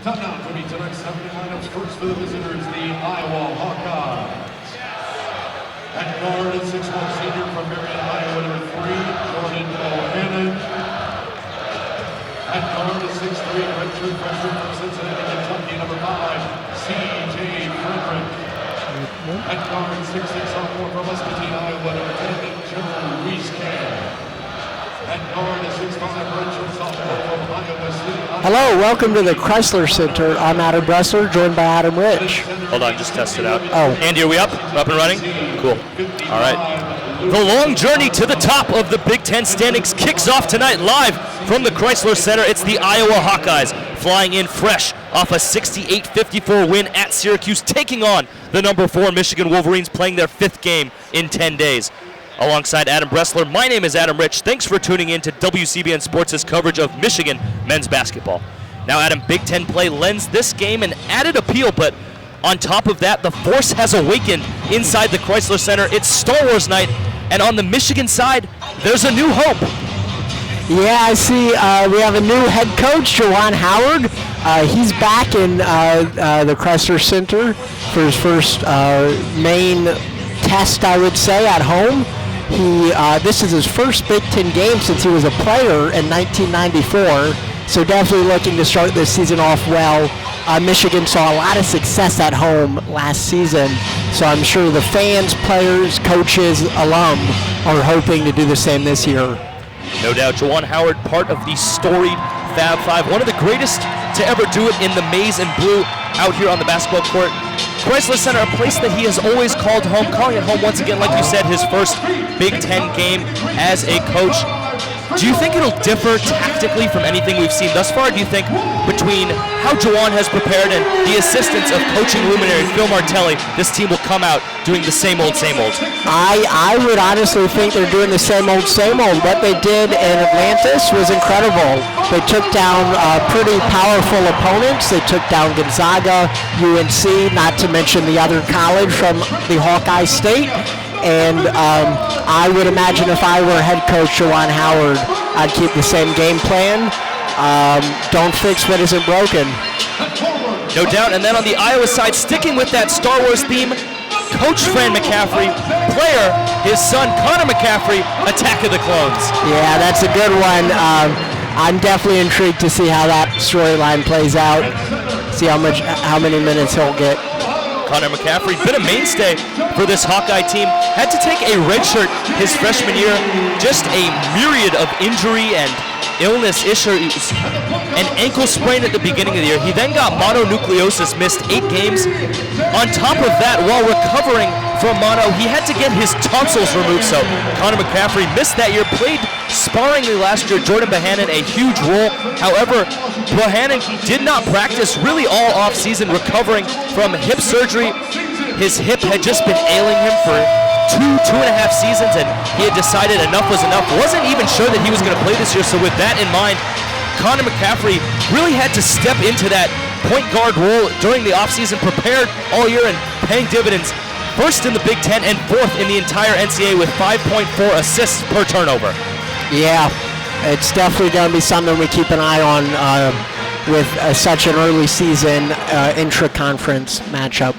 Time now to meet tonight's starting lineups. First for the visitors, the Iowa Hawkeyes. At guard, 6'1" senior from Marion, Iowa, number 3, Jordan Bohannon. At guard, 6'3", redshirt freshman from Cincinnati, Kentucky, number 5, C.J. Frederick. At guard, 6'6", sophomore from Muscatine, Iowa, number 10, Joe Reescan. Hello, welcome to the Crisler Center. I'm Adam Bressler, joined by Adam Rich. Hold on, just test it out. Oh. Andy, are we up? We're up and running? Cool. All right. The long journey to the top of the Big Ten standings kicks off tonight live from the Crisler Center. It's the Iowa Hawkeyes flying in fresh off a 68-54 win at Syracuse, taking on the number 4 Michigan Wolverines, playing their 5th game in 10 days. Alongside Adam Bressler, my name is Adam Rich. Thanks for tuning in to WCBN Sports' coverage of Michigan men's basketball. Now, Adam, Big Ten play lends this game an added appeal, but on top of that, the force has awakened inside the Crisler Center. It's Star Wars night, and on the Michigan side, there's a new hope. Yeah, I see we have a new head coach, Juwan Howard. He's back in the Crisler Center for his first main test, I would say, at home. This is his first Big Ten game since he was a player in 1994, so definitely looking to start this season off well. Michigan saw a lot of success at home last season, so I'm sure the fans, players, coaches, alum are hoping to do the same this year. No doubt, Juwan Howard, part of the storied Fab Five, one of the greatest to ever do it in the maize and blue out here on the basketball court. Crisler Center, a place that he has always called home, calling it home once again, like you said, his first Big Ten game as a coach. Do you think it'll differ tactically from anything we've seen thus far? Do you think between how Juwan has prepared and the assistance of coaching luminary Phil Martelli, this team will come out doing the same old, same old? I would honestly think they're doing the same old, same old. What they did in Atlantis was incredible. They took down pretty powerful opponents. They took down Gonzaga, UNC, not to mention the other college from the Hawkeye State. And I would imagine if I were head coach Juwan Howard, I'd keep the same game plan. Don't fix what isn't broken. No doubt. And then on the Iowa side, sticking with that Star Wars theme, Coach Fran McCaffrey, player, his son Connor McCaffrey, Attack of the Clones. Yeah, that's a good one. I'm definitely intrigued to see how that storyline plays out. See how many minutes he'll get. Connor McCaffrey, been a mainstay for this Hawkeye team. Had to take a red shirt his freshman year. Just a myriad of injury and illness issues. An ankle sprain at the beginning of the year. He then got mononucleosis, missed 8 games. On top of that, while recovering from mono, he had to get his tonsils removed. So Connor McCaffrey missed that year, played sparingly last year. Jordan Bohannon, a huge role. However, Bohannon did not practice really all off-season, recovering from hip surgery. His hip had just been ailing him for 2.5 seasons, and he had decided enough was enough. Wasn't even sure that he was going to play this year, so with that in mind, Connor McCaffrey really had to step into that point guard role during the offseason, prepared all year and paying dividends. First in the Big Ten and 4th in the entire NCAA with 5.4 assists per turnover. Yeah, it's definitely going to be something we keep an eye on with such an early season intra-conference matchup.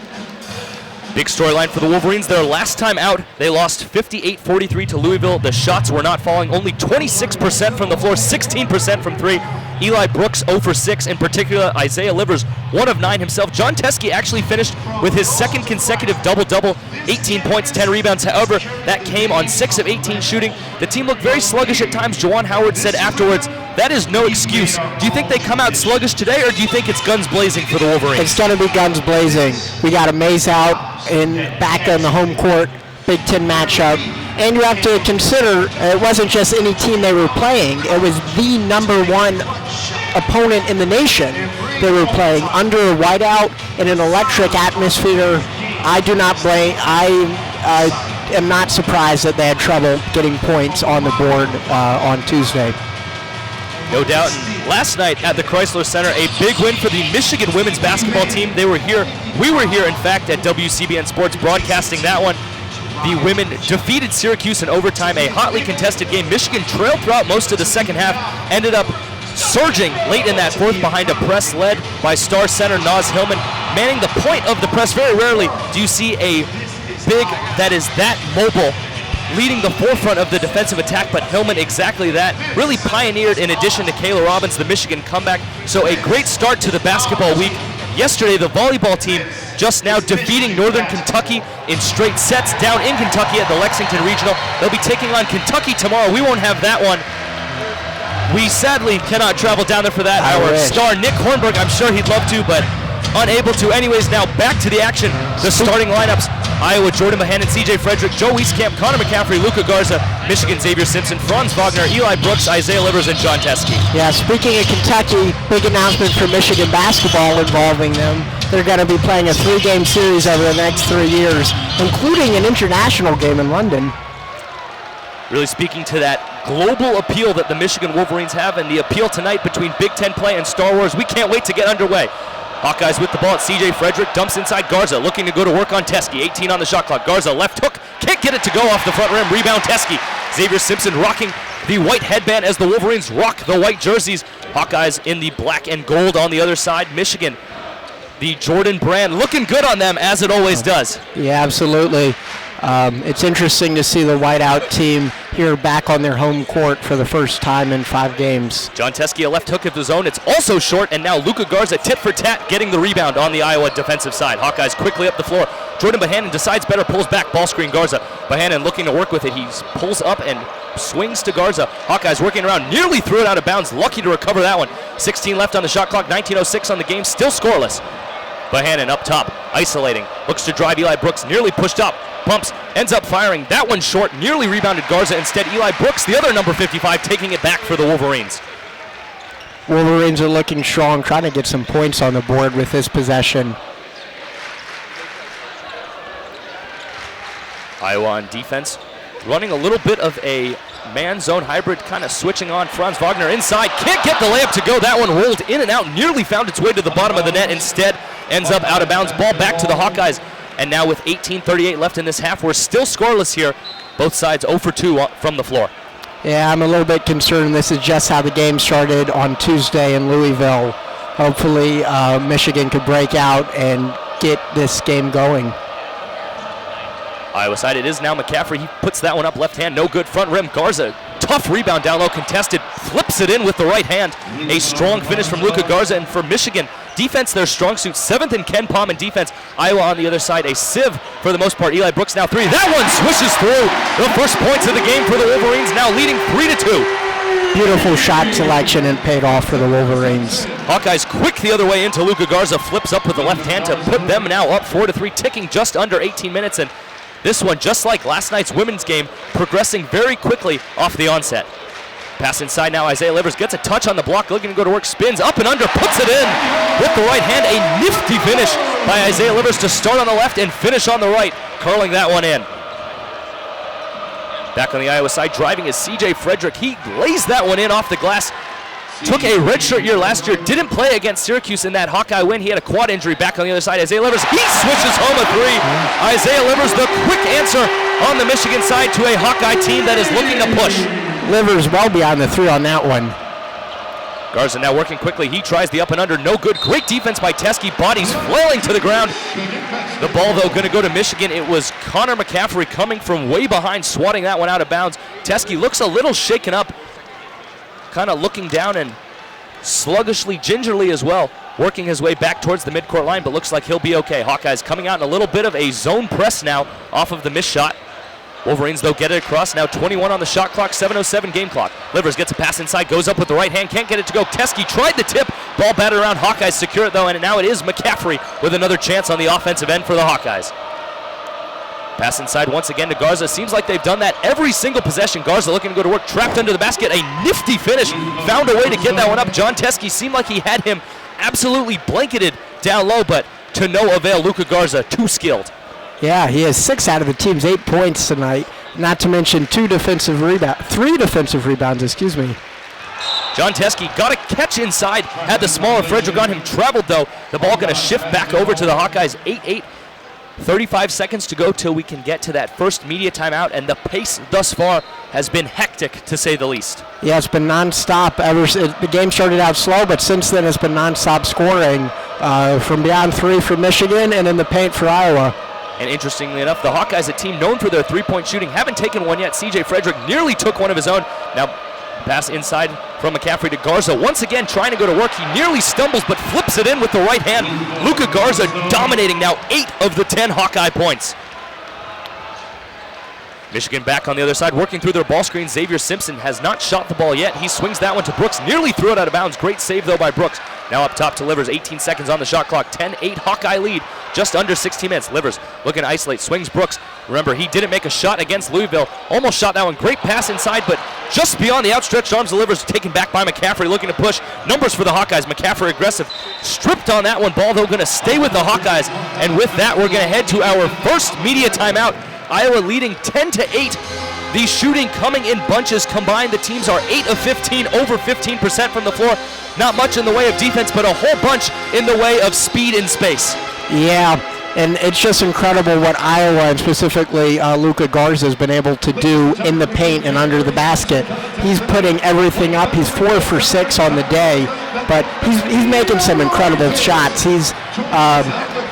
Big storyline for the Wolverines. Their last time out, they lost 58-43 to Louisville. The shots were not falling. Only 26% from the floor, 16% from 3. Eli Brooks 0 for 6. In particular, Isaiah Livers 1 of 9 himself. John Teske actually finished with his 2nd consecutive double-double, 18 points, 10 rebounds. However, that came on 6 of 18 shooting. The team looked very sluggish at times. Juwan Howard said afterwards, that is no excuse. Do you think they come out sluggish today, or do you think it's guns blazing for the Wolverines? It's going to be guns blazing. We got a Mace out back on the home court, Big Ten matchup. And you have to consider, it wasn't just any team they were playing. It was the number 1 opponent in the nation they were playing under a whiteout in an electric atmosphere. I am not surprised that they had trouble getting points on the board on Tuesday. No doubt. And last night at the Crisler Center, a big win for the Michigan women's basketball team. They were here. We were here, in fact, at WCBN Sports broadcasting that one. The women defeated Syracuse in overtime, a hotly contested game. Michigan trailed throughout most of the second half, ended up surging late in that fourth behind a press led by star center Naz Hillman, manning the point of the press. Very rarely do you see a big that is that mobile leading the forefront of the defensive attack, but Hillman exactly that. Really pioneered, in addition to Kayla Robbins, the Michigan comeback. So a great start to the basketball week. Yesterday, the volleyball team just now defeating Northern Kentucky in straight sets down in Kentucky at the Lexington Regional. They'll be taking on Kentucky tomorrow. We won't have that one. We sadly cannot travel down there for that. Our star, Nick Hornberg, I'm sure he'd love to, but unable to. Anyways, now back to the action. The starting lineups: Iowa, Jordan Bohannon, CJ Frederick, Joe Wieskamp, Connor McCaffrey, Luca Garza; Michigan, Xavier Simpson, Franz Wagner, Eli Brooks, Isaiah Livers, and John Teske. Yeah, speaking of Kentucky, big announcement for Michigan basketball involving them. They're going to be playing a 3-game series over the next 3 years, including an international game in London. Really speaking to that global appeal that the Michigan Wolverines have, and the appeal tonight between Big Ten play and Star Wars. We can't wait to get underway. Hawkeyes with the ball at CJ Frederick, dumps inside Garza, looking to go to work on Teske. 18 on the shot clock. Garza left hook, can't get it to go off the front rim. Rebound Teske. Xavier Simpson rocking the white headband as the Wolverines rock the white jerseys. Hawkeyes in the black and gold on the other side. Michigan, the Jordan brand, looking good on them as it always does. Yeah, absolutely. It's interesting to see the whiteout team here back on their home court for the first time in 5 games. John Teske, a left hook of his own. It's also short, and now Luca Garza tit for tat getting the rebound on the Iowa defensive side. Hawkeyes quickly up the floor. Jordan Bohannon decides better, pulls back, ball screen Garza. Bohannon looking to work with it. He pulls up and swings to Garza. Hawkeyes working around, nearly threw it out of bounds. Lucky to recover that one. 16 left on the shot clock, 19:06 on the game, still scoreless. Bohannon up top, isolating, looks to drive Eli Brooks, nearly pushed up, bumps, ends up firing. That one short, nearly rebounded Garza. Instead, Eli Brooks, the other number 55, taking it back for the Wolverines. Wolverines are looking strong, trying to get some points on the board with this possession. Iowa on defense, running a little bit of a man-zone hybrid, kind of switching on. Franz Wagner inside, can't get the layup to go. That one rolled in and out, nearly found its way to the bottom of the net. Instead, ends up out of bounds. Ball back to the Hawkeyes. And now with 18:38 left in this half, we're still scoreless here. Both sides 0 for 2 from the floor. Yeah, I'm a little bit concerned. This is just how the game started on Tuesday in Louisville. Hopefully Michigan could break out and get this game going. Iowa side, it is now McCaffrey. He puts that one up left hand, no good. Front rim, Garza, tough rebound down low, contested, flips it in with the right hand. A strong finish from Luca Garza, and for Michigan, defense their strong suit, 7th in Ken Palm in defense. Iowa on the other side, a sieve for the most part. Eli Brooks now 3. That one swishes through. The first points of the game for the Wolverines, now leading 3-2. Beautiful shot selection and paid off for the Wolverines. Hawkeyes quick the other way into Luca Garza, flips up with the left hand to put them now up 4-3, ticking just under 18 minutes. And this one, just like last night's women's game, progressing very quickly off the onset. Pass inside now, Isaiah Livers gets a touch on the block, looking to go to work, spins up and under, puts it in with the right hand. A nifty finish by Isaiah Livers to start on the left and finish on the right, curling that one in. Back on the Iowa side, driving is CJ Frederick. He glazed that one in off the glass. Took a redshirt year last year, didn't play against Syracuse in that Hawkeye win. He had a quad injury. Back on the other side, Isaiah Livers, he switches home a 3. Isaiah Livers, the quick answer on the Michigan side to a Hawkeye team that is looking to push. Livers well beyond the 3 on that one. Garza now working quickly. He tries the up and under, no good. Great defense by Teske, bodies flailing to the ground. The ball, though, going to go to Michigan. It was Connor McCaffrey coming from way behind, swatting that one out of bounds. Teske looks a little shaken up, kind of looking down and sluggishly, gingerly as well, working his way back towards the midcourt line, but looks like he'll be okay. Hawkeyes coming out in a little bit of a zone press now off of the missed shot. Wolverines, though, get it across. Now 21 on the shot clock, 7:07 game clock. Livers gets a pass inside, goes up with the right hand, can't get it to go. Teske tried the tip, ball batted around. Hawkeyes secure it, though, and now it is McCaffrey with another chance on the offensive end for the Hawkeyes. Pass inside once again to Garza. Seems like they've done that every single possession. Garza looking to go to work, trapped under the basket. A nifty finish, found a way to get that one up. John Teske seemed like he had him absolutely blanketed down low, but to no avail. Luca Garza, too skilled. Yeah, he has 6 out of the team's 8 points tonight, not to mention 3 defensive rebounds, excuse me. John Teske got a catch inside, had the smaller Frederick on him, traveled though. The ball going to shift back over to the Hawkeyes. 8-8 35 seconds to go till we can get to that first media timeout, and the pace thus far has been hectic, to say the least. Yeah, it's been nonstop. The game started out slow, but since then it's been nonstop scoring from beyond three for Michigan and in the paint for Iowa. And interestingly enough, the Hawkeyes, a team known for their three-point shooting, haven't taken one yet. CJ Frederick nearly took one of his own. Now, pass inside from McCaffrey to Garza. Once again, trying to go to work. He nearly stumbles, but flips it in with the right hand. Luka Garza dominating now 8 of the 10 Hawkeye points. Michigan back on the other side, working through their ball screen. Xavier Simpson has not shot the ball yet. He swings that one to Brooks, nearly threw it out of bounds. Great save, though, by Brooks. Now up top to Livers, 18 seconds on the shot clock. 10-8 Hawkeye lead, just under 16 minutes. Livers looking to isolate, swings Brooks. Remember, he didn't make a shot against Louisville. Almost shot that one. Great pass inside, but just beyond the outstretched arms of Livers, taken back by McCaffrey, looking to push. Numbers for the Hawkeyes. McCaffrey aggressive. Stripped on that one. Ball, though, going to stay with the Hawkeyes. And with that, we're going to head to our first media timeout. Iowa leading 10-8. The shooting coming in bunches. Combined, the teams are 8 of 15, over 15% from the floor. Not much in the way of defense, but a whole bunch in the way of speed and space. Yeah, and it's just incredible what Iowa, and specifically Luka Garza, has been able to do in the paint and under the basket. He's putting everything up. He's 4 for 6 on the day, but he's making some incredible shots.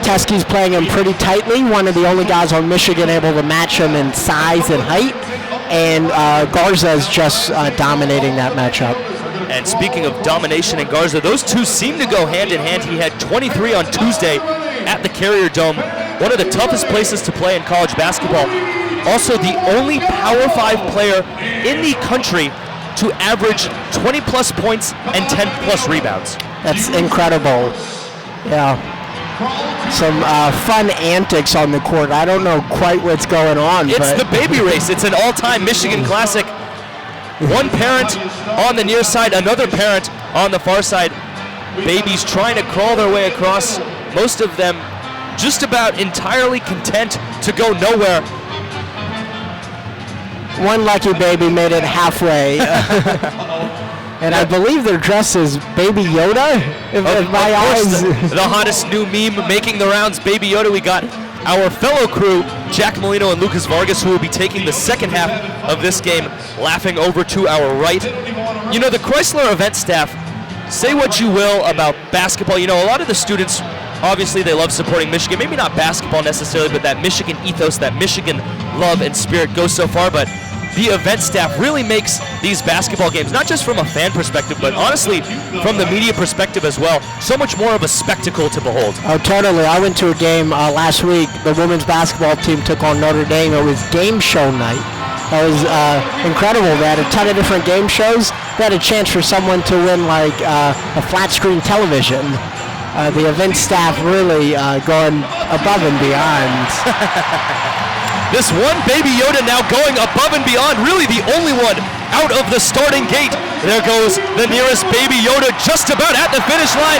Teskey's playing him pretty tightly, one of the only guys on Michigan able to match him in size and height, and Garza is just dominating that matchup. And speaking of domination and Garza, those two seem to go hand in hand. He had 23 on Tuesday at the Carrier Dome, one of the toughest places to play in college basketball. Also the only Power 5 player in the country to average 20-plus points and 10-plus rebounds. That's incredible. Yeah. Some fun antics on the court. I don't know quite what's going on. It's the baby race. It's an all-time Michigan classic. One parent on the near side, another parent on the far side. Babies trying to crawl their way across. Most of them just about entirely content to go nowhere. One lucky baby made it halfway. And I believe they're dressed as Baby Yoda, if my eyes. The hottest new meme making the rounds, Baby Yoda. We got our fellow crew, Jack Molino and Lucas Vargas, who will be taking the second half of this game, laughing over to our right. You know, the Crisler event staff, say what you will about basketball. You know, a lot of the students, obviously they love supporting Michigan. Maybe not basketball necessarily, but that Michigan ethos, that Michigan love and spirit goes so far. But the event staff really makes these basketball games, not just from a fan perspective, but honestly from the media perspective as well, so much more of a spectacle to behold. Oh, totally. I went to a game last week. The women's basketball team took on Notre Dame. It was game show night. That was incredible. They had a ton of different game shows. They had a chance for someone to win like a flat screen television. The event staff really going above and beyond. This one Baby Yoda now going above and beyond, really the only one out of the starting gate. There goes the nearest Baby Yoda just about at the finish line,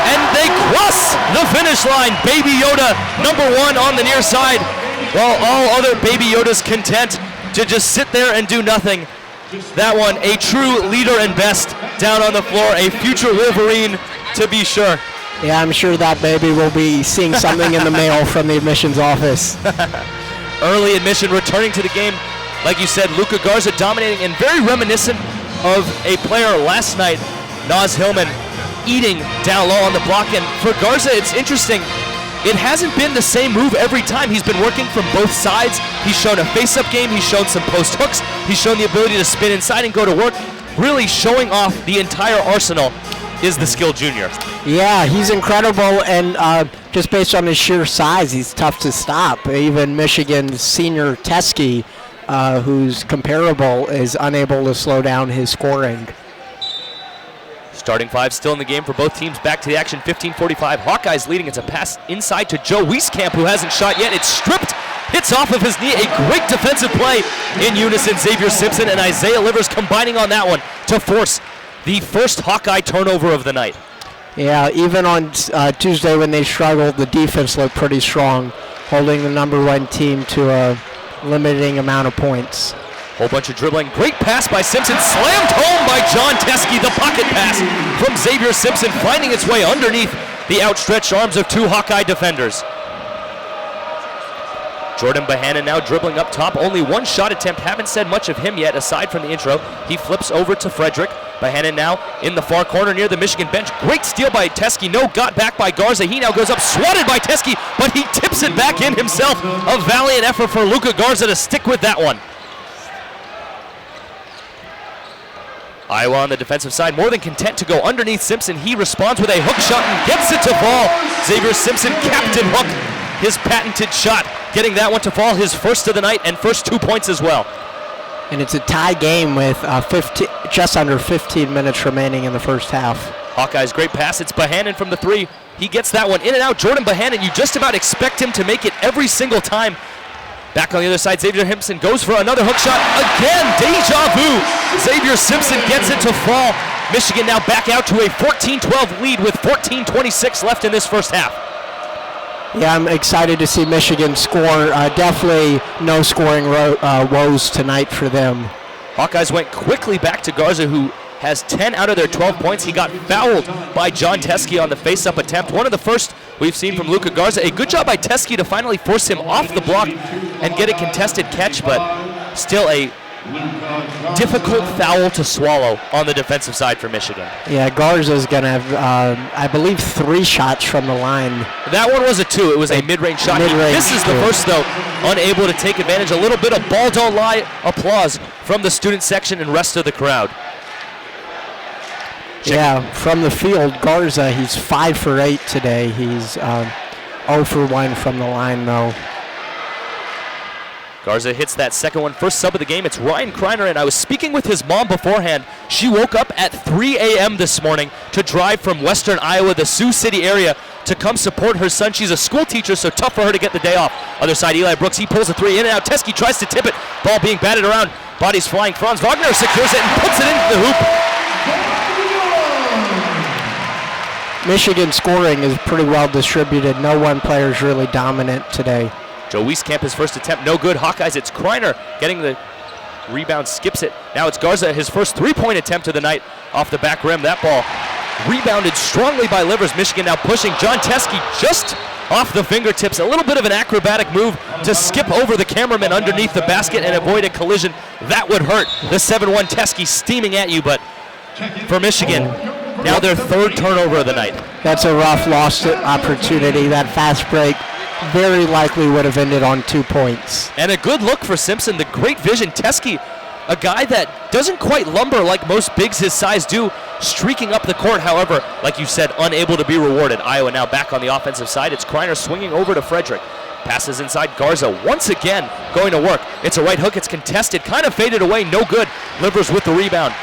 and they cross the finish line. Baby Yoda, number 1 on the near side, while all other Baby Yodas content to just sit there and do nothing. That one, a true leader and best down on the floor, a future Wolverine to be sure. Yeah, I'm sure that baby will be seeing something in the mail from the admissions office. Early admission returning to the game, like you said, Luka Garza dominating and very reminiscent of a player last night, Naz Hillman, eating down low on the block. And for Garza, it's interesting. It hasn't been the same move every time. He's been working from both sides. He's shown a face-up game. He's shown some post hooks. He's shown the ability to spin inside and go to work. Really showing off the entire arsenal is the skilled junior. Yeah, he's incredible, and just based on his sheer size, he's tough to stop. Even Michigan's senior Teskey, who's comparable, is unable to slow down his scoring. Starting 5 still in the game for both teams. Back to the action, 15:45. Hawkeyes leading. It's a pass inside to Joe Wieskamp, who hasn't shot yet. It's stripped, hits off of his knee. A great defensive play in unison. Xavier Simpson and Isaiah Livers combining on that one to force the first Hawkeye turnover of the night. Yeah, even on Tuesday when they struggled, the defense looked pretty strong, holding the number 1 team to a limiting amount of points. Whole bunch of dribbling. Great pass by Simpson. Slammed home by John Teskey. The pocket pass from Xavier Simpson, finding its way underneath the outstretched arms of 2 Hawkeye defenders. Jordan Bohannon now dribbling up top. Only one shot attempt. Haven't said much of him yet aside from the intro. He flips over to Frederick. Bohannon now in the far corner near the Michigan bench. Great steal by Teske. No got back by Garza. He now goes up, swatted by Teske, but he tips it back in himself. A valiant effort for Luka Garza to stick with that one. Iowa on the defensive side, more than content to go underneath Simpson. He responds with a hook shot and gets it to fall. Xavier Simpson, captain hook, his patented shot, getting that one to fall, his first of the night and first 2 points as well. And it's a tie game with just under 15 minutes remaining in the first half. Hawkeyes, great pass. It's Bohannon from the three. He gets that one in and out. Jordan Bohannon, you just about expect him to make it every single time. Back on the other side, Xavier Simpson goes for another hook shot. Again, deja vu. Xavier Simpson gets it to fall. Michigan now back out to a 14-12 lead with 14:26 left in this first half. Yeah, I'm excited to see Michigan score. Definitely no scoring woes tonight for them. Hawkeyes went quickly back to Garza, who has 10 out of their 12 points. He got fouled by John Teske on the face-up attempt. One of the first we've seen from Luka Garza. A good job by Teske to finally force him off the block and get a contested catch, but still a difficult foul to swallow on the defensive side for Michigan. Yeah, Garza's going to have, I believe, 3 shots from the line. That one was a 2. It was a mid-range shot. This is the first, though, unable to take advantage. A little bit of ball don't lie applause from the student section and rest of the crowd. Yeah, from the field, Garza, he's 5 for 8 today. He's 0 for 1 from the line, though. Garza hits that second one. First sub of the game, it's Ryan Kreiner, and I was speaking with his mom beforehand. She woke up at 3 a.m. this morning to drive from western Iowa, the Sioux City area, to come support her son. She's a school teacher, so tough for her to get the day off. Other side, Eli Brooks, he pulls a 3 in and out. Teske tries to tip it. Ball being batted around. Bodies flying. Franz Wagner secures it and puts it into the hoop. Michigan scoring is pretty well distributed. No one player is really dominant today. Joe Wieskamp, his first attempt, no good. Hawkeyes, it's Kreiner getting the rebound, skips it. Now it's Garza, his first 3-point attempt of the night off the back rim. That ball rebounded strongly by Livers. Michigan now pushing. John Teske just off the fingertips. A little bit of an acrobatic move to skip over the cameraman underneath the basket and avoid a collision. That would hurt. The 7-1 Teske steaming at you, but for Michigan, now their 3rd turnover of the night. That's a rough lost opportunity. That fast break very likely would have ended on 2 points. And a good look for Simpson, the great vision. Teske, a guy that doesn't quite lumber like most bigs his size do, streaking up the court, however, like you said, unable to be rewarded. Iowa now back on the offensive side. It's Kreiner swinging over to Frederick. Passes inside. Garza once again going to work. It's a right hook. It's contested. Kind of faded away. No good. Livers with the rebound.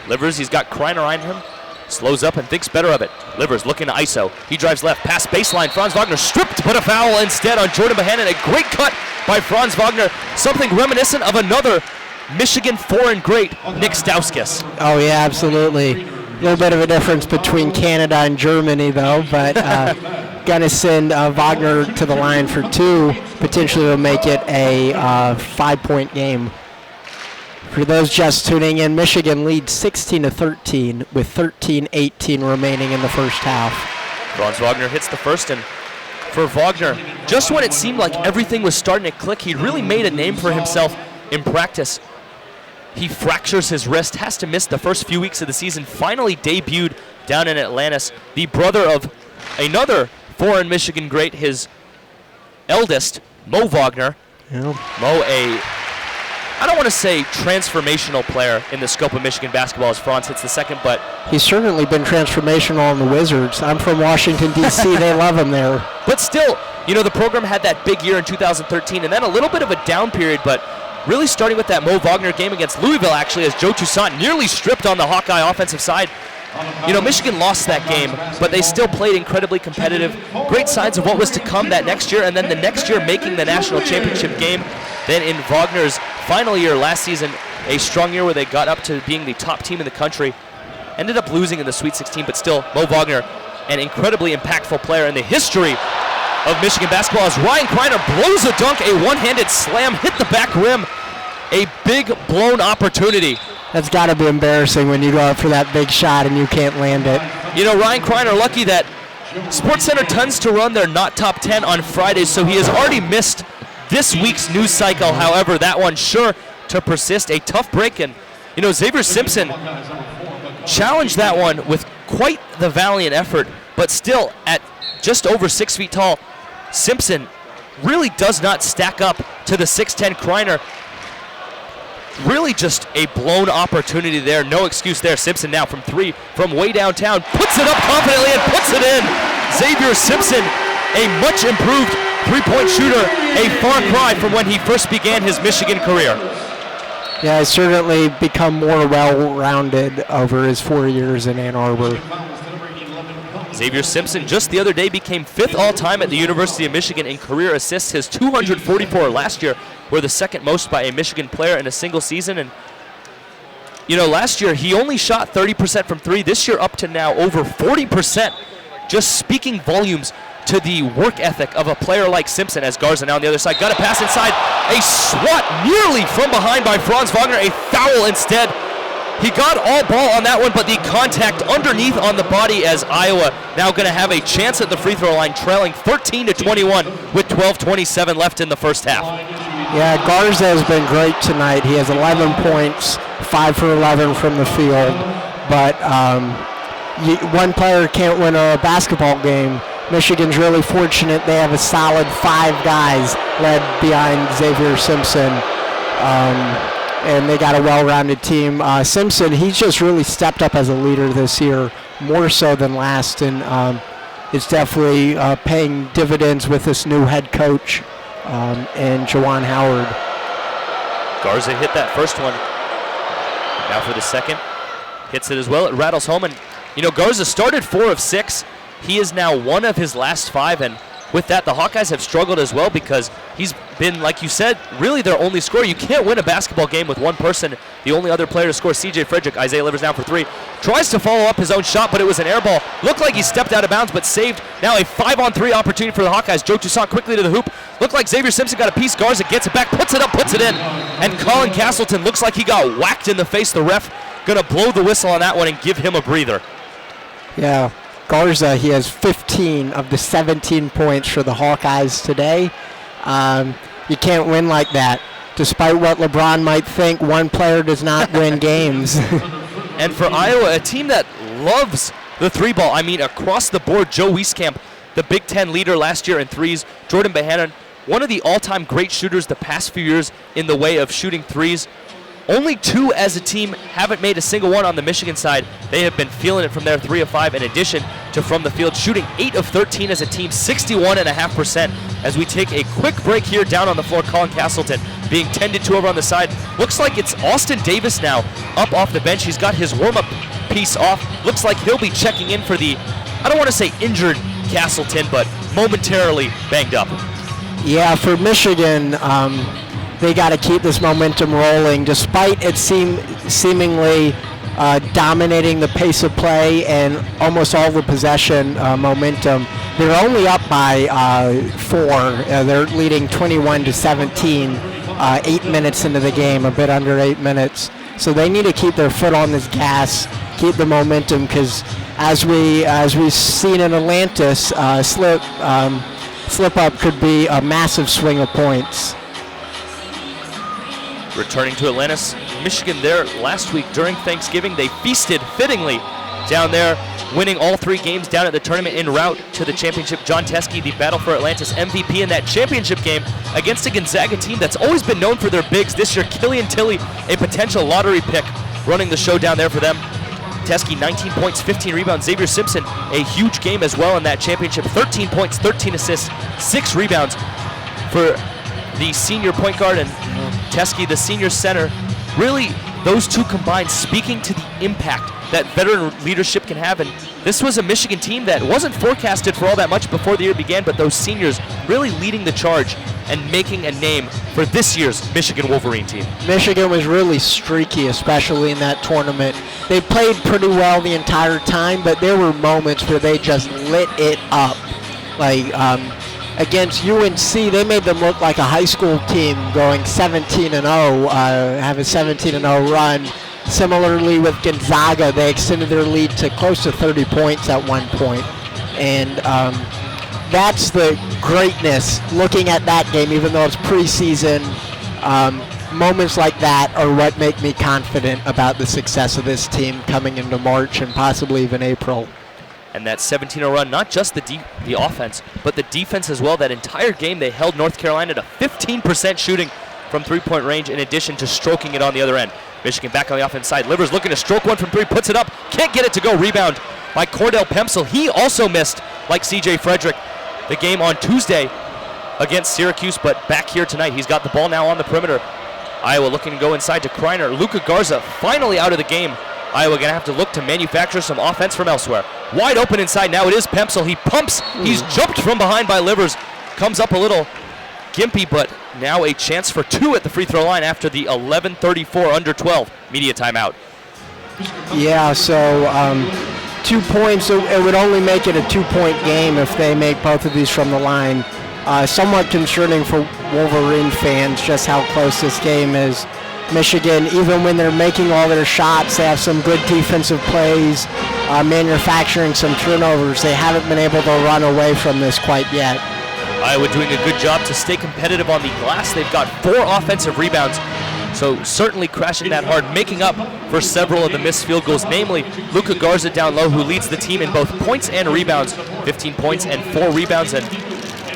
Livers, he's got Kreiner on him. Slows up and thinks better of it. Livers looking to ISO. He drives left, past baseline. Franz Wagner stripped, but a foul instead on Jordan Bohannon. A great cut by Franz Wagner. Something reminiscent of another Michigan foreign great, Nick Stauskas. Oh, yeah, absolutely. A little bit of a difference between Canada and Germany, though, but going to send Wagner to the line for 2. Potentially will make it a 5-point game. For those just tuning in, Michigan leads 16-13 with 13:18 remaining in the first half. Franz Wagner hits the first, and for Wagner, just when it seemed like everything was starting to click, he really made a name for himself in practice. He fractures his wrist, has to miss the first few weeks of the season, finally debuted down in Atlantis. The brother of another foreign Michigan great, his eldest, Mo Wagner. Yeah. Mo, I don't want to say transformational player in the scope of Michigan basketball as Franz hits the second, but he's certainly been transformational on the Wizards. I'm from Washington, D.C. They love him there. But still, you know, the program had that big year in 2013 and then a little bit of a down period, but really starting with that Mo Wagner game against Louisville, actually, as Joe Toussaint nearly stripped on the Hawkeye offensive side. You know, Michigan lost that game, but they still played incredibly competitive. Great signs of what was to come that next year, and then the next year making the national championship game. Then in Wagner's final year last season, a strong year where they got up to being the top team in the country. Ended up losing in the Sweet 16, but still, Mo Wagner, an incredibly impactful player in the history of Michigan basketball as Ryan Kreiner blows a dunk, a one-handed slam, hit the back rim. A big blown opportunity. That's got to be embarrassing when you go up for that big shot and you can't land it. You know, Ryan Kreiner lucky that Sports Center tends to run their not top 10 on Fridays, so he has already missed this week's news cycle. However, that one sure to persist. A tough break, and Xavier Simpson challenged that one with quite the valiant effort, but still at just over 6 feet tall, Simpson really does not stack up to the 6'10 Kreiner. Really just a blown opportunity there. No excuse there. Simpson now from 3 from way downtown. Puts it up confidently and puts it in. Xavier Simpson, a much improved three-point shooter. A far cry from when he first began his Michigan career. Yeah, he's certainly become more well-rounded over his 4 years in Ann Arbor. Xavier Simpson just the other day became 5th all-time at the University of Michigan in career assists. His 244 last year were the second most by a Michigan player in a single season. And last year he only shot 30% from 3. This year up to now over 40%. Just speaking volumes to the work ethic of a player like Simpson. As Garza now on the other side got a pass inside. A swat nearly from behind by Franz Wagner. A foul instead. He got all ball on that one, but the contact underneath on the body, as Iowa now going to have a chance at the free throw line, trailing 13-21 with 12:27 left in the first half. Yeah, Garza has been great tonight. He has 11 points, 5 for 11 from the field. But one player can't win a basketball game. Michigan's really fortunate. They have a solid 5 guys led behind Xavier Simpson. And they got a well-rounded team. Simpson, he's just really stepped up as a leader this year, more so than last, and it's definitely paying dividends with this new head coach and Juwan Howard. Garza hit that first one. Now for the second. Hits it as well. It rattles home, and Garza started 4 of 6. He is now 1 of his last 5, and with that, the Hawkeyes have struggled as well because he's been, like you said, really their only scorer. You can't win a basketball game with one person. The only other player to score, C.J. Frederick. Isaiah Livers now for 3. Tries to follow up his own shot, but it was an air ball. Looked like he stepped out of bounds, but saved. Now a 5-on-3 opportunity for the Hawkeyes. Joe Toussaint quickly to the hoop. Looked like Xavier Simpson got a piece. Garza gets it back, puts it up, puts it in. And Colin Castleton looks like he got whacked in the face. The ref going to blow the whistle on that one and give him a breather. Yeah. Garza, he has 15 of the 17 points for the Hawkeyes today. You can't win like that. Despite what LeBron might think, one player does not win games. And for Iowa, a team that loves the 3-ball, I mean across the board, Joe Wieskamp, the Big Ten leader last year in threes, Jordan Bohannon, one of the all-time great shooters the past few years in the way of shooting threes. Only 2 as a team haven't made a single one on the Michigan side. They have been feeling it from their 3 of 5 in addition to from the field, shooting 8 of 13 as a team, 61.5%. As we take a quick break here down on the floor, Colin Castleton being tended to over on the side. Looks like it's Austin Davis now up off the bench. He's got his warm-up piece off. Looks like he'll be checking in for the, I don't want to say injured Castleton, but momentarily banged up. Yeah, for Michigan, they got to keep this momentum rolling, despite it seemingly dominating the pace of play and almost all the possession momentum. They're only up by 4. They're leading 21-17, 8 minutes into the game, a bit under 8 minutes. So they need to keep their foot on this gas, keep the momentum, because as we've seen in Atlantis, slip up could be a massive swing of points. Returning to Atlantis, Michigan there last week during Thanksgiving. They feasted fittingly down there, winning all 3 games down at the tournament en route to the championship. John Teske, the Battle for Atlantis MVP in that championship game against a Gonzaga team that's always been known for their bigs. This year, Killian Tilly, a potential lottery pick, running the show down there for them. Teske, 19 points, 15 rebounds. Xavier Simpson, a huge game as well in that championship. 13 points, 13 assists, 6 rebounds for the senior point guard, and Teske, the senior center. Really, those two combined speaking to the impact that veteran leadership can have. And this was a Michigan team that wasn't forecasted for all that much before the year began, but those seniors really leading the charge and making a name for this year's Michigan Wolverine team. Michigan was really streaky, especially in that tournament. They played pretty well the entire time, but there were moments where they just lit it up. Like against UNC, they made them look like a high school team going 17-0, have a 17-0 run. Similarly with Gonzaga, they extended their lead to close to 30 points at one point. And that's the greatness, looking at that game, even though it's preseason. Moments like that are what make me confident about the success of this team coming into March and possibly even April. And that 17-0 run, not just the offense, but the defense as well. That entire game, they held North Carolina to 15% shooting from three-point range, in addition to stroking it on the other end. Michigan back on the offense side. Livers looking to stroke one from three, puts it up, can't get it to go. Rebound by Cordell Pemsel. He also missed, like C.J. Frederick, the game on Tuesday against Syracuse, but back here tonight. He's got the ball now on the perimeter. Iowa looking to go inside to Kreiner. Luka Garza finally out of the game. Iowa going to have to look to manufacture some offense from elsewhere. Wide open inside. Now it is Pemsel. He pumps. He's jumped from behind by Livers. Comes up a little gimpy, but now a chance for two at the free throw line after the 11:34 under 12 media timeout. Yeah, so 2 points. It would only make it a 2-point game if they make both of these from the line. Somewhat concerning for Wolverine fans just how close this game is. Michigan, even when they're making all their shots, they have some good defensive plays, manufacturing some turnovers. They haven't been able to run away from this quite yet. Iowa doing a good job to stay competitive on the glass. They've got 4 offensive rebounds, so certainly crashing that hard, making up for several of the missed field goals, namely Luka Garza down low, who leads the team in both points and rebounds, 15 points and 4 rebounds. And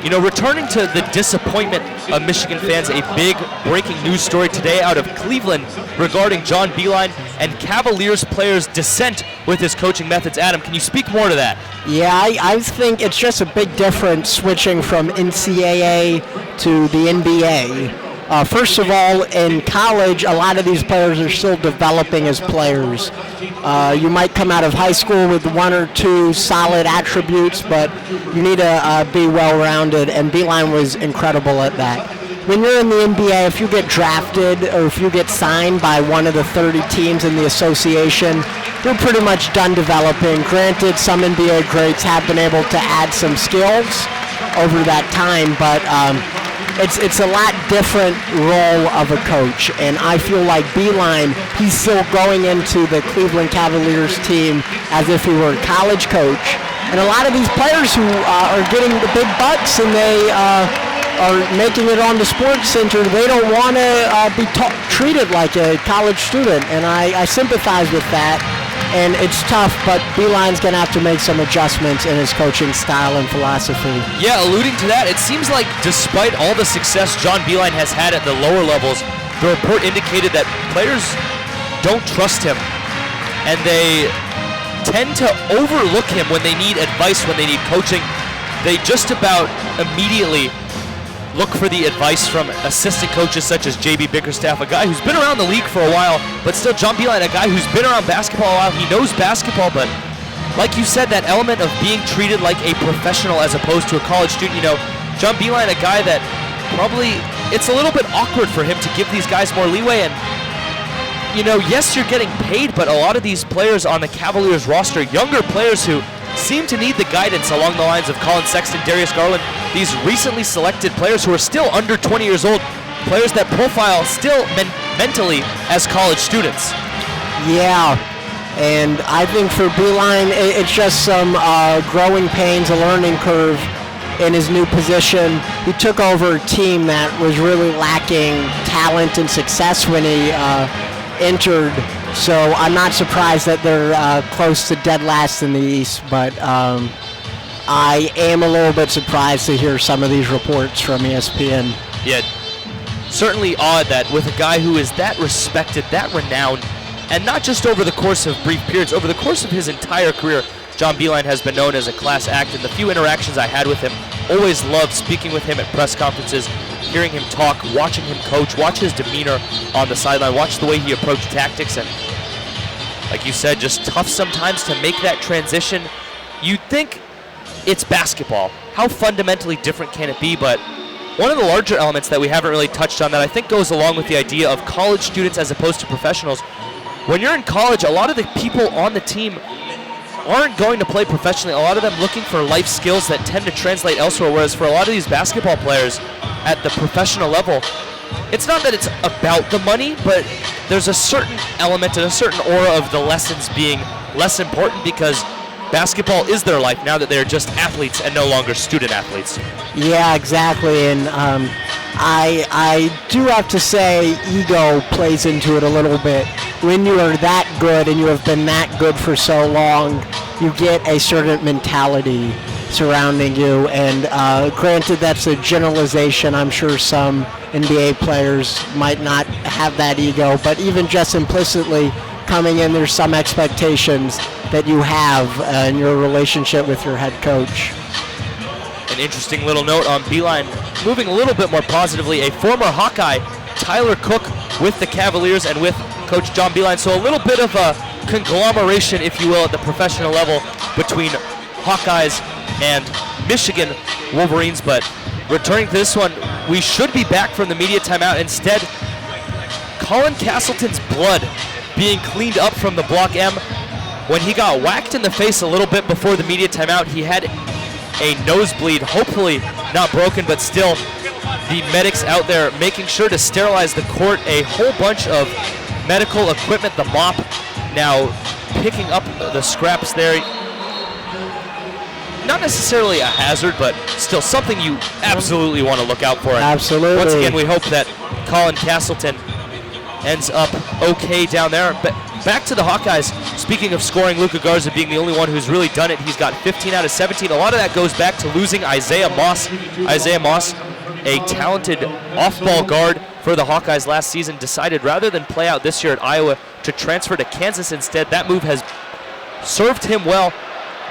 you know, returning to the disappointment of Michigan fans, a big breaking news story today out of Cleveland regarding John Beilein and Cavaliers players' dissent with his coaching methods. Adam, can you speak more to that? Yeah, I think it's just a big difference switching from NCAA to the NBA. First of all, in college, a lot of these players are still developing as players. You might come out of high school with 1 or 2 solid attributes, but you need to be well-rounded, and Beilein was incredible at that. When you're in the NBA, if you get drafted or if you get signed by one of the 30 teams in the association, you're pretty much done developing. Granted, some NBA greats have been able to add some skills over that time, but it's a lot different role of a coach, and I feel like Beilein, he's still going into the Cleveland Cavaliers team as if he were a college coach. And a lot of these players who are getting the big bucks and they are making it on the Sports Center, they don't want to be treated like a college student, and I sympathize with that. And it's tough, but Beilein's going to have to make some adjustments in his coaching style and philosophy. Yeah, alluding to that, it seems like despite all the success John Beilein has had at the lower levels, the report indicated that players don't trust him, and they tend to overlook him when they need advice, when they need coaching. They just about immediately look for the advice from assistant coaches such as J.B. Bickerstaff, a guy who's been around the league for a while, but still John Beilein, a guy who's been around basketball a while. He knows basketball, but like you said, that element of being treated like a professional as opposed to a college student, you know, John Beilein, a guy that probably, it's a little bit awkward for him to give these guys more leeway. And, you know, yes, you're getting paid, but a lot of these players on the Cavaliers roster, younger players who seem to need the guidance along the lines of Colin Sexton, Darius Garland, these recently selected players who are still under 20 years old, players that profile still mentally as college students. Yeah, and I think for Beilein, it's just some growing pains, a learning curve in his new position. He took over a team that was really lacking talent and success when he entered. So I'm not surprised that they're close to dead last in the East, but I am a little bit surprised to hear some of these reports from ESPN. Yeah, certainly odd that with a guy who is that respected, that renowned, and not just over the course of brief periods, over the course of his entire career, John Beilein has been known as a class act. And the few interactions I had with him, always loved speaking with him at press conferences, hearing him talk, watching him coach, watch his demeanor on the sideline, watch the way he approached tactics, and like you said, just tough sometimes to make that transition. You'd think it's basketball. How fundamentally different can it be? But one of the larger elements that we haven't really touched on that I think goes along with the idea of college students as opposed to professionals, when you're in college, a lot of the people on the team aren't going to play professionally. A lot of them looking for life skills that tend to translate elsewhere, whereas for a lot of these basketball players at the professional level, it's not that it's about the money, but there's a certain element and a certain aura of the lessons being less important because basketball is their life now that they're just athletes and no longer student athletes. Yeah, exactly. And I do have to say ego plays into it a little bit. When you are that good and you have been that good for so long, you get a certain mentality surrounding you. And granted, that's a generalization. I'm sure some NBA players might not have that ego, but even just implicitly coming in, there's some expectations that you have in your relationship with your head coach. An interesting little note on Beeline, moving a little bit more positively, a former Hawkeye, Tyler Cook, with the Cavaliers and with Coach John Beeline. So a little bit of a conglomeration, if you will, at the professional level between Hawkeyes and Michigan Wolverines. But returning to this one, we should be back from the media timeout. Instead, Colin Castleton's blood being cleaned up from the Block M. When he got whacked in the face a little bit before the media timeout, he had a nosebleed, hopefully not broken, but still the medics out there making sure to sterilize the court, a whole bunch of medical equipment, the mop now picking up the scraps there. Not necessarily a hazard, but still something you absolutely want to look out for. Absolutely. Once again, we hope that Colin Castleton ends up okay down there. But back to the Hawkeyes. Speaking of scoring, Luka Garza being the only one who's really done it. He's got 15 out of 17. A lot of that goes back to losing Isaiah Moss. Isaiah Moss, a talented off-ball guard for the Hawkeyes last season, decided rather than play out this year at Iowa to transfer to Kansas instead. That move has served him well.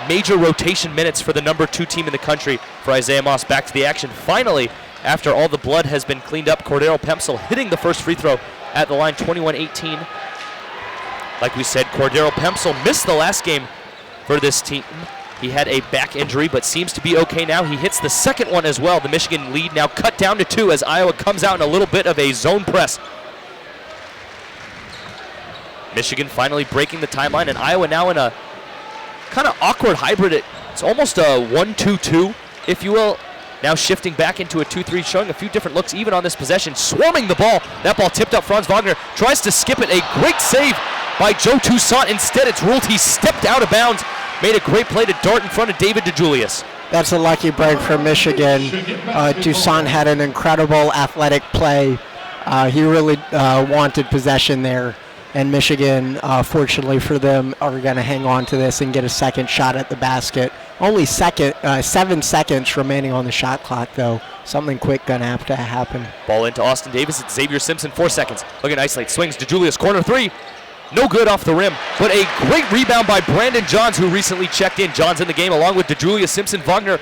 Major rotation minutes for the number 2 team in the country for Isaiah Moss. Back to the action. Finally, after all the blood has been cleaned up, Cordero Pemsel hitting the first free throw at the line, 21-18. Like we said, Cordero Pemsel missed the last game for this team. He had a back injury, but seems to be okay now. He hits the second one as well. The Michigan lead now cut down to 2 as Iowa comes out in a little bit of a zone press. Michigan finally breaking the timeline, and Iowa now in a kind of awkward hybrid. It's almost a 1-2-2, if you will. Now shifting back into a 2-3, showing a few different looks even on this possession. Swarming the ball. That ball tipped up. Franz Wagner tries to skip it. A great save by Joe Toussaint. Instead, it's ruled he stepped out of bounds. Made a great play to dart in front of David DeJulius. That's a lucky break for Michigan. Toussaint had an incredible athletic play. He really wanted possession there. And Michigan, fortunately for them, are going to hang on to this and get a second shot at the basket. Only 7 seconds remaining on the shot clock, though. Something quick going to have to happen. Ball into Austin Davis. It's Xavier Simpson, 4 seconds. Look at isolate. Swings to Julius. Corner 3. No good off the rim. But a great rebound by Brandon Johns, who recently checked in. Johns in the game along with DeJulius, Simpson, Wagner,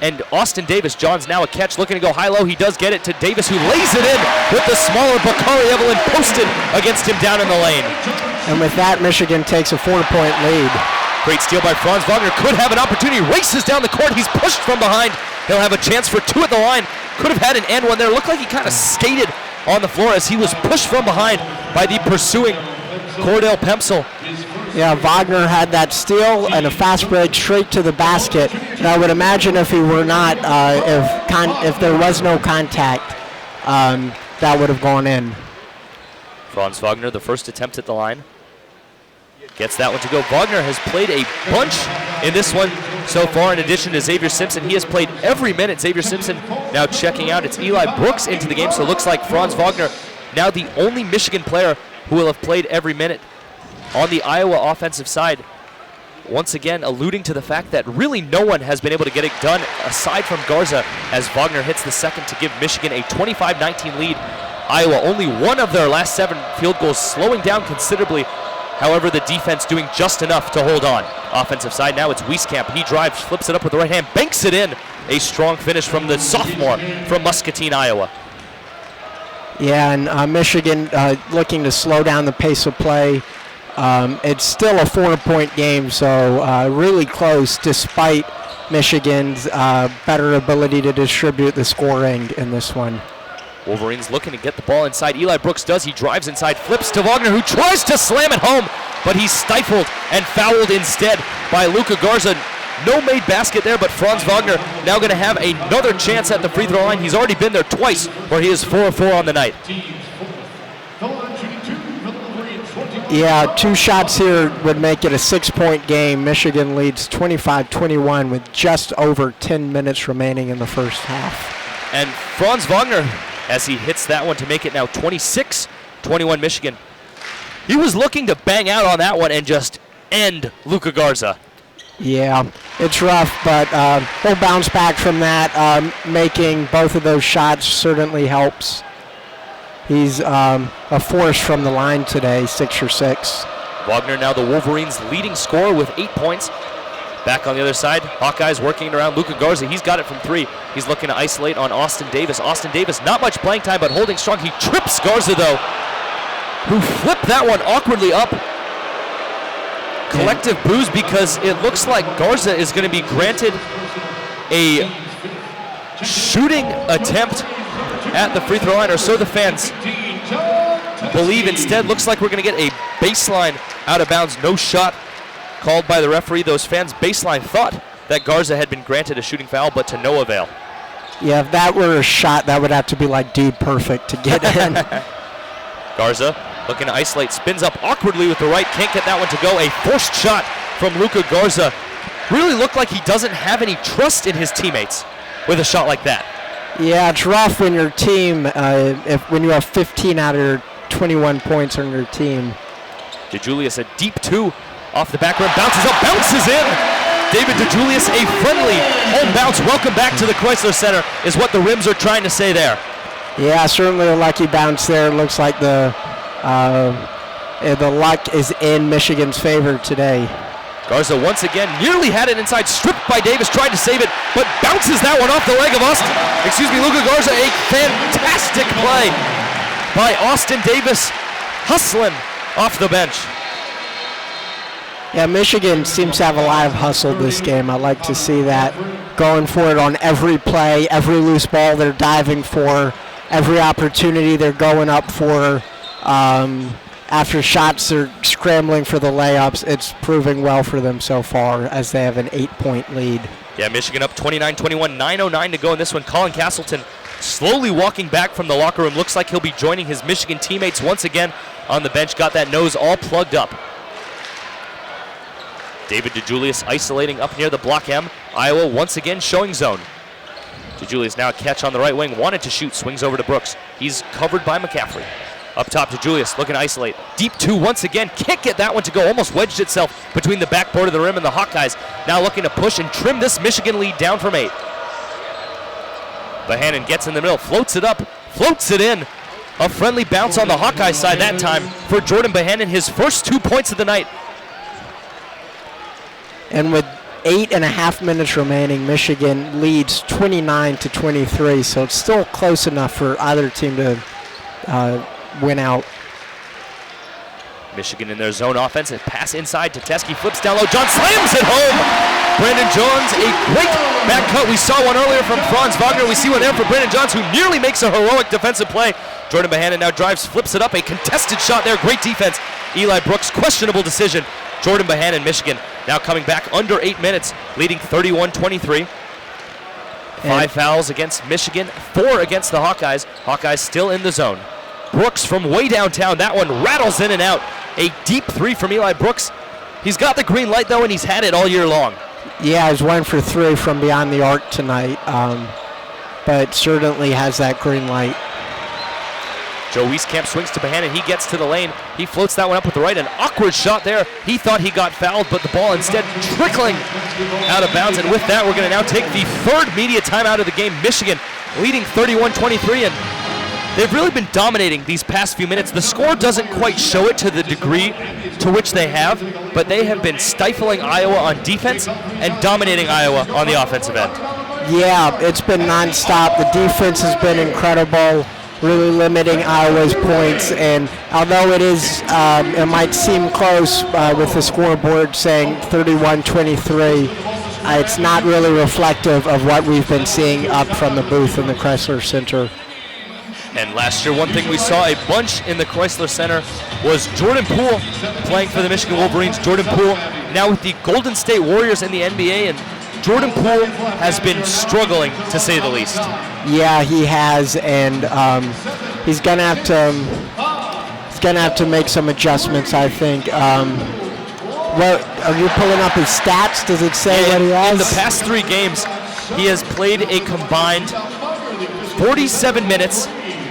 and Austin Davis. Johns now a catch, looking to go high-low. He does get it to Davis, who lays it in with the smaller Bakari Evelyn posted against him down in the lane. And with that, Michigan takes a 4-point lead. Great steal by Franz Wagner. Could have an opportunity. Races down the court. He's pushed from behind. He'll have a chance for 2 at the line. Could have had an and one there. Looked like he kind of skated on the floor as he was pushed from behind by the pursuing Cordell Pemsel. Yeah, Wagner had that steal and a fast break straight to the basket. And I would imagine if he were not, if there was no contact, that would have gone in. Franz Wagner, the first attempt at the line. Gets that one to go. Wagner has played a bunch in this one so far. In addition to Xavier Simpson, he has played every minute. Xavier Simpson now checking out. It's Eli Brooks into the game, so it looks like Franz Wagner now the only Michigan player who will have played every minute on the Iowa offensive side. Once again, alluding to the fact that really no one has been able to get it done aside from Garza as Wagner hits the second to give Michigan a 25-19 lead. Iowa only one of their last 7 field goals, slowing down considerably. However, the defense doing just enough to hold on. Offensive side now, it's Wieskamp. He drives, flips it up with the right hand, banks it in. A strong finish from the sophomore from Muscatine, Iowa. Yeah, and Michigan looking to slow down the pace of play. It's still a 4-point game, so really close despite Michigan's better ability to distribute the scoring in this one. Wolverines looking to get the ball inside. Eli Brooks does. He drives inside, flips to Wagner, who tries to slam it home, but he's stifled and fouled instead by Luka Garza. No made basket there, but Franz Wagner now going to have another chance at the free throw line. He's already been there twice, where he is 4 of 4 on the night. Yeah, 2 shots here would make it a 6-point game. Michigan leads 25-21 with just over 10 minutes remaining in the first half. And Franz Wagner, as he hits that one to make it now 26-21 Michigan. He was looking to bang out on that one and just end Luka Garza. Yeah, it's rough, but he'll bounce back from that. Making both of those shots certainly helps. He's a force from the line today, 6 for 6. Wagner now the Wolverines' leading scorer with 8 points. Back on the other side, Hawkeyes working it around Luka Garza. He's got it from 3. He's looking to isolate on Austin Davis. Austin Davis, not much playing time, but holding strong. He trips Garza, though, who flipped that one awkwardly up. Collective boos because it looks like Garza is going to be granted a shooting attempt at the free throw line, or so the fans believe. Instead, looks like we're going to get a baseline out of bounds. No shot called by the referee. Those fans baseline thought that Garza had been granted a shooting foul, but to no avail. Yeah, if that were a shot, that would have to be like dude perfect to get in. Garza looking to isolate, spins up awkwardly with the right, can't get that one to go. A forced shot from Luka Garza. Really looked like he doesn't have any trust in his teammates with a shot like that. Yeah, it's rough when your team, when you have 15 out of your 21 points on your team. DeJulius, a deep 2 off the back rim, bounces up, bounces in. David DeJulius, a friendly home bounce. Welcome back to the Crisler Center is what the Rims are trying to say there. Yeah, certainly a lucky bounce there. Looks like the luck is in Michigan's favor today. Garza once again nearly had it inside, stripped by Davis, tried to save it, but bounces that one off the leg of Luka Garza. A fantastic play by Austin Davis, hustling off the bench. Yeah, Michigan seems to have a lot of hustle this game. I like to see that. Going for it on every play, every loose ball they're diving for, every opportunity they're going up for. After shots, they're scrambling for the layups. It's proving well for them so far as they have an 8-point lead. Yeah, Michigan up 29-21, 9:09 to go in this one. Colin Castleton slowly walking back from the locker room. Looks like he'll be joining his Michigan teammates once again on the bench. Got that nose all plugged up. David DeJulius isolating up near the block M. Iowa once again showing zone. DeJulius now a catch on the right wing. Wanted to shoot. Swings over to Brooks. He's covered by McCaffrey. Up top to Julius, looking to isolate. Deep 2 once again. Can't get that one to go. Almost wedged itself between the backboard of the rim and the Hawkeyes. Now looking to push and trim this Michigan lead down from 8. Bohannon gets in the middle, floats it up, floats it in. A friendly bounce on the Hawkeye side that time for Jordan Bohannon, his first 2 points of the night. And with 8.5 minutes remaining, Michigan leads 29-23, so it's still close enough for either team to win out. Michigan in their zone offense, and pass inside to Teskey, flips down low, John slams it home! Brandon Johns, a great back cut. We saw one earlier from Franz Wagner. We see one there for Brandon Johns, who nearly makes a heroic defensive play. Jordan Bohannon now drives, flips it up, a contested shot there, great defense. Eli Brooks, questionable decision. Jordan Bohannon, Michigan, now coming back under 8 minutes, leading 31-23. 5 fouls against Michigan, 4 against the Hawkeyes. Hawkeyes still in the zone. Brooks from way downtown, that one rattles in and out. A deep 3 from Eli Brooks. He's got the green light though, and he's had it all year long. Yeah, he's 1 for 3 from beyond the arc tonight, but certainly has that green light. Joe Wieskamp swings to Bohannon. He gets to the lane. He floats that one up with the right. An awkward shot there. He thought he got fouled, but the ball instead trickling out of bounds. And with that, we're going to now take the 3rd media timeout of the game. Michigan leading 31-23, and they've really been dominating these past few minutes. The score doesn't quite show it to the degree to which they have, but they have been stifling Iowa on defense and dominating Iowa on the offensive end. Yeah, it's been nonstop. The defense has been incredible, really limiting Iowa's points. And although it is, it might seem close with the scoreboard saying 31-23, it's not really reflective of what we've been seeing up from the booth in the Crisler Center. And last year, one thing we saw a bunch in the Crisler Center was Jordan Poole playing for the Michigan Wolverines. Jordan Poole now with the Golden State Warriors in the NBA, and Jordan Poole has been struggling, to say the least. Yeah, he has, and he's gonna have to going to have to make some adjustments, I think. What are you pulling up his stats? Does it say what he has? In the past 3 games, he has played a combined 47 minutes.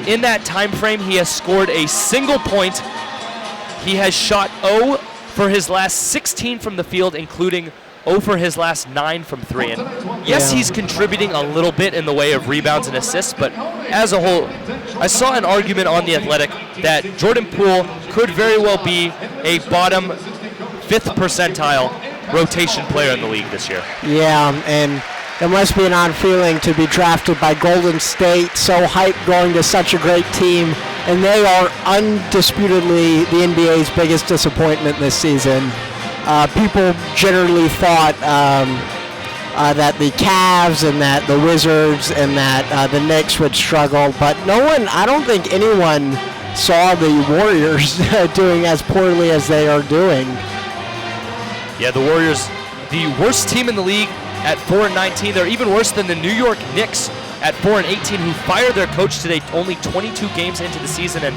In that time frame, he has scored a single point. He has shot 0 for his last 16 from the field, including 0 for his last 9 from 3. And yes, he's contributing a little bit in the way of rebounds and assists, but as a whole, I saw an argument on The Athletic that Jordan Poole could very well be a bottom 5th percentile rotation player in the league this year. Yeah, and it must be an odd feeling to be drafted by Golden State, so hyped going to such a great team, and they are undisputedly the NBA's biggest disappointment this season. People generally thought that the Cavs and that the Wizards and that the Knicks would struggle, but I don't think anyone saw the Warriors doing as poorly as they are doing. Yeah, the Warriors, the worst team in the league at 4-19. They're even worse than the New York Knicks at 4-18, who fired their coach today only 22 games into the season. And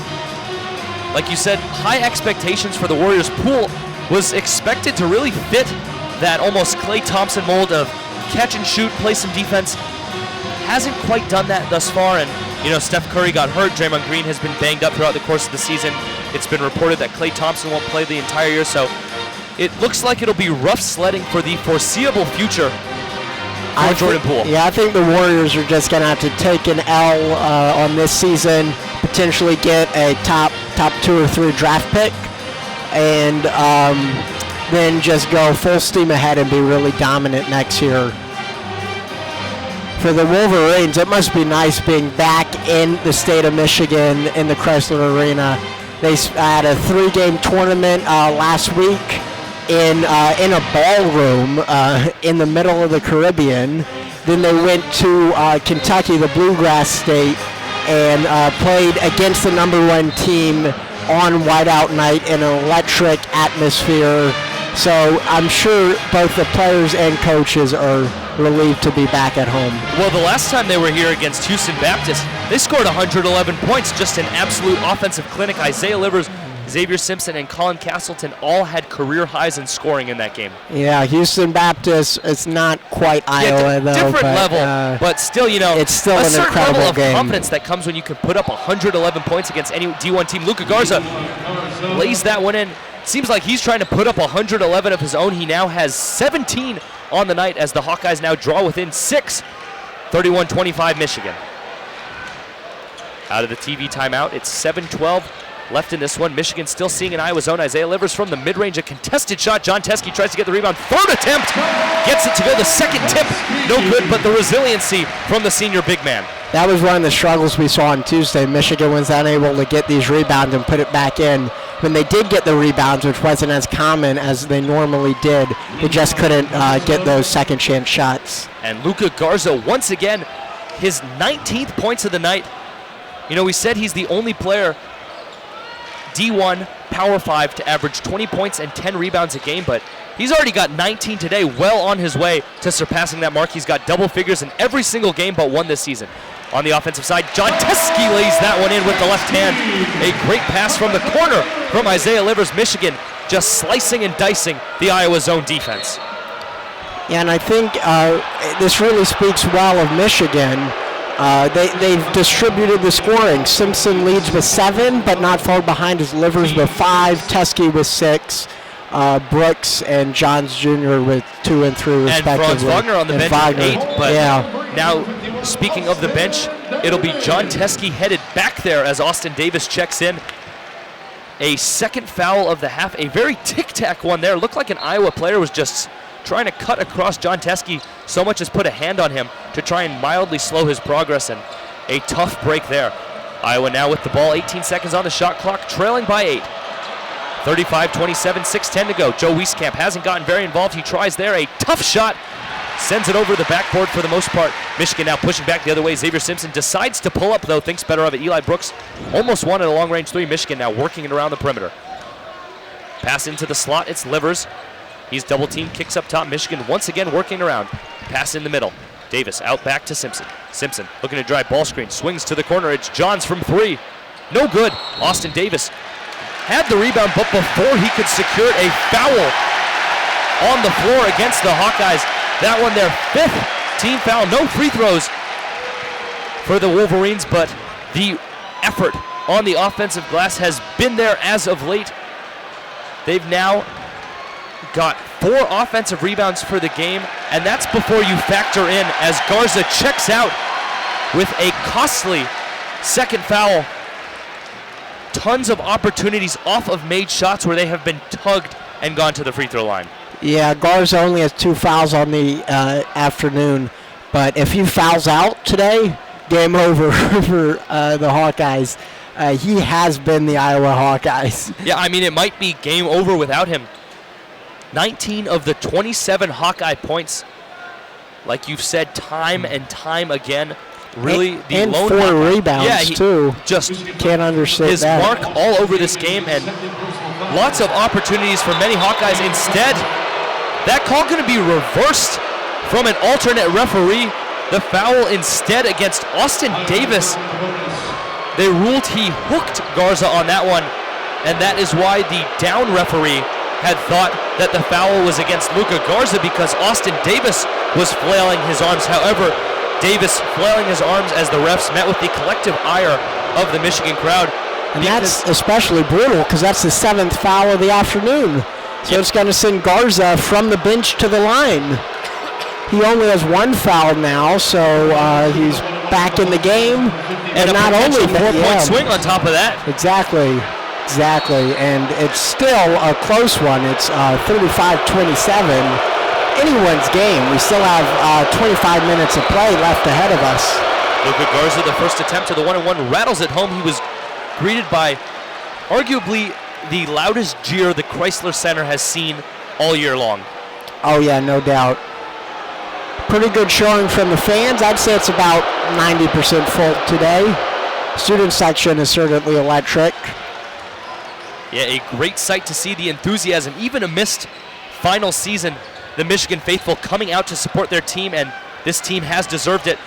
like you said, high expectations for the Warriors. Poole was expected to really fit that almost Klay Thompson mold of catch and shoot, play some defense. Hasn't quite done that thus far. And Steph Curry got hurt. Draymond Green has been banged up throughout the course of the season. It's been reported that Klay Thompson won't play the entire year. So it looks like it'll be rough sledding for the foreseeable future for Jordan Poole. Yeah, I think the Warriors are just going to have to take an L on this season, potentially get a top 2 or 3 draft pick, and then just go full steam ahead and be really dominant next year. For the Wolverines, it must be nice being back in the state of Michigan in the Crisler Arena. They had a 3-game tournament last week in a ballroom in the middle of the Caribbean. Then they went to Kentucky, the Bluegrass State, and played against the #1 team on whiteout night in an electric atmosphere. So I'm sure both the players and coaches are relieved to be back at home. Well, the last time they were here against Houston Baptist, they scored 111 points, just an absolute offensive clinic. Isaiah Livers, Xavier Simpson, and Colin Castleton all had career highs in scoring in that game. Yeah, Houston Baptist, it's not quite Iowa, though. Different level, but still, it's still an incredible certain level of game. confidence that comes when you can put up 111 points against any D1 team. Luka Garza lays that one in. Seems like he's trying to put up 111 of his own. He now has 17 on the night as the Hawkeyes now draw within 6. 31-25 Michigan. Out of the TV timeout, it's 7:12 left in this one. Michigan still seeing in Iowa zone. Isaiah Livers from the mid-range, a contested shot. John Teske tries to get the rebound. 3rd attempt, gets it to go. The 2nd tip, no good, but the resiliency from the senior big man. That was one of the struggles we saw on Tuesday. Michigan was unable to get these rebounds and put it back in. When they did get the rebounds, which wasn't as common as they normally did, they just couldn't get those second chance shots. And Luka Garza, once again, his 19th points of the night. We said he's the only player, D1, Power 5, to average 20 points and 10 rebounds a game, but he's already got 19 today, well on his way to surpassing that mark. He's got double figures in every single game but one this season. On the offensive side, John Teske lays that one in with the left hand. A great pass from the corner from Isaiah Livers. Michigan just slicing and dicing the Iowa zone defense. Yeah, and I think this really speaks well of Michigan. They've distributed the scoring. Simpson leads with 7, but not far behind is Livers with 5, Teske with 6, Brooks and Johns Jr. with 2 and 3 respectively. And Franz Wagner on the bench with 8. But now, speaking of the bench, it'll be John Teske headed back there as Austin Davis checks in. A 2nd foul of the half, a very tic-tac one there. Looked like an Iowa player was just trying to cut across John Teske, so much as put a hand on him to try and mildly slow his progress, and a tough break there. Iowa now with the ball, 18 seconds on the shot clock, trailing by 8. 35-27, 6:10 to go. Joe Wieskamp hasn't gotten very involved. He tries there, a tough shot, sends it over the backboard for the most part. Michigan now pushing back the other way. Xavier Simpson decides to pull up, though, thinks better of it. Eli Brooks almost won at a long-range 3. Michigan now working it around the perimeter. Pass into the slot, it's Livers. He's double teamed, kicks up top. Michigan once again working around. Pass in the middle. Davis out back to Simpson. Simpson looking to drive ball screen. Swings to the corner. It's Johns from 3. No good. Austin Davis had the rebound, but before he could secure a foul on the floor against the Hawkeyes. That one, their 5th team foul. No free throws for the Wolverines, but the effort on the offensive glass has been there as of late. They've now got 4 offensive rebounds for the game, and that's before you factor in as Garza checks out with a costly second foul. Tons of opportunities off of made shots where they have been tugged and gone to the free throw line. Yeah, Garza only has 2 fouls on the afternoon, but if he fouls out today, game over for the Hawkeyes. He has been the Iowa Hawkeyes. Yeah, I mean, it might be game over without him. 19 of the 27 Hawkeye points, like you've said, time and time again. Really, the lone 4 rebounds, too. Just can't understand his that. mark all over this game, and lots of opportunities for many Hawkeyes. Instead, that call going to be reversed from an alternate referee. The foul instead against Austin Davis. They ruled he hooked Garza on that one, and that is why the down referee had thought that the foul was against Luka Garza because Austin Davis was flailing his arms. However, Davis flailing his arms as the refs met with the collective ire of the Michigan crowd. And that's especially brutal because that's the 7th foul of the afternoon. So it's going to send Garza from the bench to the line. He only has 1 foul now, so he's back in the game. And not only 4-point swing on top of that. Exactly. And it's still a close one. It's 35-27. Anyone's game. We still have 25 minutes of play left ahead of us. Luka Garza, the first attempt to the 1-and-1, rattles it home. He was greeted by arguably the loudest jeer the Crisler Center has seen all year long. Oh yeah, no doubt. Pretty good showing from the fans. I'd say it's about 90% full today. Student section is certainly electric. Yeah, a great sight to see the enthusiasm, even amidst final season. The Michigan faithful coming out to support their team, and this team has deserved it.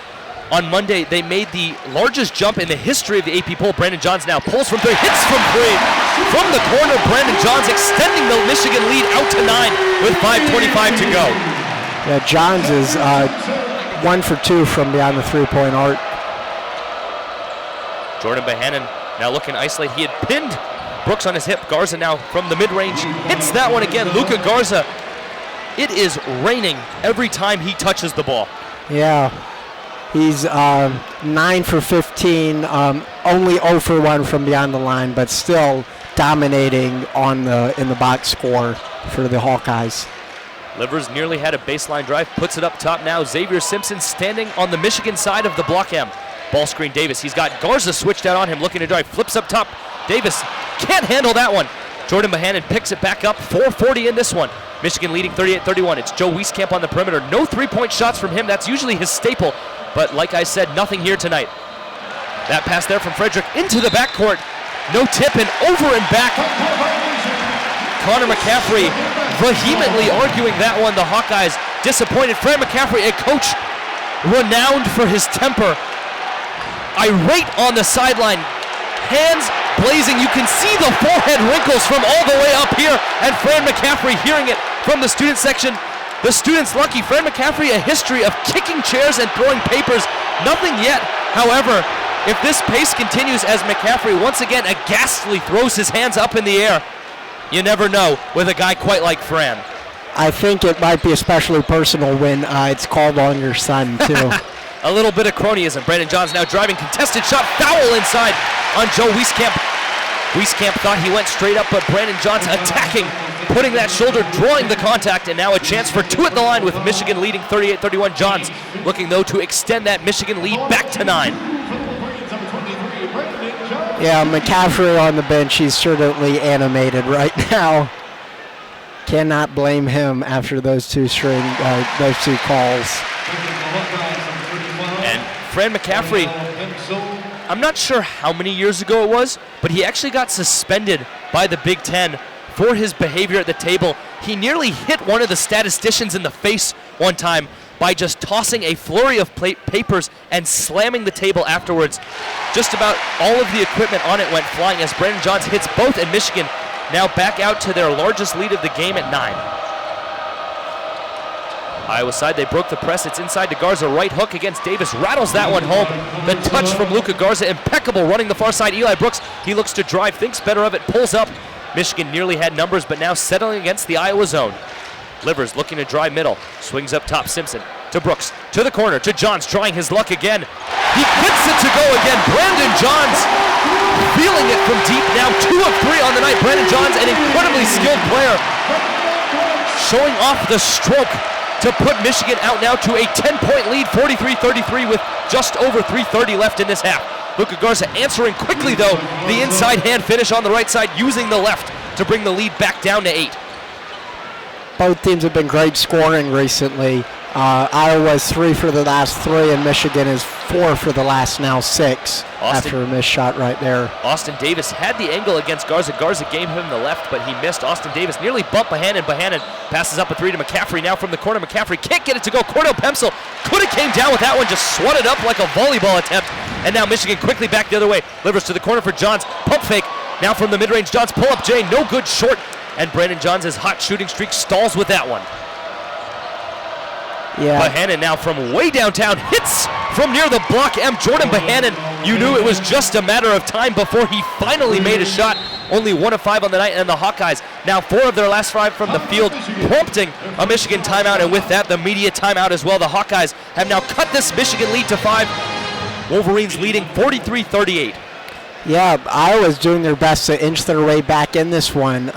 On Monday, they made the largest jump in the history of the AP poll. Brandon Johns now pulls from 3, hits from 3. From the corner, Brandon Johns extending the Michigan lead out to 9 with 5:25 to go. Yeah, Johns is 1 for 2 from beyond the 3-point arc. Jordan Bohannon now looking to isolate. He had pinned Brooks on his hip. Garza now from the mid-range hits that one again. Luka Garza, it is raining every time he touches the ball. Yeah, he's 9 for 15, only 0 for 1 from beyond the line, but still dominating in the box score for the Hawkeyes. Livers nearly had a baseline drive, puts it up top now. Xavier Simpson standing on the Michigan side of the block M. Ball screen Davis. He's got Garza switched out on him, looking to drive. Flips up top. Davis can't handle that one. Jordan Bohannon picks it back up. 4:40 in this one. Michigan leading 38-31. It's Joe Wieskamp on the perimeter. No 3-point shots from him. That's usually his staple. But like I said, nothing here tonight. That pass there from Frederick into the backcourt. No tip and over and back. Connor McCaffrey vehemently arguing that one. The Hawkeyes disappointed. Fred McCaffrey, a coach renowned for his temper, irate on the sideline, hands blazing. You can see the forehead wrinkles from all the way up here, and Fred McCaffrey hearing it from the student section. The students lucky. Fred McCaffrey, a history of kicking chairs and throwing papers. Nothing yet. However, if this pace continues as McCaffrey once again ghastly throws his hands up in the air, you never know with a guy quite like Fran. I think it might be especially personal when it's called on your son, too. A little bit of cronyism. Brandon Johns now driving, contested shot, foul inside on Joe Wieskamp. Wieskamp thought he went straight up, but Brandon Johns attacking, putting that shoulder, drawing the contact, and now a chance for 2 at the line with Michigan leading 38-31. Johns looking, though, to extend that Michigan lead back to 9. Yeah, McCaffrey on the bench, he's certainly animated right now. Cannot blame him after those two calls. And Fran McCaffrey, I'm not sure how many years ago it was, but he actually got suspended by the Big Ten for his behavior at the table. He nearly hit one of the statisticians in the face one time by just tossing a flurry of papers and slamming the table afterwards. Just about all of the equipment on it went flying as Brandon Johns hits both, and Michigan now back out to their largest lead of the game at 9. Iowa side, they broke the press. It's inside to Garza, right hook against Davis, rattles that one home. The touch from Luka Garza, impeccable running the far side. Eli Brooks, he looks to drive, thinks better of it, pulls up. Michigan nearly had numbers, but now settling against the Iowa zone. Livers looking to drive middle, swings up top. Simpson to Brooks, to the corner, to Johns, trying his luck again. He gets it to go again. Brandon Johns feeling it from deep now. 2 of 3 on the night. Brandon Johns, an incredibly skilled player, showing off the stroke to put Michigan out now to a 10-point lead, 43-33 with just over 3:30 left in this half. Luka Garza answering quickly though, the inside hand finish on the right side, using the left to bring the lead back down to 8. Both teams have been great scoring recently. Iowa's 3 for the last 3, and Michigan is 4 for the last now 6 after a missed shot right there. Austin Davis had the angle against Garza. Garza gave him the left, but he missed. Austin Davis nearly bumped Bohannon. Bohannon passes up a 3 to McCaffrey. Now from the corner, McCaffrey can't get it to go. Cordell Pemsel could have came down with that one, just swatted up like a volleyball attempt. And now Michigan quickly back the other way. Livers to the corner for Johns. Pump fake. Now from the mid-range, Johns pull up Jay. No good, short. And Brandon Johns' hot shooting streak stalls with that one. Yeah. Bohannon now from way downtown hits from near the block M. Jordan Bohannon, you knew it was just a matter of time before he finally made a shot. Only 1 of 5 on the night, and the Hawkeyes now 4 of their last 5 from the field, prompting a Michigan timeout, and with that, the media timeout as well. The Hawkeyes have now cut this Michigan lead to 5. Wolverines leading 43-38. Yeah, Iowa's doing their best to inch their way back in this one,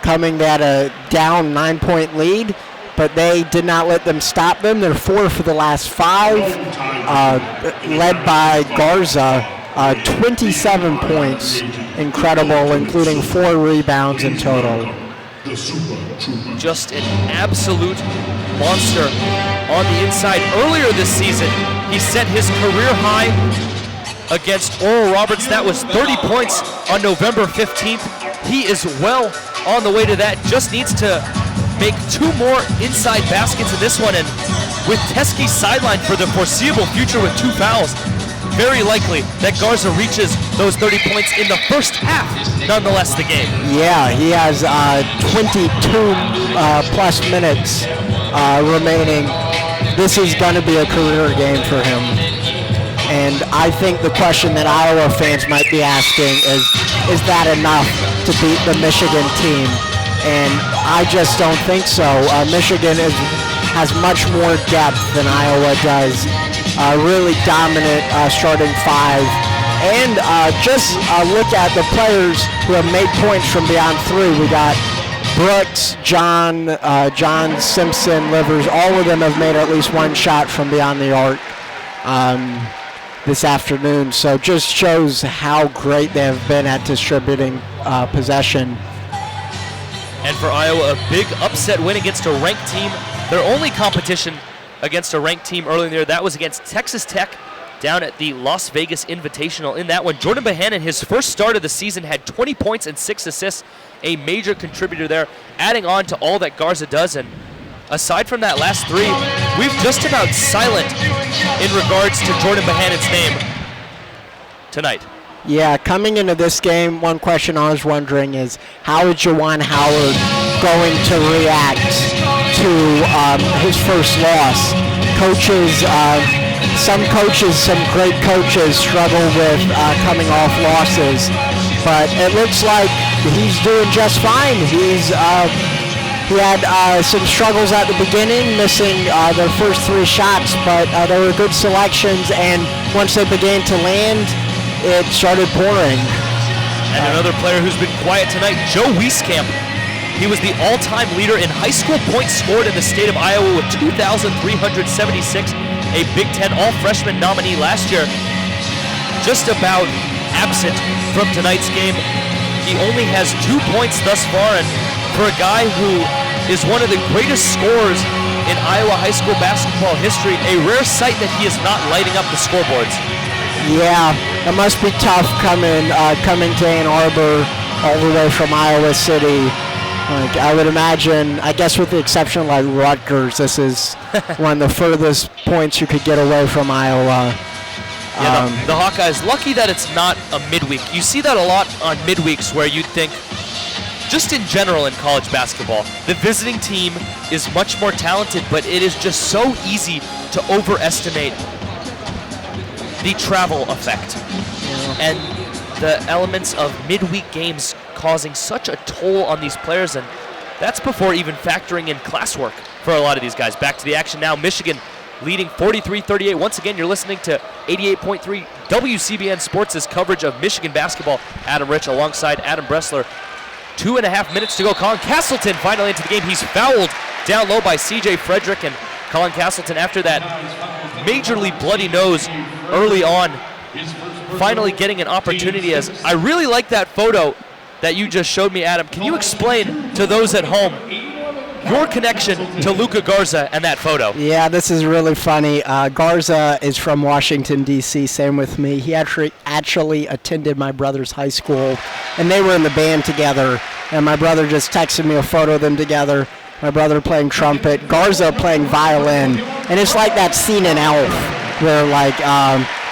coming at a down 9-point lead, but they did not let them stop them. They're 4 for the last 5, led by Garza, 27 points, incredible, including 4 rebounds in total. Just an absolute monster on the inside. Earlier this season, he set his career high against Oral Roberts. That was 30 points on November 15th. He is well on the way to that. Just needs to make 2 more inside baskets in this one, and with Teskey sidelined for the foreseeable future with 2 fouls, very likely that Garza reaches those 30 points in the first half, nonetheless, the game. Yeah, he has 22 plus minutes remaining. This is going to be a career game for him. And I think the question that Iowa fans might be asking is that enough to beat the Michigan team? And I just don't think so. Michigan has much more depth than Iowa does. Really dominant starting 5. And just look at the players who have made points from beyond 3. We got Brooks, John, Simpson, Livers. All of them have made at least 1 shot from beyond the arc this afternoon. So just shows how great they have been at distributing possession. And for Iowa, a big upset win against a ranked team. Their only competition against a ranked team earlier in the year, that was against Texas Tech down at the Las Vegas Invitational. In that one, Jordan Bohannon, his first start of the season, had 20 points and 6 assists, a major contributor there, adding on to all that Garza does. And aside from that last 3, we've just about silent in regards to Jordan Bohannon's name tonight. Yeah, coming into this game, one question I was wondering is how is Juwan Howard going to react to his first loss? Some great coaches struggle with coming off losses, but it looks like he's doing just fine. He had some struggles at the beginning, missing their first 3 shots, but they were good selections, and once they began to land, it started pouring. And another player who's been quiet tonight, Joe Wieskamp. He was the all-time leader in high school points scored in the state of Iowa with 2,376, a Big Ten all-freshman nominee last year. Just about absent from tonight's game. He only has 2 points thus far, and for a guy who is one of the greatest scorers in Iowa high school basketball history, a rare sight that he is not lighting up the scoreboards. Yeah, it must be tough coming to Ann Arbor all the way from Iowa City Like, I would imagine, I guess with the exception of like Rutgers, this is one of the furthest points you could get away from Iowa. Yeah, the Hawkeyes, lucky that it's not a midweek. You see that a lot on midweeks where you'd think, just in general in college basketball, the visiting team is much more talented, but it is just so easy to overestimate the travel effect. Yeah. And the elements of midweek games causing such a toll on these players, and that's before even factoring in classwork for a lot of these guys. Back to the action now, Michigan leading 43-38. Once again, you're listening to 88.3 WCBN Sports' coverage of Michigan basketball. Adam Rich alongside Adam Bressler. 2.5 minutes to go. Colin Castleton finally into the game. He's fouled down low by C.J. Frederick, and Colin Castleton, after that majorly bloody nose early on, finally getting an opportunity. As I really like that photo that you just showed me, Adam. Can you explain to those at home your connection to Luka Garza and that photo? Yeah, this is really funny. Garza is from Washington, D.C., same with me. He actually attended my brother's high school, and they were in the band together, and my brother just texted me a photo of them together. My brother playing trumpet, Garza playing violin, and it's like that scene in Elf where like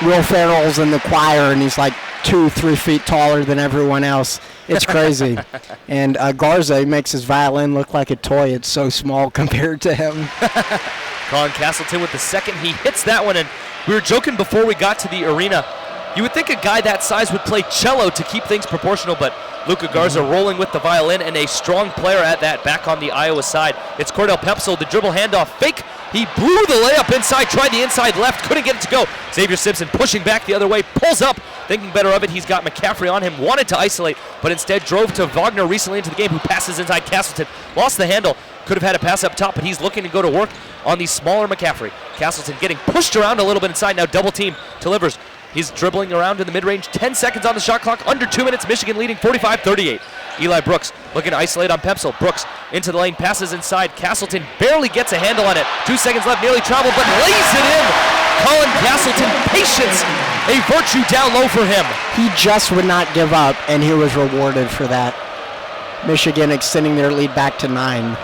Will Ferrell's in the choir, and he's like 2-3 feet taller than everyone else. It's crazy. And Garza, he makes his violin look like a toy. It's so small compared to him. Colin Castleton with the second. He hits that one, and we were joking before we got to the arena. You would think a guy that size would play cello to keep things proportional, but Luka Garza rolling with the violin, and a strong player at that back on the Iowa side. It's Cordell Pepsel, the dribble handoff fake. He blew the layup inside, tried the inside left, couldn't get it to go. Xavier Simpson pushing back the other way, pulls up, thinking better of it. He's got McCaffrey on him, wanted to isolate, but instead drove to Wagner recently into the game, who passes inside Castleton. Lost the handle, could have had a pass up top, but he's looking to go to work on the smaller McCaffrey. Castleton getting pushed around a little bit inside, now double team, delivers. He's dribbling around in the mid-range, 10 seconds on the shot clock, under 2 minutes, Michigan leading 45-38. Eli Brooks looking to isolate on Pepsel. Brooks into the lane, passes inside. Castleton barely gets a handle on it. 2 seconds left, nearly traveled, but lays it in. Colin Castleton, patience, a virtue down low for him. He just would not give up, and he was rewarded for that. Michigan extending their lead back to 9.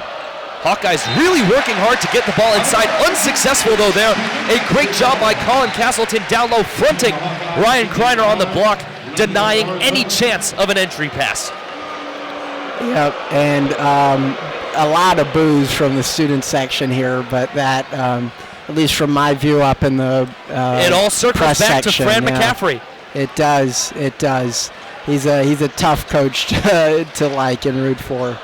Hawkeyes really working hard to get the ball inside. Unsuccessful though there. A great job by Colin Castleton down low, fronting Ryan Kreiner on the block, denying any chance of an entry pass. Yep, and a lot of boos from the student section here, but that, at least from my view up in the it all circles back section, to Fran McCaffrey. It does, it does. He's a tough coach to like and root for.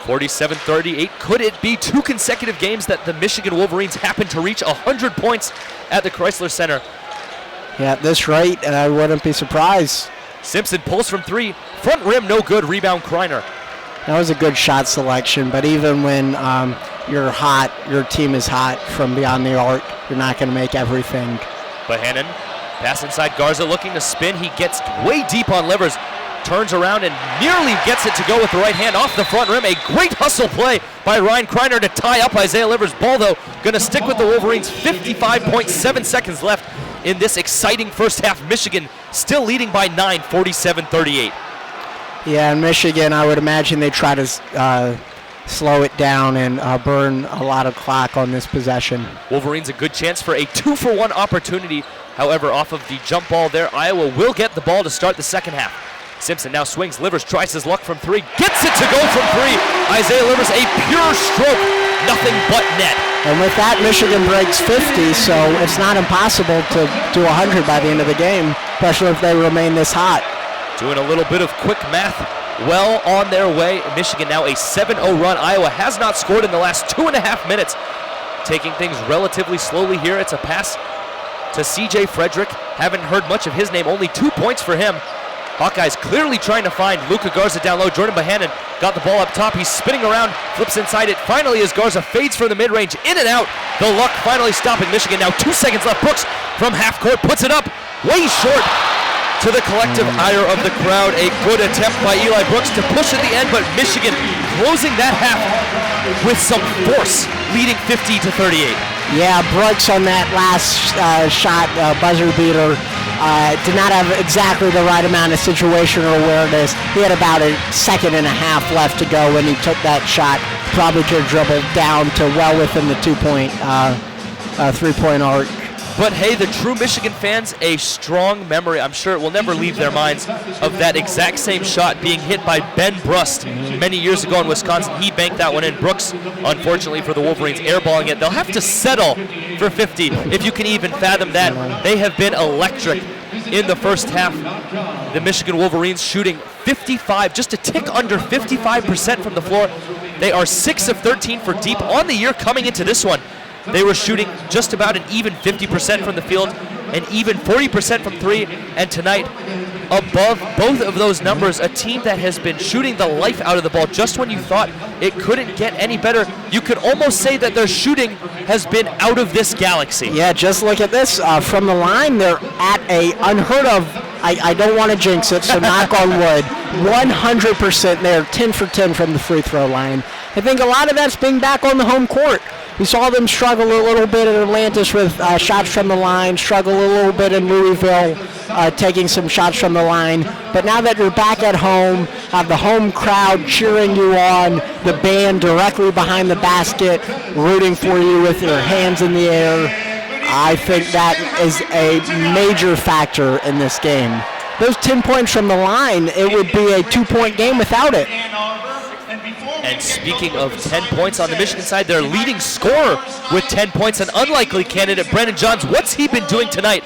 47-38. Could it be 2 consecutive games that the Michigan Wolverines happen to reach 100 points at the Crisler Center? Yeah, at this rate, I wouldn't be surprised. Simpson pulls from 3. Front rim, no good. Rebound, Kreiner. That was a good shot selection, but even when you're hot, your team is hot from beyond the arc, you're not going to make everything. Bohannon, pass inside. Garza looking to spin. He gets way deep on Livers. Turns around and nearly gets it to go with the right hand off the front rim. A great hustle play by Ryan Kreiner to tie up Isaiah Livers. Ball, though, going to stick with the Wolverines. 55.7 seconds left in this exciting first half. Michigan still leading by 9, 47-38. Yeah, in Michigan, I would imagine they try to slow it down and burn a lot of clock on this possession. Wolverines a good chance for a 2-for-1 opportunity. However, off of the jump ball there, Iowa will get the ball to start the second half. Simpson now swings. Livers tries his luck from 3. Gets it to go from 3. Isaiah Livers, a pure stroke. Nothing but net. And with that, Michigan breaks 50, so it's not impossible to do 100 by the end of the game, especially if they remain this hot. Doing a little bit of quick math. Well on their way. Michigan now a 7-0 run. Iowa has not scored in the last 2.5 minutes. Taking things relatively slowly here. It's a pass to C.J. Frederick. Haven't heard much of his name. Only 2 points for him. Hawkeyes clearly trying to find Luka Garza down low. Jordan Bohannon got the ball up top. He's spinning around, flips inside it. Finally, as Garza fades from the mid-range, in and out. The luck finally stopping Michigan. Now 2 seconds left. Brooks from half court puts it up way short. To the collective ire of the crowd, a good attempt by Eli Brooks to push at the end, but Michigan closing that half with some force, leading 50-38. Yeah, Brooks on that last shot, buzzer beater, did not have exactly the right amount of situational awareness. He had about a second and a half left to go when he took that shot. Probably could have dribbled down to well within the three-point arc. But hey, the true Michigan fans, a strong memory, I'm sure it will never leave their minds, of that exact same shot being hit by Ben Brust many years ago in Wisconsin. He banked that one in. Brooks, unfortunately for the Wolverines, airballing it. They'll have to settle for 50 if you can even fathom that. They have been electric in the first half. The Michigan Wolverines shooting 55, just a tick under 55% from the floor. They are 6 of 13 for deep on the year coming into this one. They were shooting just about an even 50% from the field and even 40% from three. And tonight, above both of those numbers, a team that has been shooting the life out of the ball just when you thought it couldn't get any better. You could almost say that their shooting has been out of this galaxy. Yeah, just look at this. From the line, they're at a unheard of, I don't want to jinx it, so knock on wood, 100%. They're 10 for 10 from the free throw line. I think a lot of that's being back on the home court. We saw them struggle a little bit at Atlantis with shots from the line, struggle a little bit in Louisville, taking some shots from the line. But now that you're back at home, have the home crowd cheering you on, the band directly behind the basket, rooting for you with their hands in the air, I think that is a major factor in this game. Those 10 points from the line, it would be a 2-point game without it. And speaking of 10 points on the Michigan side, their leading scorer with 10 points, an unlikely candidate, Brennan Johns. What's he been doing tonight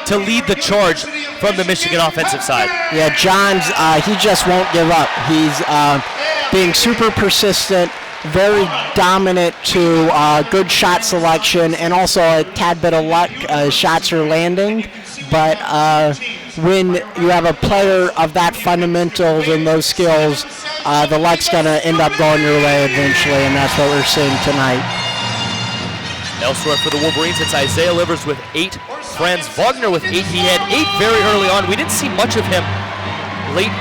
to lead the charge from the Michigan offensive side? Yeah, Johns, he just won't give up. He's being super persistent, very dominant to good shot selection, and also a tad bit of luck. Shots are landing, but when you have a player of that fundamentals and those skills, the luck's going to end up going your way eventually, and that's what we're seeing tonight. Elsewhere for the Wolverines, it's Isaiah Livers with 8, Franz Wagner with 8. He had 8 very early on. We didn't see much of him late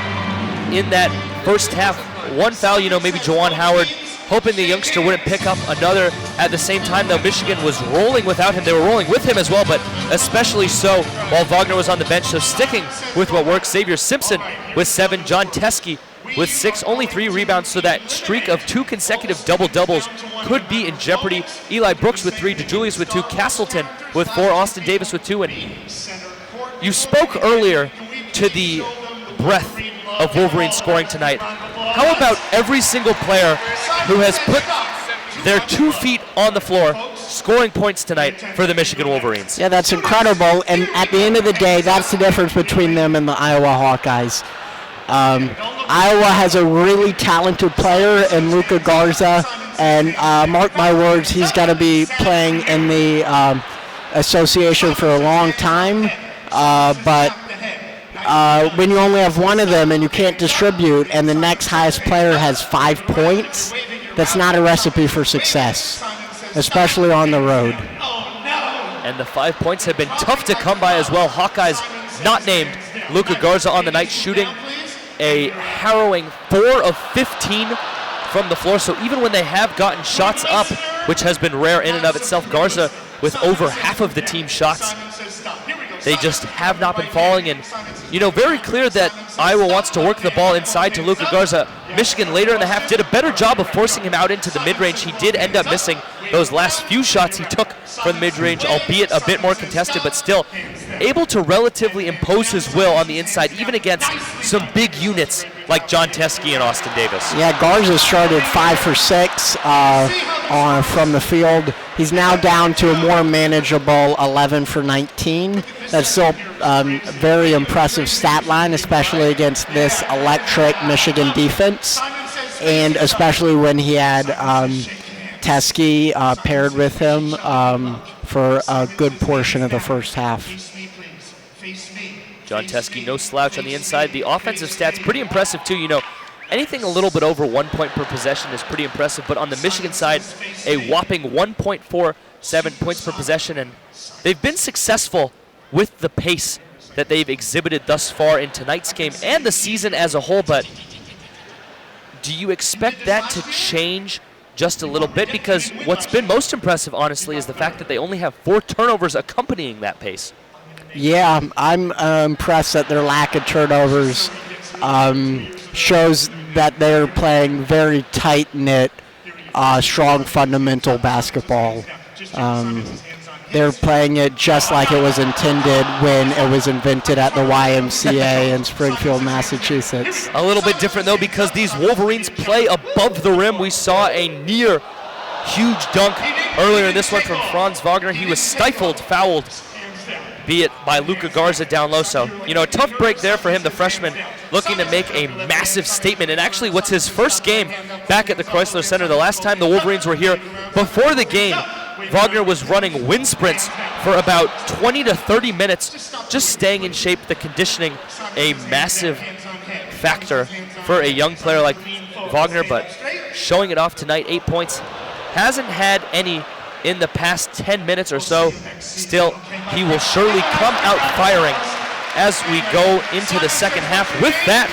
in that first half. One foul, maybe Juwan Howard hoping the youngster wouldn't pick up another. At the same time, though, Michigan was rolling without him. They were rolling with him as well, but especially so while Wagner was on the bench. So sticking with what works, Xavier Simpson with 7, John Teskey with 6, only 3 rebounds, so that streak of 2 consecutive double-doubles could be in jeopardy. Eli Brooks with 3, DeJulius with 2, Castleton with 4, Austin Davis with 2. And you spoke earlier to the breadth of Wolverine scoring tonight. How about every single player who has put their 2 feet on the floor scoring points tonight for the Michigan Wolverines? Yeah, that's incredible, and at the end of the day, that's the difference between them and the Iowa Hawkeyes. Iowa has a really talented player in Luka Garza, and mark my words, he's going to be playing in the association for a long time, but when you only have one of them and you can't distribute and the next highest player has 5 points, that's not a recipe for success, especially on the road. And the 5 points have been tough to come by as well. Hawkeyes not named Luka Garza on the night, shooting a harrowing 4 of 15 from the floor. So even when they have gotten shots up, which has been rare in and of itself, Garza with over half of the team shots, they just have not been falling. And very clear that Iowa wants to work the ball inside to Luka Garza. Michigan later in the half did a better job of forcing him out into the mid-range. He did end up missing those last few shots he took from the mid-range, albeit a bit more contested, but still able to relatively impose his will on the inside, even against some big units like John Teskey and Austin Davis. Yeah, Garza started 5 for 6 from the field. He's now down to a more manageable 11 for 19. That's still very impressive stat line, especially against this electric Michigan defense, and especially when he had Teskey paired with him for a good portion of the first half. John Teskey, no slouch on the inside. The offensive stats, pretty impressive too. Anything a little bit over 1 point per possession is pretty impressive, but on the Michigan side, a whopping 1.47 points per possession, and they've been successful with the pace that they've exhibited thus far in tonight's game and the season as a whole. But do you expect that to change just a little bit? Because what's been most impressive, honestly, is the fact that they only have 4 turnovers accompanying that pace. Yeah, I'm impressed at their lack of turnovers. Shows that they're playing very tight-knit, strong fundamental basketball. They're playing it just like it was intended when it was invented at the YMCA in Springfield, Massachusetts. A little bit different though because these Wolverines play above the rim. We saw a near huge dunk earlier in this one from Franz Wagner. He was stifled, fouled, be it by Luka Garza down low. So, a tough break there for him, the freshman, looking to make a massive statement. And actually, what's his first game back at the Crisler Center. The last time the Wolverines were here before the game, Wagner was running wind sprints for about 20 to 30 minutes, just staying in shape, the conditioning, a massive factor for a young player like Wagner, but showing it off tonight, 8 points. Hasn't had any in the past 10 minutes or so. Still, he will surely come out firing as we go into the second half. With that,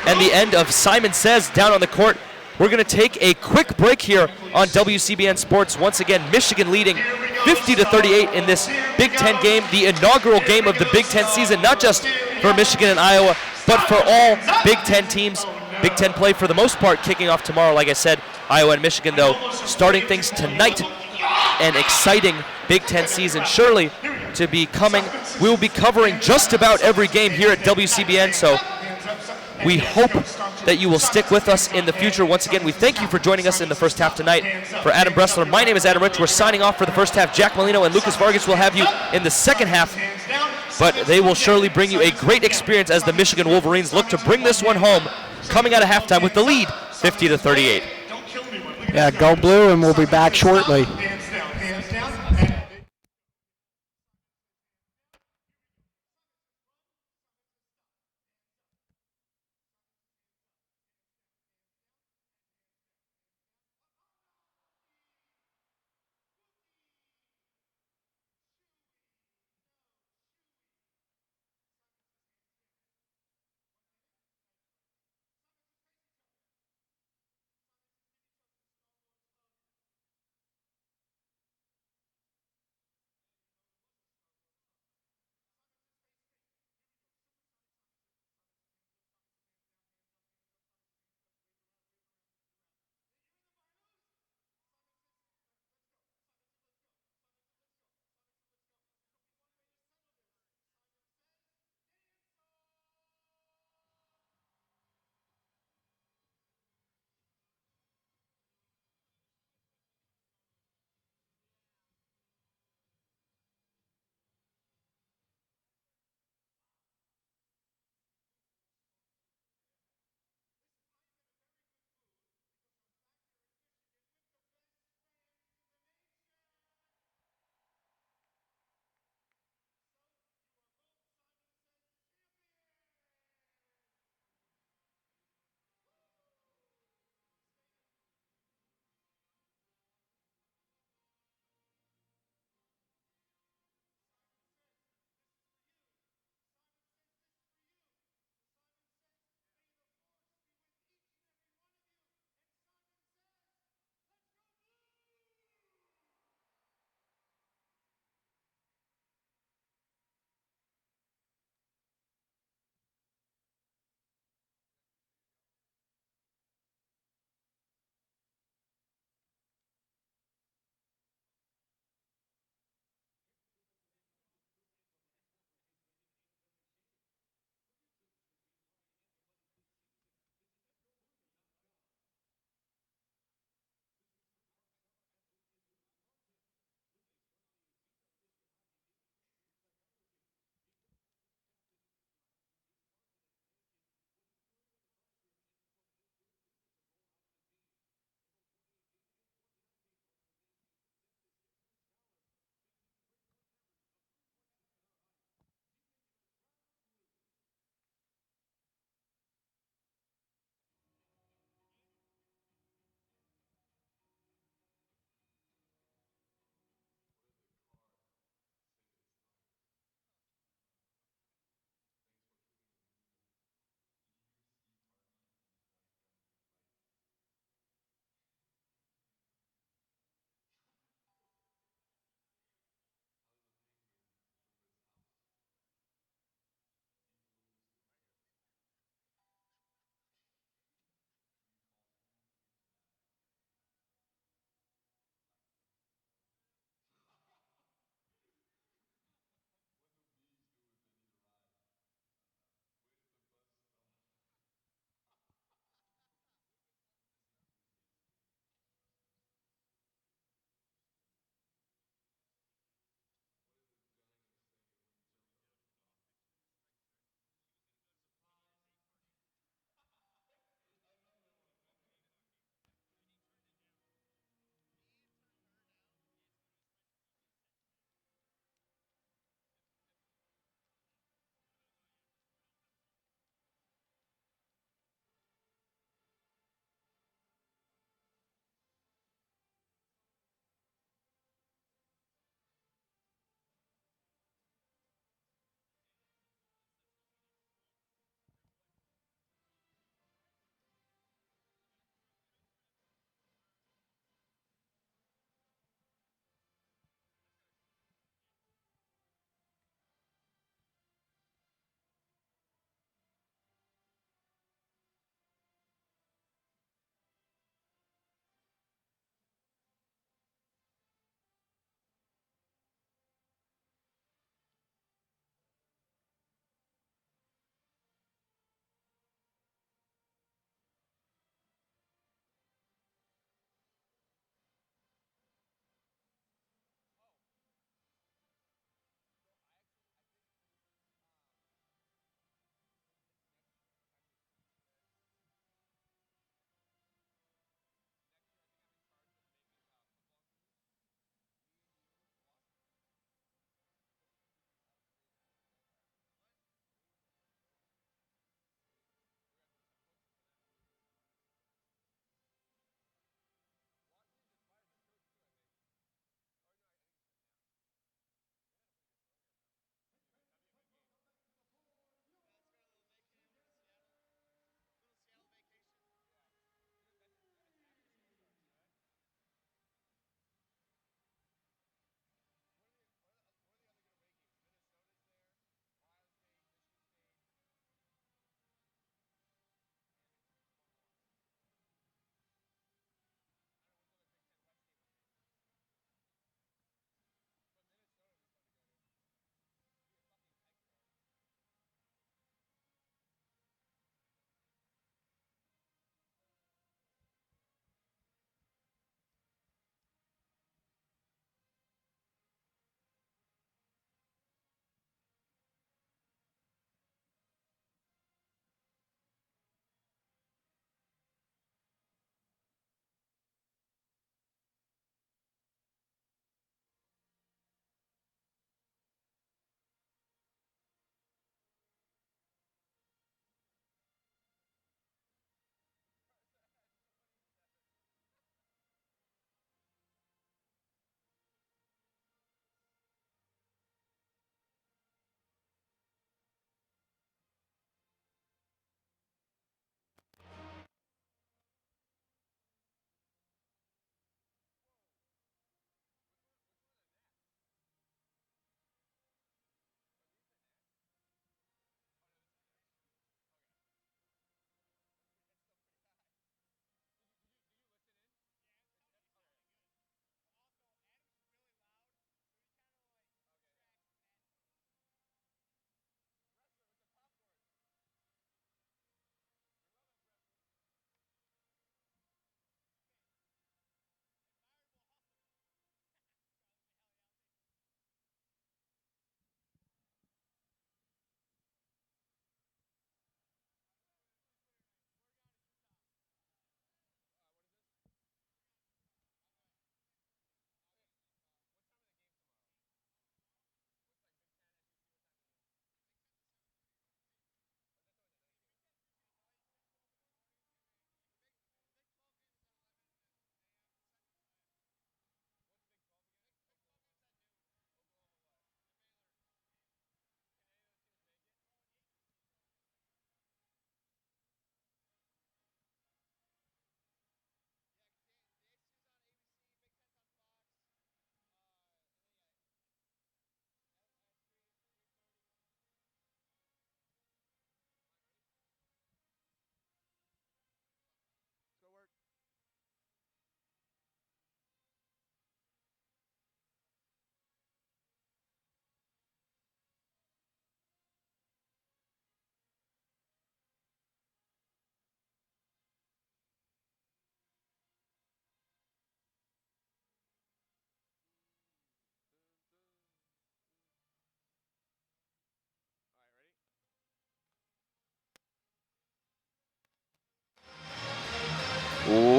and the end of Simon Says down on the court, we're going to take a quick break here on WCBN Sports. Once again, Michigan leading 50-38 in this Big Ten game, the inaugural game of the Big Ten season, not just for Michigan and Iowa, but for all Big Ten teams. Big Ten play for the most part kicking off tomorrow. Like I said, Iowa and Michigan, though, starting things tonight. An exciting Big Ten season surely to be coming. We'll be covering just about every game here at WCBN, so we hope that you will stick with us in the future. Once again, we thank you for joining us in the first half tonight. For Adam Bressler, my name is Adam Rich. We're signing off for the first half. Jack Molino and Lucas Vargas will have you in the second half, but they will surely bring you a great experience as the Michigan Wolverines look to bring this one home, coming out of halftime with the lead, 50-38. Yeah, go blue, and we'll be back shortly.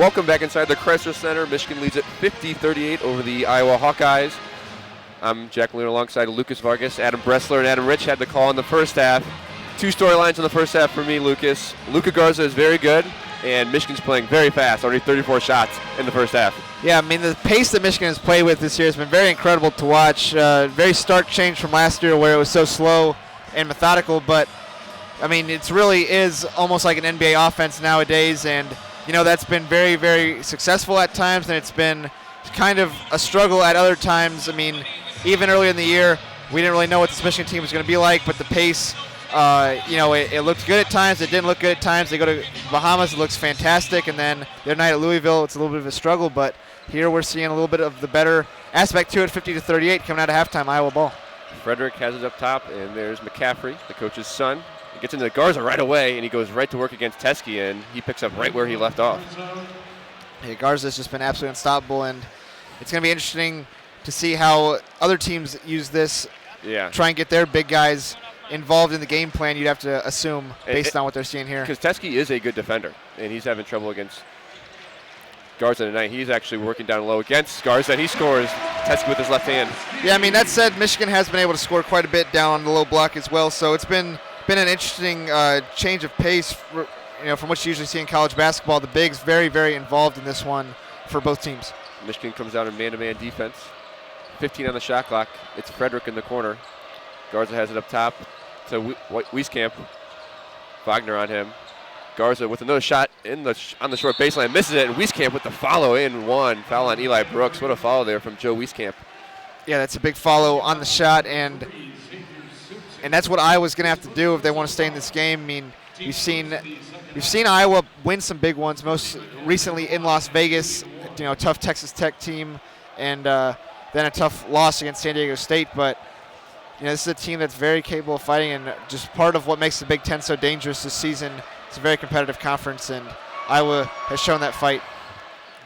welcome back inside the Crisler Center. Michigan leads at 50-38 over the Iowa Hawkeyes. I'm Jack Molino alongside Lucas Vargas. Adam Bressler and Adam Rich had the call in the first half. 2 storylines in the first half for me, Lucas. Luka Garza is very good, and Michigan's playing very fast, already 34 shots in the first half. Yeah, I mean, the pace that Michigan has played with this year has been very incredible to watch. Very stark change from last year where it was so slow and methodical, but, I mean, it really is almost like an NBA offense nowadays, and, you know, that's been very, very successful at times, and it's been kind of a struggle at other times. I mean, even earlier in the year, we didn't really know what this Michigan team was going to be like, but the pace, you know, it looked good at times. It didn't look good at times. They go to Bahamas, it looks fantastic, and then the other night at Louisville, it's a little bit of a struggle, but here we're seeing a little bit of the better aspect to it, 50-38 coming out of halftime, Iowa ball. Frederick has it up top, and there's McCaffrey, the coach's son. He gets into the Garza right away, and he goes right to work against Teskey, and he picks up right where he left off. Yeah, Garza's just been absolutely unstoppable, and it's going to be interesting to see how other teams use this, try and get their big guys involved in the game plan, you'd have to assume, based on what they're seeing here. Because Teskey is a good defender, and he's having trouble against Garza tonight. He's actually working down low against Garza, and he scores Teskey with his left hand. Yeah, I mean, that said, Michigan has been able to score quite a bit down on the low block as well, so it's been an interesting change of pace for, you know, from what you usually see in college basketball. The bigs very, very involved in this one for both teams. Michigan comes down in man-to-man defense. 15 on the shot clock. It's Frederick in the corner. Garza has it up top to Wieskamp. Wagner on him. Garza with another shot on the short baseline, misses it, and Wieskamp with the follow in one. Foul on Eli Brooks. What a follow there from Joe Wieskamp. Yeah, that's a big follow on the shot, and that's what Iowa's going to have to do if they want to stay in this game. I mean, we've seen Iowa win some big ones, most recently in Las Vegas, you know, a tough Texas Tech team, and then a tough loss against San Diego State. But, you know, this is a team that's very capable of fighting, and just part of what makes the Big Ten so dangerous this season. It's a very competitive conference, and Iowa has shown that fight.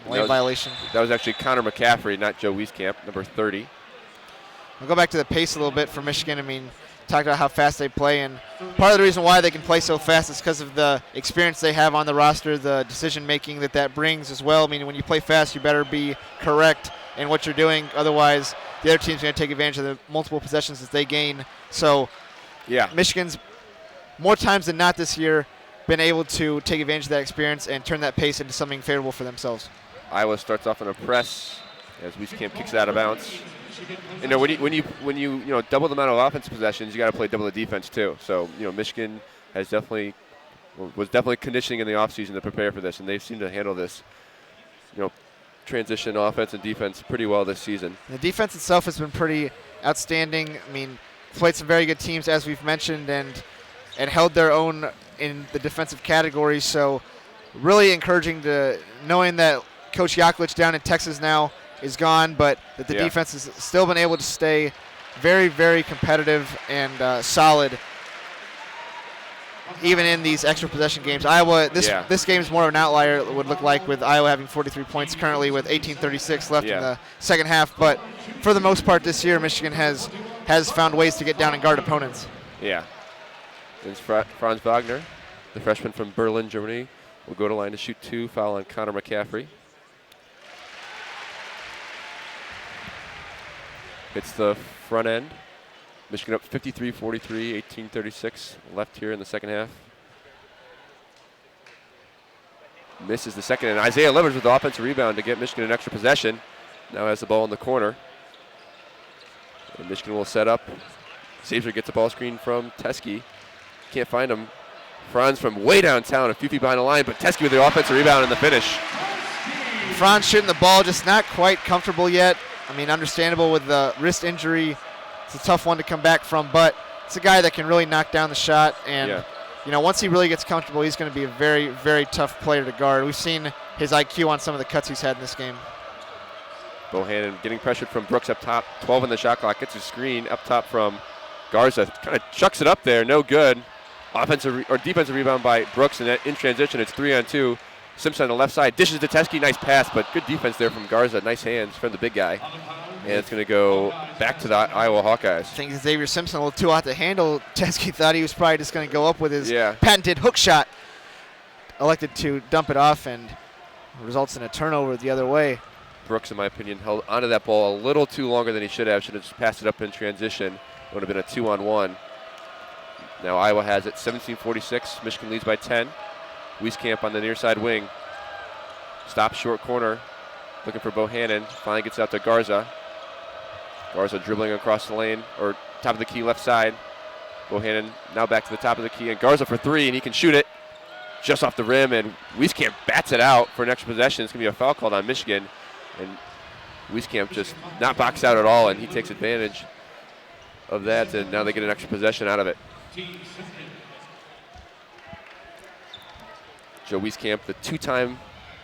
Lane violation. That was actually Connor McCaffrey, not Joe Wieskamp, number 30. We'll go back to the pace a little bit for Michigan. I mean, talked about how fast they play, and part of the reason why they can play so fast is because of the experience they have on the roster, the decision-making that brings as well. I mean, when you play fast, you better be correct in what you're doing. Otherwise, the other team's going to take advantage of the multiple possessions that they gain. So, yeah, Michigan's more times than not this year been able to take advantage of that experience and turn that pace into something favorable for themselves. Iowa starts off in a press as Wieskamp kicks it out of bounds. You know, when you double the amount of offensive possessions, you got to play double the defense too. So, you know, Michigan was definitely conditioning in the offseason to prepare for this, and they seem to handle this, you know, transition offense and defense pretty well this season. The defense itself has been pretty outstanding. I mean, played some very good teams, as we've mentioned, and held their own in the defensive categories. So really encouraging to knowing that Coach Yakulich down in Texas now is gone, but that the defense has still been able to stay very, very competitive and solid even in these extra possession games. Iowa, this game is more of an outlier, it would look like, with Iowa having 43 points currently with 18:36 left in the second half. But for the most part this year, Michigan has found ways to get down and guard opponents. Yeah. It's Franz Wagner, the freshman from Berlin, Germany, will go to line to shoot 2, foul on Connor McCaffrey. Hits the front end. Michigan up 53-43, 18:36 left here in the second half. Misses the second, and Isaiah Livers with the offensive rebound to get Michigan an extra possession. Now has the ball in the corner. And Michigan will set up. Xavier gets a ball screen from Teskey. Can't find him. Franz from way downtown, a few feet behind the line, but Teskey with the offensive rebound in the finish. Franz shooting the ball, just not quite comfortable yet. I mean, understandable with the wrist injury. It's a tough one to come back from, but it's a guy that can really knock down the shot. And, you know, once he really gets comfortable, he's going to be a very, very tough player to guard. We've seen his IQ on some of the cuts he's had in this game. Bohannon getting pressured from Brooks up top. 12 in the shot clock. Gets a screen up top from Garza. Kind of chucks it up there. No good. Defensive rebound by Brooks, and in transition, it's 3-on-2. Simpson on the left side dishes to Teskey. Nice pass, but good defense there from Garza. Nice hands from the big guy. And it's going to go back to the Iowa Hawkeyes. I think Xavier Simpson a little too hot to handle. Teskey thought he was probably just going to go up with his patented hook shot. Elected to dump it off, and results in a turnover the other way. Brooks, in my opinion, held onto that ball a little too longer than he should have. Should have just passed it up in transition. It would have been a 2-on-1. Now Iowa has it, 17-46. Michigan leads by 10. Wieskamp on the near side wing. Stop short corner. Looking for Bohannon. Finally gets out to Garza. Garza dribbling across the lane, or top of the key left side. Bohannon now back to the top of the key, and Garza for three, and he can shoot it just off the rim, and Wieskamp bats it out for an extra possession. It's going to be a foul called on Michigan, and Wieskamp just not boxed out at all, and he takes advantage of that, and now they get an extra possession out of it. Joe Wieskamp, the two-time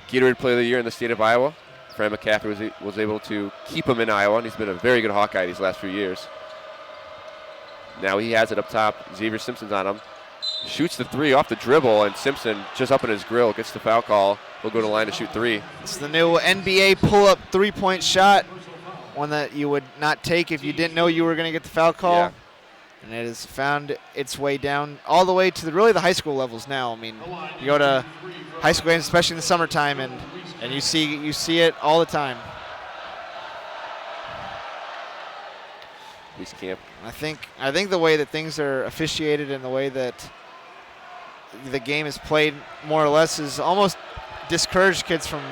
Gatorade Player of the Year in the state of Iowa. Fran McCaffrey was able to keep him in Iowa, and he's been a very good Hawkeye these last few years. Now he has it up top. Xavier Simpson's on him. Shoots the three off the dribble, and Simpson just up in his grill, gets the foul call. He'll go to the line to shoot three. It's the new NBA pull-up three-point shot, one that you would not take if you didn't know you were going to get the foul call. Yeah. And it has found its way down all the way to really the high school levels now. I mean, you go to high school games, especially in the summertime, and you see it all the time. Wieskamp. I think the way that things are officiated and the way that the game is played, more or less, is almost discouraged kids from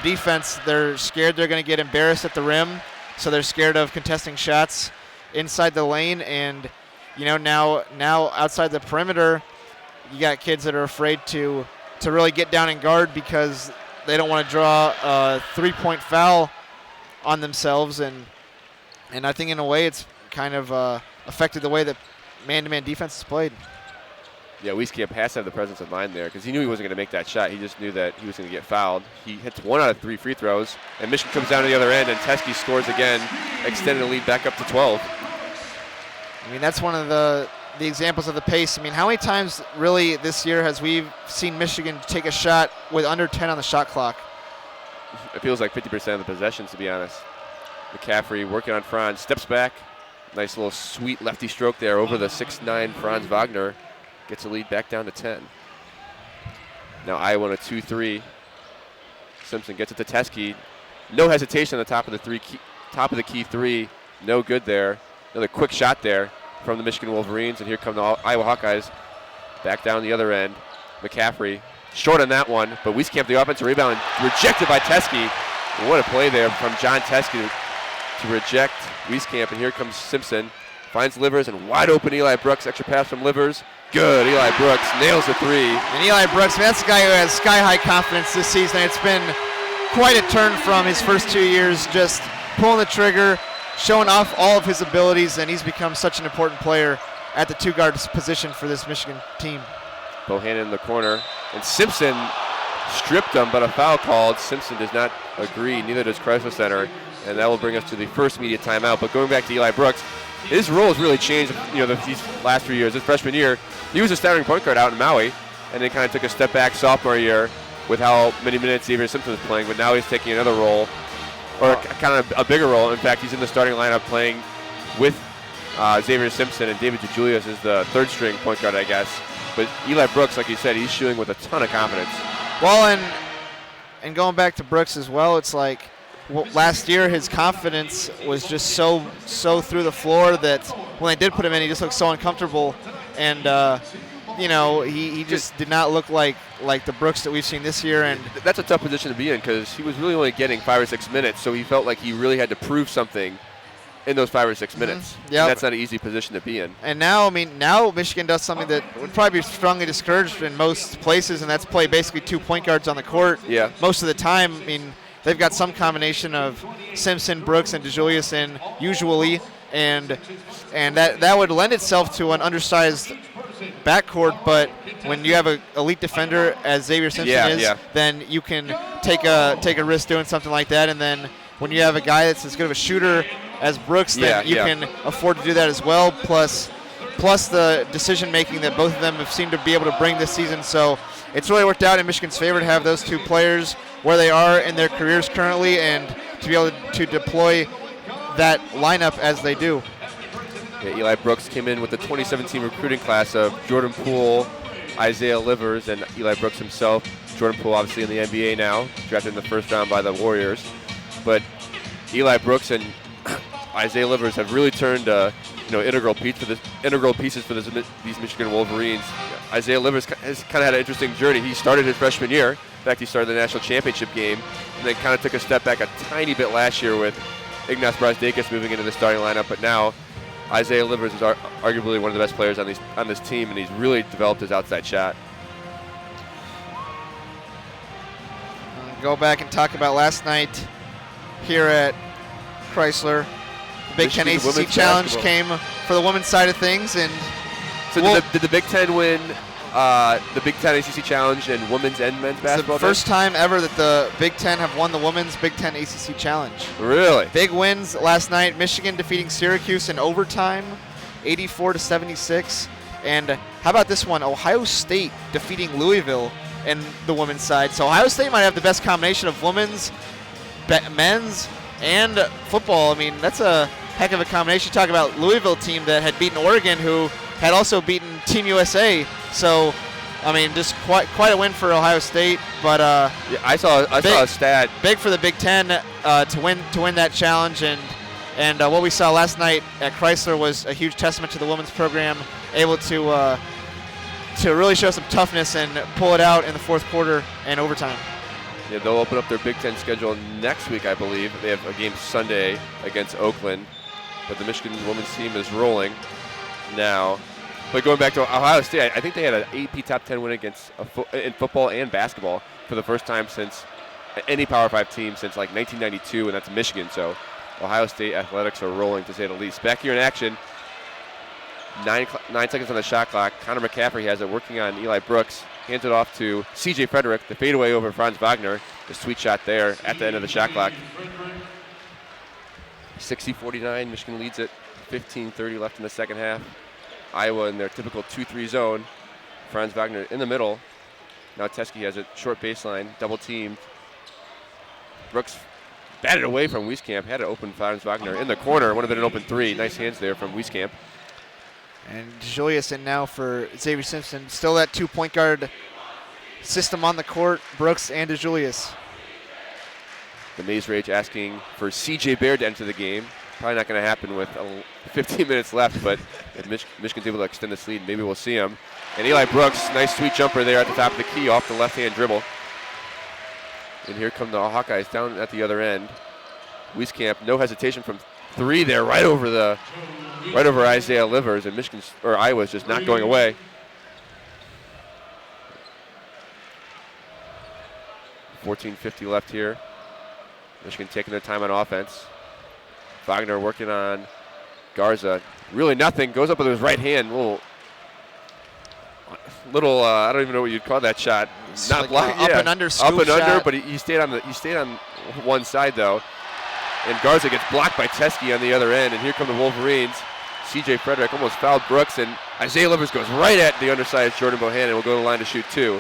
defense. They're scared they're going to get embarrassed at the rim, so they're scared of contesting shots inside the lane. And now outside the perimeter, you got kids that are afraid to really get down and guard because they don't want to draw a three-point foul on themselves. And I think in a way it's kind of affected the way that man-to-man defense is played. Yeah, Wieskamp has to have the presence of mind there because he knew he wasn't going to make that shot. He just knew that he was going to get fouled. He hits 1 out of 3 free throws, and Michigan comes down to the other end, and Teskey scores again, extending the lead back up to 12. I mean, that's one of the examples of the pace. I mean, how many times really this year has we seen Michigan take a shot with under 10 on the shot clock? It feels like 50% of the possessions, to be honest. McCaffrey working on Franz, steps back. Nice little sweet lefty stroke there over the 6'9" Franz Wagner. Gets the lead back down to 10. Now Iowa on a 2-3. Simpson gets it to Teskey. No hesitation on the top of the key three. No good there. Another quick shot there from the Michigan Wolverines, and here come the Iowa Hawkeyes back down the other end. McCaffrey short on that one, but Wieskamp the offensive rebound rejected by Teskey. What a play there from John Teskey to reject Wieskamp, and here comes Simpson. Finds Livers, and wide open Eli Brooks. Extra pass from Livers. Good. Eli Brooks nails the three. And Eli Brooks, that's a guy who has sky-high confidence this season. It's been quite a turn from his first 2 years, just pulling the trigger, showing off all of his abilities, and he's become such an important player at the two-guard position for this Michigan team. Bohannon in the corner, and Simpson stripped him, but a foul called. Simpson does not agree, neither does Crisler Center, and that will bring us to the first media timeout. But going back to Eli Brooks, his role has really changed, these last 3 years. His freshman year, he was a starting point guard out in Maui, and then kind of took a step back sophomore year with how many minutes Xavier Simpson was playing, but now he's taking another role, or kind of a bigger role. In fact, he's in the starting lineup playing with Xavier Simpson, and David DeJulius is the third string point guard, I guess. But Eli Brooks, like you said, he's shooting with a ton of confidence. Well, and going back to Brooks as well, it's like last year his confidence was just so through the floor that when they did put him in, he just looked so uncomfortable. And, he just did not look like the Brooks that we've seen this year. And that's a tough position to be in because he was really only getting 5 or 6 minutes, so he felt like he really had to prove something in those 5 or 6 minutes. Yep. That's not an easy position to be in. And now Michigan does something that would probably be strongly discouraged in most places, and that's play basically 2 point guards on the court. Yeah. Most of the time. I mean, they've got some combination of Simpson, Brooks, and DeJulius in usually, and that would lend itself to an undersized backcourt. But when you have an elite defender as Xavier Simpson then you can take a risk doing something like that. And then when you have a guy that's as good of a shooter as Brooks, then you can afford to do that as well. Plus the decision making that both of them have seemed to be able to bring this season. So it's really worked out in Michigan's favor to have those 2 players where they are in their careers currently, and to be able to deploy that lineup as they do. Yeah, Eli Brooks came in with the 2017 recruiting class of Jordan Poole, Isaiah Livers, and Eli Brooks himself, Jordan Poole, obviously in the NBA now, drafted in the first round by the Warriors. But Eli Brooks and Isaiah Livers have really turned integral pieces for these Michigan Wolverines. Isaiah Livers has kind of had an interesting journey. He started his freshman year. In fact, he started the national championship game, and then kind of took a step back a tiny bit last year with Ignas Brazdeikis moving into the starting lineup. But now Isaiah Livers is arguably one of the best players on this team, and he's really developed his outside shot. Go back and talk about last night here at Crisler. The Big Ten ACC Challenge came for the women's side of things, and so did the Big Ten win the Big Ten ACC Challenge and women's and men's basketball? It's the first time ever that the Big Ten have won the women's Big Ten ACC Challenge. Really? Big wins last night. Michigan defeating Syracuse in overtime, 84-76. And how about this one? Ohio State defeating Louisville in the women's side. So Ohio State might have the best combination of women's, men's, and football. I mean, that's a heck of a combination. Talk about Louisville team that had beaten Oregon, who had also beaten Team USA. So, I mean, just quite a win for Ohio State. But yeah, I saw a stat. Big for the Big Ten to win that challenge, and what we saw last night at Crisler was a huge testament to the women's program, able to really show some toughness and pull it out in the fourth quarter and overtime. Yeah, they'll open up their Big Ten schedule next week, I believe. They have a game Sunday against Oakland, but the Michigan women's team is rolling now. But going back to Ohio State, I think they had an AP Top 10 win against in football and basketball for the first time since any Power 5 team since like 1992, and that's Michigan. So Ohio State athletics are rolling, to say the least. Back here in action, 9 seconds on the shot clock. Connor McCaffrey has it, working on Eli Brooks. Hands it off to C.J. Frederick. The fadeaway over Franz Wagner. The sweet shot there at the end of the shot clock. 60-49, Michigan leads it. 15:30 left in the second half. Iowa in their typical 2-3 zone. Franz Wagner in the middle. Now Teskey has a short baseline, double teamed. Brooks batted away from Wieskamp. Had it open Franz Wagner in the corner. Would have been an open three. Nice hands there from Wieskamp. And Julius in now for Xavier Simpson. Still that 2-point guard system on the court, Brooks and DeJulius. The Maze Rage asking for C.J. Baird to enter the game. Probably not going to happen with 15 minutes left, but if Michigan's able to extend this lead, maybe we'll see him. And Eli Brooks, nice sweet jumper there at the top of the key off the left-hand dribble. And here come the Hawkeyes down at the other end. Wieskamp, no hesitation from three there, right over Isaiah Livers, and Iowa's just not going away. $14:50 left here. Michigan taking their time on offense. Wagner working on Garza. Really nothing. Goes up with his right hand. Little I don't even know what you'd call that shot. Not blocked. Up and under scoop Up and shot. under, but he stayed on one side though. And Garza gets blocked by Teskey on the other end. And here come the Wolverines. C.J. Frederick almost fouled Brooks, and Isaiah Livers goes right at the undersized Jordan Bohannon and will go to the line to shoot two.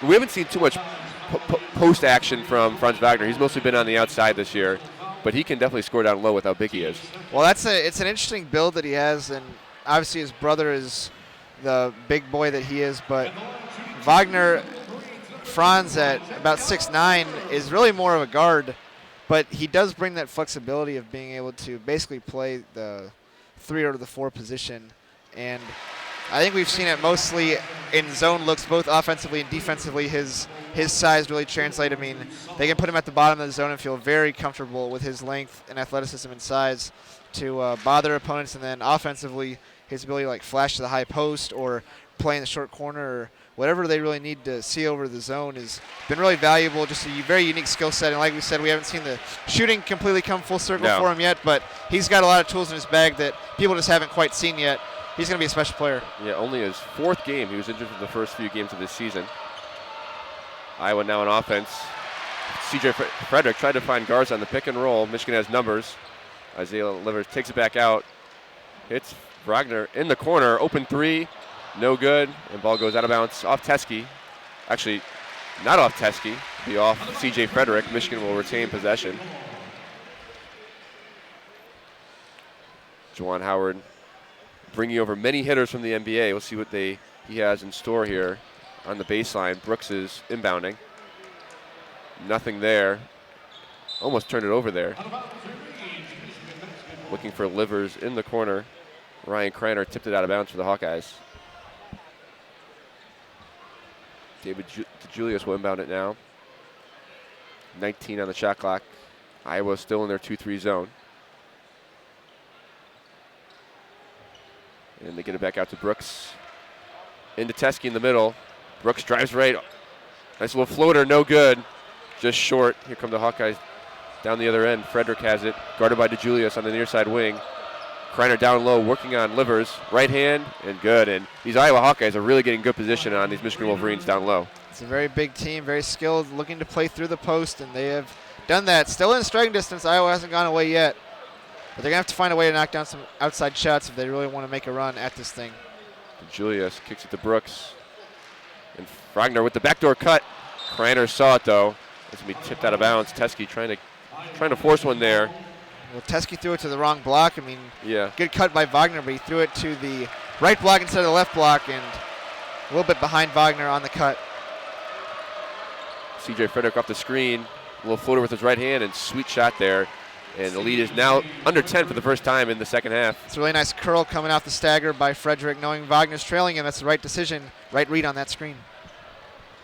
We haven't seen too much post action from Franz Wagner. He's mostly been on the outside this year, but he can definitely score down low with how big he is. Well, it's an interesting build that he has, and obviously his brother is the big boy that he is, but Wagner, Franz at about 6'9", is really more of a guard, but he does bring that flexibility of being able to basically play the 3 or the 4 position, and I think we've seen it mostly in zone looks, both offensively and defensively. His size really translates. I mean, they can put him at the bottom of the zone and feel very comfortable with his length and athleticism and size to bother opponents. And then offensively, his ability to like flash to the high post or play in the short corner or whatever they really need to see over the zone has been really valuable. Just a very unique skill set. And like we said, we haven't seen the shooting completely come full circle for him yet, but he's got a lot of tools in his bag that people just haven't quite seen yet. He's going to be a special player. Yeah, only his 4th game. He was injured for the first few games of this season. Iowa now on offense. C.J. Frederick tried to find Garza on the pick and roll. Michigan has numbers. Isaiah Livers takes it back out. Hits Wagner in the corner. Open 3. No good. And ball goes out of bounds off Teskey. Actually, not off Teskey. Be off C.J. Frederick. Michigan will retain possession. Juwan Howard bringing over many hitters from the NBA. We'll see what he has in store here on the baseline. Brooks is inbounding. Nothing there. Almost turned it over there. Looking for Livers in the corner. Ryan Kreiner tipped it out of bounds for the Hawkeyes. David DeJulius will inbound it now. 19 on the shot clock. Iowa still in their 2-3 zone. And they get it back out to Brooks. Into Teskey in the middle. Brooks drives right. Nice little floater, no good. Just short. Here come the Hawkeyes down the other end. Frederick has it, guarded by DeJulius on the near side wing. Kreiner down low, working on Livers. Right hand, and good. And these Iowa Hawkeyes are really getting good position on these Michigan Wolverines down low. It's a very big team, very skilled, looking to play through the post, and they have done that. Still in striking distance. Iowa hasn't gone away yet. But they're going to have to find a way to knock down some outside shots if they really want to make a run at this thing. DeJulius kicks it to Brooks. And Wagner with the backdoor cut. Kreiner saw it, though. It's going to be tipped out of bounds. Teskey trying to force one there. Well, Teskey threw it to the wrong block. I mean, yeah, good cut by Wagner, but he threw it to the right block instead of the left block, and a little bit behind Wagner on the cut. C.J. Frederick off the screen. A little floater with his right hand, and sweet shot there. And the lead is now under 10 for the first time in the second half. It's a really nice curl coming off the stagger by Frederick, knowing Wagner's trailing him. That's the right decision, right read on that screen.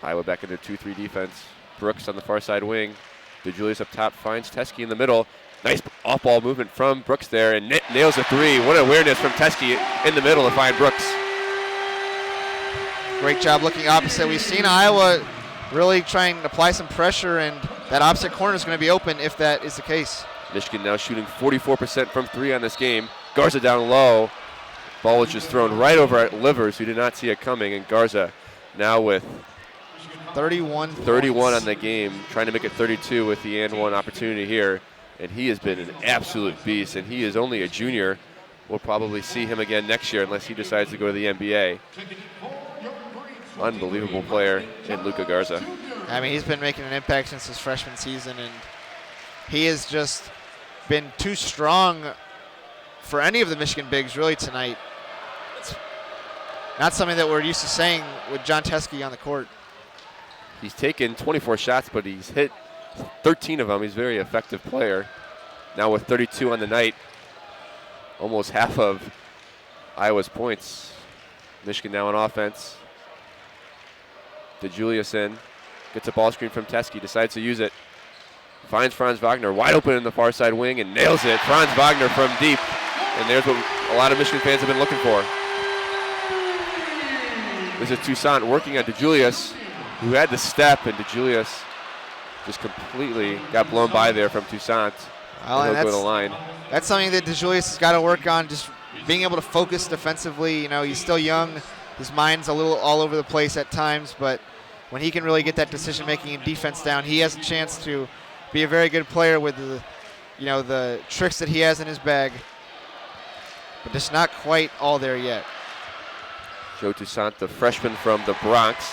Iowa back into 2-3 defense. Brooks on the far side wing. DeJulius up top finds Teskey in the middle. Nice off-ball movement from Brooks there, and nails a three. What an awareness from Teskey in the middle to find Brooks. Great job looking opposite. We've seen Iowa really trying to apply some pressure, and that opposite corner is going to be open if that is the case. Michigan now shooting 44% from three on this game. Garza down low. Ball was just thrown right over at Livers, who did not see it coming, and Garza now with 31 on the game, trying to make it 32 with the and one opportunity here. And he has been an absolute beast, and he is only a junior. We'll probably see him again next year unless he decides to go to the NBA. Unbelievable player in Luka Garza. I mean, he's been making an impact since his freshman season, and he has just been too strong for any of the Michigan bigs really tonight. It's not something that we're used to saying with John Teskey on the court. He's taken 24 shots, but he's hit 13 of them. He's a very effective player. Now with 32 on the night, almost half of Iowa's points. Michigan now on offense. DeJulius in, gets a ball screen from Teskey, decides to use it. Finds Franz Wagner wide open in the far side wing and nails it. Franz Wagner from deep. And there's what a lot of Michigan fans have been looking for. This is Toussaint working on DeJulius, who had the step, and DeJulius just completely got blown by there from Toussaint. Well, and he'll go to the line. That's something that DeJulius has got to work on, just being able to focus defensively. You know, he's still young. His mind's a little all over the place at times, but when he can really get that decision-making and defense down, he has a chance to be a very good player with the tricks that he has in his bag, but just not quite all there yet. Joe Toussaint, the freshman from the Bronx,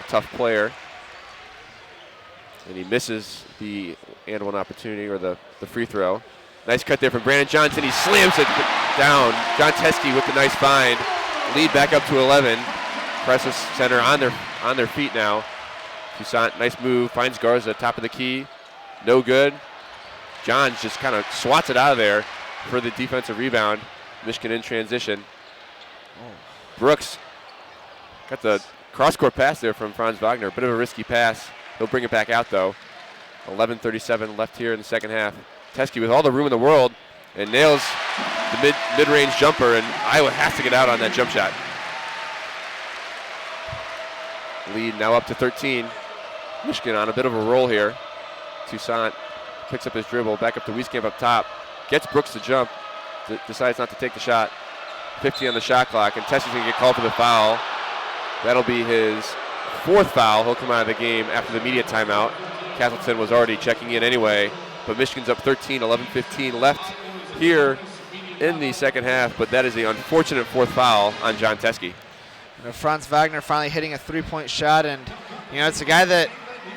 a tough player. And he misses the and one opportunity, or the free throw. Nice cut there from Brandon Johnson. He slams it down. John Teskey with the nice find. Lead back up to 11. Crisler Center on their feet now. Toussaint, nice move, finds Garza, top of the key. No good. Johns just kind of swats it out of there for the defensive rebound. Michigan in transition. Brooks got the cross-court pass there from Franz Wagner. Bit of a risky pass. He'll bring it back out, though. 11:37 left here in the second half. Teskey with all the room in the world and nails the mid-range jumper, and Iowa has to get out on that jump shot. Lead now up to 13. Michigan on a bit of a roll here. Toussaint picks up his dribble, back up to Wieskamp up top. Gets Brooks to jump, decides not to take the shot. 50 on the shot clock, and Teskey's going to get called for the foul. That'll be his fourth foul. He'll come out of the game after the media timeout. Castleton was already checking in anyway, but Michigan's up 13, 11:15 left here in the second half, but that is the unfortunate fourth foul on John Teskey. Franz Wagner finally hitting a three-point shot, and it's a guy that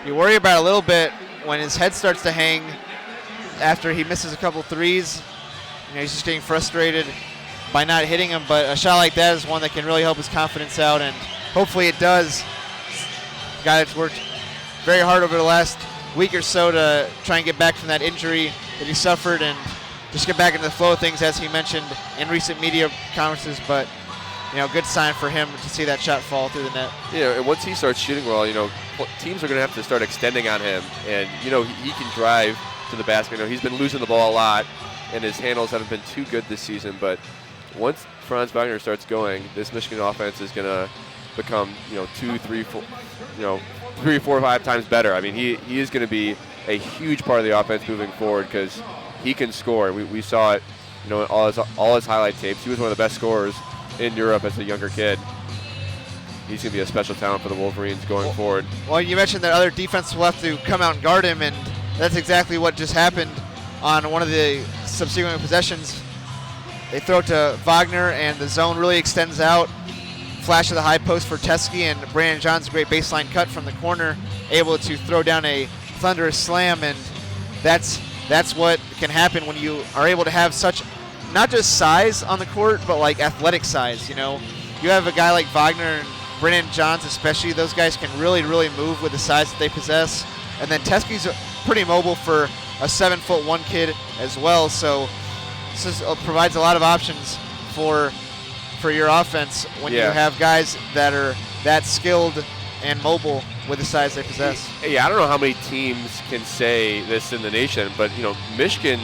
you worry about a little bit when his head starts to hang after he misses a couple threes. He's just getting frustrated by not hitting them, but a shot like that is one that can really help his confidence out, and hopefully it does guy that's worked very hard over the last week or so to try and get back from that injury that he suffered and just get back into the flow of things, as he mentioned in recent media conferences. But, good sign for him to see that shot fall through the net. And once he starts shooting well, teams are going to have to start extending on him. And, he can drive to the basket. He's been losing the ball a lot, and his handles haven't been too good this season. But once Franz Wagner starts going, this Michigan offense is going to become, 2, 3, 4, 3, 4, 5 times better. I mean, he is going to be a huge part of the offense moving forward because he can score. We saw it, all his highlight tapes. He was one of the best scorers in Europe as a younger kid. He's going to be a special talent for the Wolverines going forward. Well, you mentioned that other defense will have to come out and guard him, and that's exactly what just happened on one of the subsequent possessions. They throw it to Wagner, and the zone really extends out. Flash of the high post for Teskey, and Brandon John's great baseline cut from the corner, able to throw down a thunderous slam, and that's what can happen when you are able to have such, not just size on the court, but like athletic size. You have a guy like Wagner and Brandon Johns especially, those guys can really, really move with the size that they possess. And then Teskey's pretty mobile for a 7'1" kid as well, so this provides a lot of options for your offense when you have guys that are that skilled and mobile with the size they possess. Yeah, I don't know how many teams can say this in the nation, but Michigan,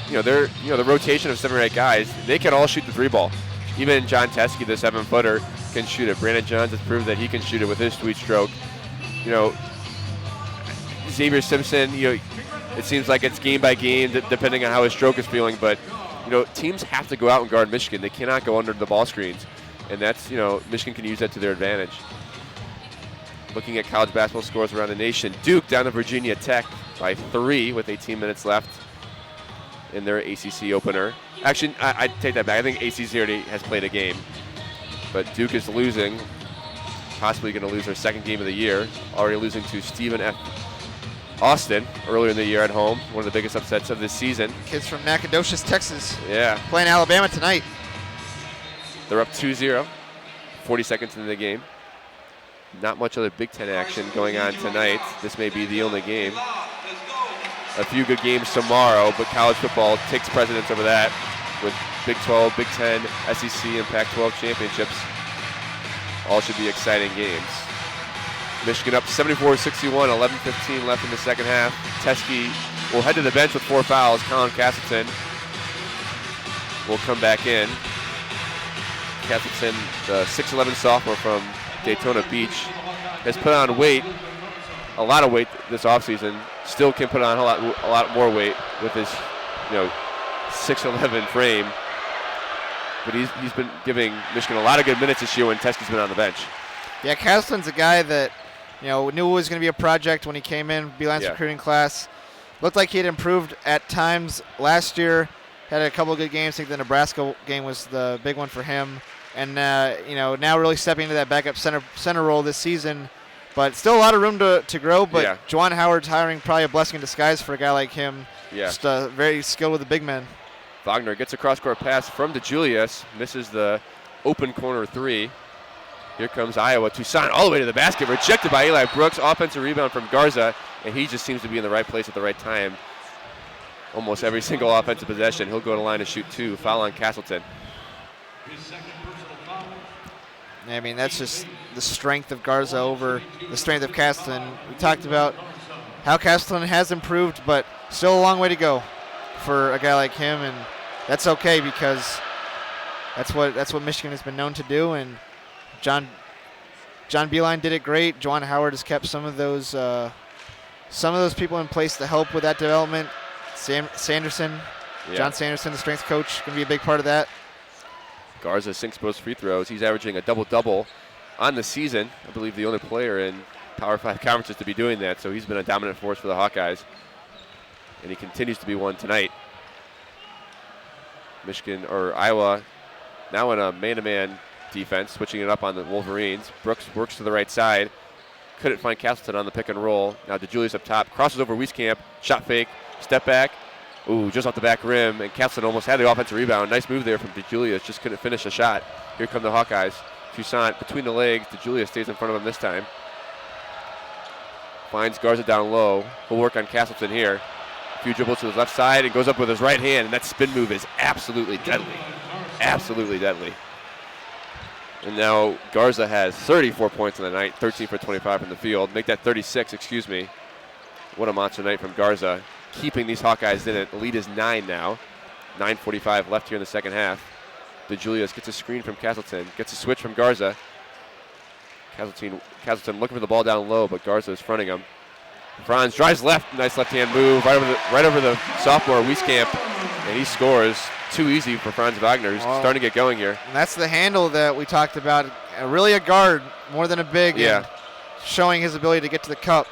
they're the rotation of 7 or 8 guys, they can all shoot the 3-ball. Even John Teskey, the 7-footer, can shoot it. Brandon Johns has proved that he can shoot it with his sweet stroke. Xavier Simpson, it seems like it's game by game depending on how his stroke is feeling, but teams have to go out and guard Michigan. They cannot go under the ball screens, and that's Michigan can use that to their advantage. Looking at college basketball scores around the nation, Duke down to Virginia Tech by 3 with 18 minutes left in their ACC opener. Actually, I take that back. I think ACC already has played a game, but Duke is losing, possibly going to lose their second game of the year, already losing to Stephen F. Austin earlier in the year at home, one of the biggest upsets of this season. Kids from Nacogdoches, Texas. Yeah. Playing Alabama tonight. They're up 2-0, 40 seconds into the game. Not much other Big Ten action going on tonight. This may be the only game. A few good games tomorrow, but college football takes precedence over that with Big 12, Big 10, SEC, and Pac-12 championships. All should be exciting games. Michigan up 74-61, 11:15 left in the second half. Teskey will head to the bench with 4 fouls. Colin Castleton will come back in. Castleton, the 6'11 sophomore from Daytona Beach, has put on weight, a lot of weight this offseason. Still can put on a lot more weight with his 6'11 frame. But he's been giving Michigan a lot of good minutes this year when Teskey's been on the bench. Yeah, Castleton's a guy that knew it was going to be a project when he came in, Beeline's recruiting class. Looked like he had improved at times last year. Had a couple of good games. I think the Nebraska game was the big one for him. And now really stepping into that backup center role this season. But still a lot of room to grow. But Juwan Howard's hiring probably a blessing in disguise for a guy like him. Yeah. Just very skilled with the big men. Wagner gets a cross-court pass from DeJulius. Misses the open corner 3. Here comes Iowa. Toussaint all the way to the basket. Rejected by Eli Brooks. Offensive rebound from Garza. And he just seems to be in the right place at the right time. Almost every single offensive possession. He'll go to the line to shoot 2. Foul on Castleton. I mean, that's just the strength of Garza over the strength of Castleton. We talked about how Castleton has improved, but still a long way to go for a guy like him, and that's okay because that's what Michigan has been known to do. And John Beilein did it great. Juwan Howard has kept some of those people in place to help with that development. Sanderson, John Sanderson, the strength coach, going to be a big part of that. Garza sinks both free throws. He's averaging a double-double on the season. I believe the only player in Power 5 conferences to be doing that, so he's been a dominant force for the Hawkeyes. And he continues to be one tonight. Iowa now in a man-to-man defense, switching it up on the Wolverines. Brooks works to the right side. Couldn't find Castleton on the pick and roll. Now DeJulius up top, crosses over Wieskamp, shot fake, step back. Ooh, just off the back rim, and Castleton almost had the offensive rebound. Nice move there from DeJulius, just couldn't finish the shot. Here come the Hawkeyes. Toussaint between the legs. DeJulius stays in front of him this time. finds Garza down low. He'll work on Castleton here. A few dribbles to his left side and goes up with his right hand, and that spin move is absolutely deadly. Absolutely deadly. And now Garza has 34 points in the night, 13 for 25 from the field. Make that 36, excuse me. What a monster night from Garza. Keeping these Hawkeyes in it. The lead is 9 now. 9:45 left here in the second half. DeJulius gets a screen from Castleton. Gets a switch from Garza. Castleton looking for the ball down low, but Garza is fronting him. Franz drives left. Nice left-hand move right over the sophomore Wieskamp, and he scores. Too easy for Franz Wagner. He's starting to get going here. And that's the handle that we talked about. Really a guard more than a big. Yeah. And showing his ability to get to the cup.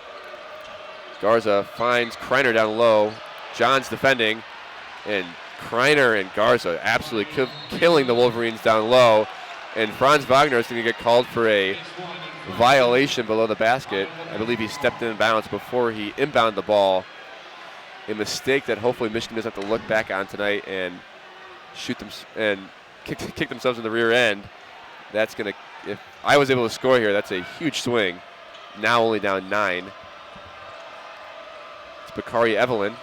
Garza finds Kreiner down low. John's defending, and Kreiner and Garza absolutely killing the Wolverines down low. And Franz Wagner is going to get called for a violation below the basket. I believe he stepped in bounds before he inbounded the ball. A mistake that hopefully Michigan doesn't have to look back on tonight and shoot them and kick themselves in the rear end. That's going to, if I was able to score here, that's a huge swing. Now only down 9. It's Bakari Evelyn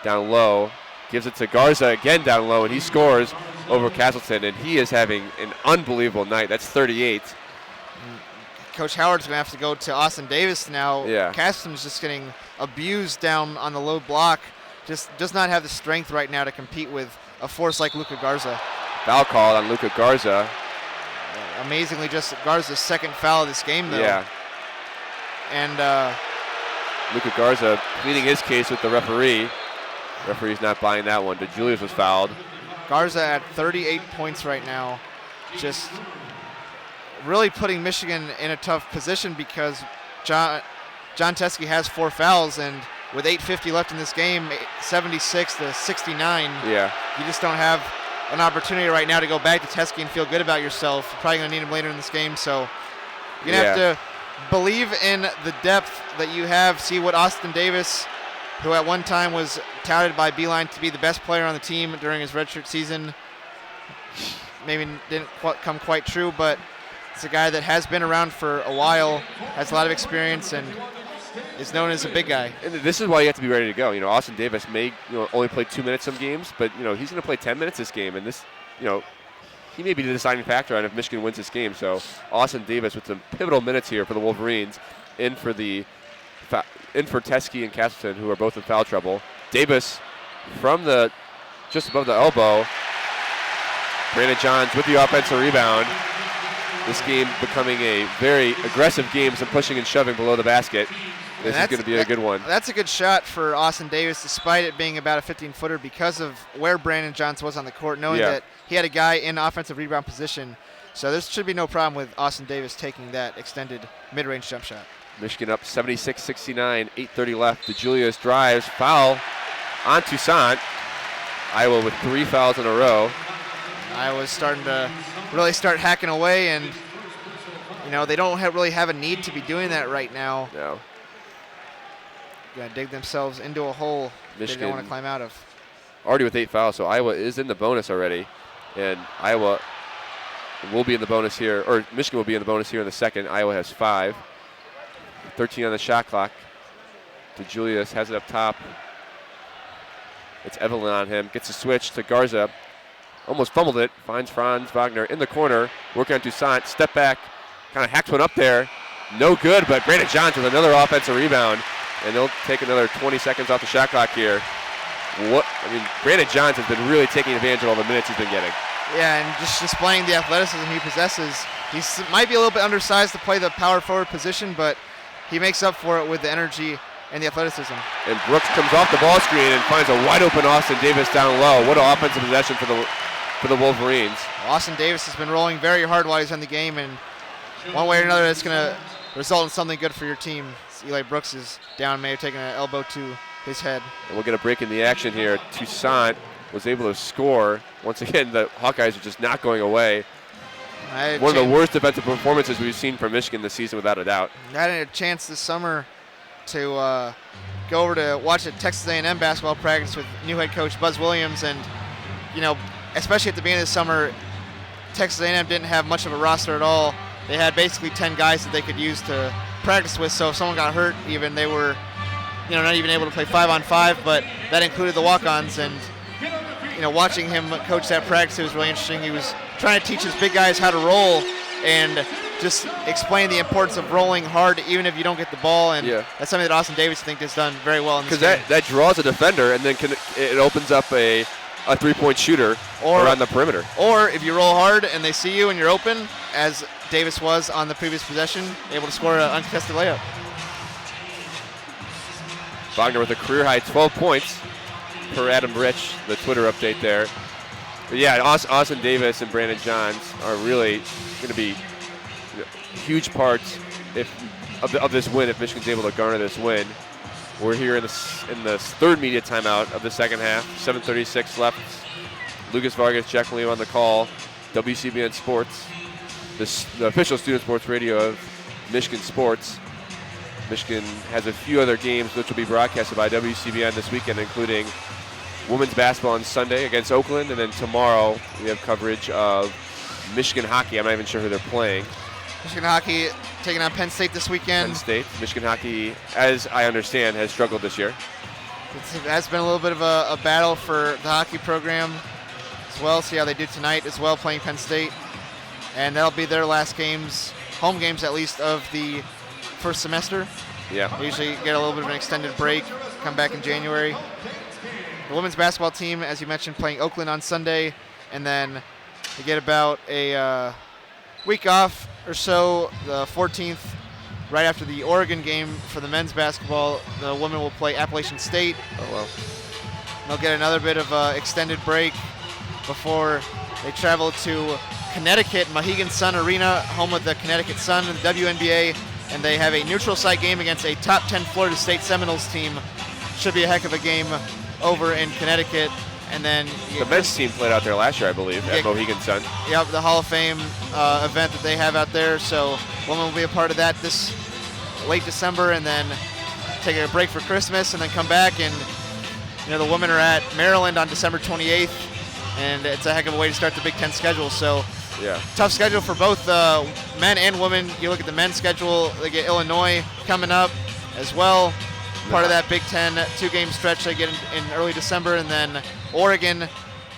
down low. Gives it to Garza again down low, and he scores over Castleton, and he is having an unbelievable night. That's 38. Coach Howard's going to have to go to Austin Davis now. Yeah. Castleton's just getting abused down on the low block. Just does not have the strength right now to compete with a force like Luka Garza. Foul call on Luka Garza. Amazingly, just Garza's second foul of this game, though. Yeah. And Luka Garza pleading his case with the referee. Referee's not buying that one. DeJulius was fouled. Garza at 38 points right now. Just really putting Michigan in a tough position because John Teske has 4 fouls, and with 8:50 left in this game, 76 to 69. Yeah. You just don't have an opportunity right now to go back to Teske and feel good about yourself. You're probably going to need him later in this game, so you're going to have to believe in the depth that you have. See what Austin Davis, who at one time was touted by Beeline to be the best player on the team during his redshirt season, maybe didn't come quite true, but it's a guy that has been around for a while, has a lot of experience, and is known as a big guy. And this is why you have to be ready to go. You know, Austin Davis may only play 2 minutes some games, but he's going to play 10 minutes this game, and this, he may be the deciding factor on if Michigan wins this game. So Austin Davis with some pivotal minutes here for the Wolverines, in for Teske and Castleton, who are both in foul trouble. Davis from just above the elbow. Brandon Johns with the offensive rebound. This game becoming a very aggressive game, some pushing and shoving below the basket. This is going to be a good one. That's a good shot for Austin Davis, despite it being about a 15-footer, because of where Brandon Johns was on the court, knowing that he had a guy in offensive rebound position. So there should be no problem with Austin Davis taking that extended mid-range jump shot. Michigan up 76-69, 8:30 left. DeJulius drives, foul on Toussaint. Iowa with 3 fouls in a row. Iowa's starting to really start hacking away, and they don't really have a need to be doing that right now. No. Gonna dig themselves into a hole Michigan they don't want to climb out of. Already with 8 fouls, so Iowa is in the bonus already, and Iowa will be in the bonus here, or Michigan will be in the bonus here in the second. Iowa has 5. 13 on the shot clock. DeJulius has it up top. It's Evelyn on him. Gets a switch to Garza. Almost fumbled it. Finds Franz Wagner in the corner. Working on Toussaint. Step back. Kind of hacks one up there. No good, but Brandon Johns with another offensive rebound. And they'll take another 20 seconds off the shot clock here. Brandon Johns has been really taking advantage of all the minutes he's been getting. Yeah, and just displaying the athleticism he possesses. He might be a little bit undersized to play the power forward position, but he makes up for it with the energy and the athleticism. And Brooks comes off the ball screen and finds a wide open Austin Davis down low. What an offensive possession for the Wolverines. Austin Davis has been rolling very hard while he's in the game, and one way or another it's going to result in something good for your team. Eli Brooks is down, may have taken an elbow to his head. And we'll get a break in the action here. Toussaint was able to score. Once again, the Hawkeyes are just not going away. One of the worst defensive performances we've seen from Michigan this season, without a doubt. I had a chance this summer to go over to watch a Texas A&M basketball practice with new head coach Buzz Williams, and especially at the beginning of the summer, Texas A&M didn't have much of a roster at all. They had basically 10 guys that they could use to practiced with, so if someone got hurt even, they were not even able to play 5-on-5, but that included the walk-ons. And watching him coach that practice, it was really interesting. He was trying to teach his big guys how to roll and just explain the importance of rolling hard even if you don't get the ball. And that's something that Austin Davis, I think, has done very well in this game. Because that draws a defender, and then it opens up a three-point shooter around the perimeter. Or if you roll hard and they see you and you're open, as Davis was on the previous possession, able to score an uncontested layup. Wagner with a career-high 12 points per Adam Rich, the Twitter update there. But yeah, Austin Davis and Brandon Johns are really going to be huge parts of this win if Michigan's able to garner this win. We're here in the third media timeout of the second half. 7:36 left. Lucas Vargas, Jack Molino on the call. WCBN Sports, the official student sports radio of Michigan Sports. Michigan has a few other games which will be broadcasted by WCBN this weekend, including women's basketball on Sunday against Oakland, and then tomorrow we have coverage of Michigan hockey. I'm not even sure who they're playing. Michigan hockey taking on Penn State this weekend. Penn State. Michigan hockey, as I understand, has struggled this year. It has been a little bit of a battle for the hockey program as well. See how they do tonight as well, playing Penn State. And that'll be their last games, home games at least, of the first semester. Yeah. They usually get a little bit of an extended break, come back in January. The women's basketball team, as you mentioned, playing Oakland on Sunday, and then they get about a week off or so, the 14th, right after the Oregon game for the men's basketball. The women will play Appalachian State. Oh, well. They'll get another bit of extended break before they travel to Connecticut, Mohegan Sun Arena, home of the Connecticut Sun in the WNBA, and they have a neutral site game against a top 10 Florida State Seminoles team. Should be a heck of a game over in Connecticut. And then the men's team played out there last year, I believe, at Mohegan Sun. Yep, the Hall of Fame event that they have out there. So women will be a part of that this late December, and then take a break for Christmas, and then come back. And the women are at Maryland on December 28th, and it's a heck of a way to start the Big Ten schedule. So tough schedule for both men and women. You look at the men's schedule; they get Illinois coming up as well. Part of that Big Ten 2-game stretch they get in early December, and then Oregon.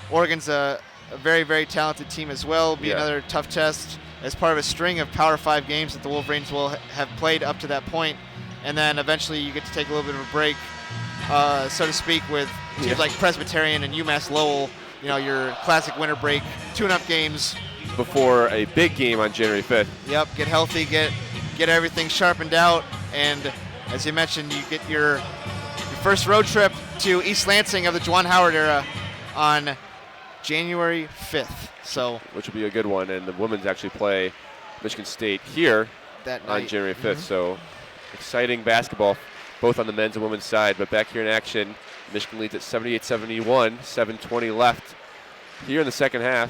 Oregon's a very, very talented team as well. Be another tough test as part of a string of Power 5 games that the Wolverines will have played up to that point. And then eventually you get to take a little bit of a break, so to speak, with teams like Presbyterian and UMass Lowell. Your classic winter break, tune-up games. Before a big game on January 5th. Yep, get healthy, get everything sharpened out, and as you mentioned, you get your first road trip to East Lansing of the Juwan Howard era on January 5th. Which will be a good one, and the women's actually play Michigan State here that on January 5th. So exciting basketball, both on the men's and women's side. But back here in action, Michigan leads at 78-71, 7:20 left here in the second half.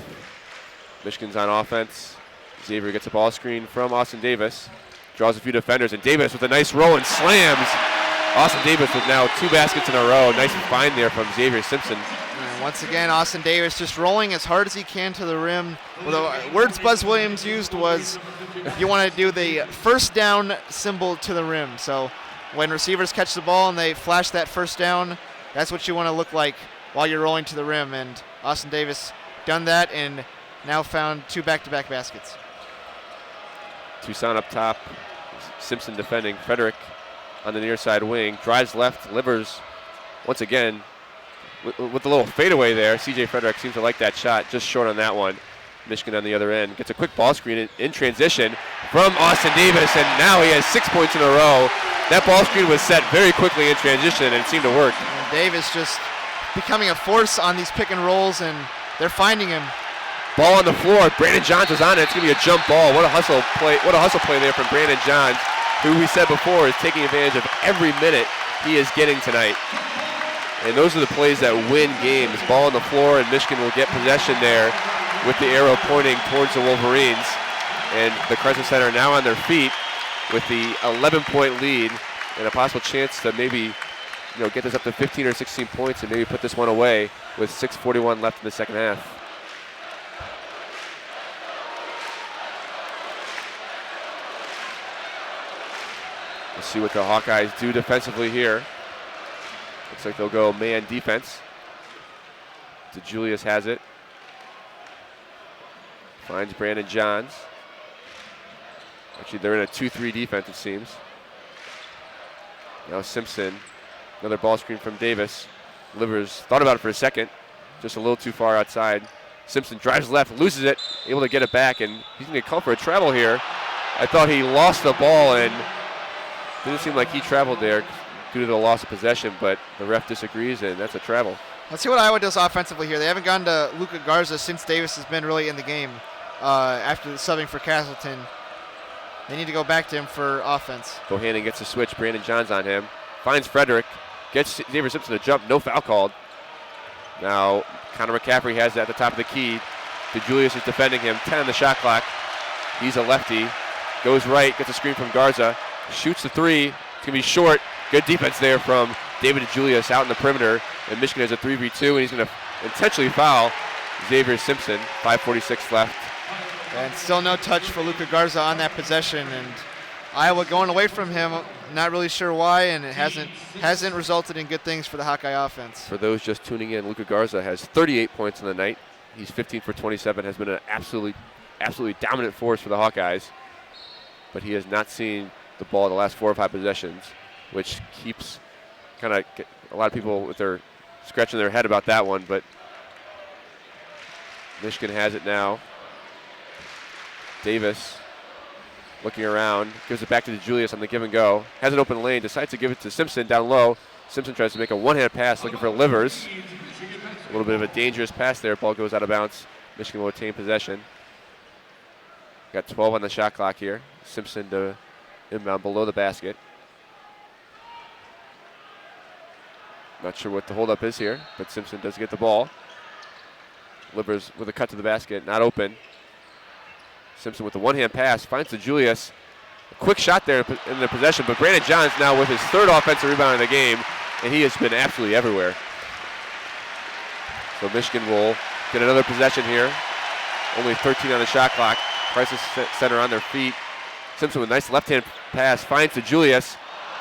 Michigan's on offense. Xavier gets a ball screen from Austin Davis. Draws a few defenders, and Davis with a nice roll and slams. Austin Davis with now 2 baskets in a row. Nice find there from Xavier Simpson. And once again, Austin Davis just rolling as hard as he can to the rim. Well, the words Buzz Williams used was, you want to do the first down symbol to the rim. So when receivers catch the ball and they flash that first down, that's what you want to look like while you're rolling to the rim. And Austin Davis done that and now found 2 back-to-back baskets. Toussaint up top. Simpson defending. Frederick on the near side wing. Drives left, delivers once again with a little fadeaway there. C.J. Frederick seems to like that shot, just short on that one. Michigan on the other end gets a quick ball screen in transition from Austin Davis, and now he has 6 points in a row. That ball screen was set very quickly in transition, and it seemed to work. And Davis just becoming a force on these pick and rolls, and they're finding him. Ball on the floor. Brandon Johns was on it. It's going to be a jump ball. What a hustle play! What a hustle play there from Brandon Johns, who we said before is taking advantage of every minute he is getting tonight. And those are the plays that win games. Ball on the floor, and Michigan will get possession there with the arrow pointing towards the Wolverines. And the Crisler Center now on their feet with the 11-point lead and a possible chance to maybe get this up to 15 or 16 points and maybe put this one away with 6:41 left in the second half. Let's see what the Hawkeyes do defensively here. Looks like they'll go man defense. DeJulius has it. Finds Brandon Johns. Actually, they're in a 2-3 defense, it seems. Now Simpson, another ball screen from Davis. Livers thought about it for a second, just a little too far outside. Simpson drives left, loses it, able to get it back, and he's going to call for a travel here. I thought he lost the ball, and didn't seem like he traveled there due to the loss of possession, but the ref disagrees, and that's a travel. Let's see what Iowa does offensively here. They haven't gone to Luka Garza since Davis has been really in the game after subbing for Castleton. They need to go back to him for offense. Bohannon gets a switch. Brandon Johns on him. Finds Frederick. Gets Xavier Simpson to jump. No foul called. Now Connor McCaffrey has it at the top of the key. DeJulius is defending him. 10 on the shot clock. He's a lefty. Goes right. Gets a screen from Garza. Shoots the three. It's going to be short. Good defense there from David DeJulius out in the perimeter. And Michigan has a 3v2, and he's going to intentionally foul Xavier Simpson. 5:46 left. And still no touch for Luka Garza on that possession, and Iowa going away from him, not really sure why, and it hasn't resulted in good things for the Hawkeye offense. For those just tuning in, Luka Garza has 38 points in the night. He's 15 for 27, has been an absolutely dominant force for the Hawkeyes, but he has not seen the ball the last 4 or 5 possessions, which keeps kind of a lot of people with their scratching their head about that one, but Michigan has it now. Davis looking around, gives it back to DeJulius on the give and go. Has an open lane, decides to give it to Simpson down low. Simpson tries to make a one-hand pass looking for Livers. A little bit of a dangerous pass there. Ball goes out of bounds. Michigan will retain possession. Got 12 on the shot clock here. Simpson to inbound below the basket. Not sure what the holdup is here, but Simpson does get the ball. Livers with a cut to the basket, not open. Simpson with the one-hand pass, finds DeJulius. A quick shot there in the possession, but Brandon Johns now with his 3rd offensive rebound in the game, and he has been absolutely everywhere. So Michigan will get another possession here. Only 13 on the shot clock. Crisler Center on their feet. Simpson with a nice left-hand pass, finds DeJulius.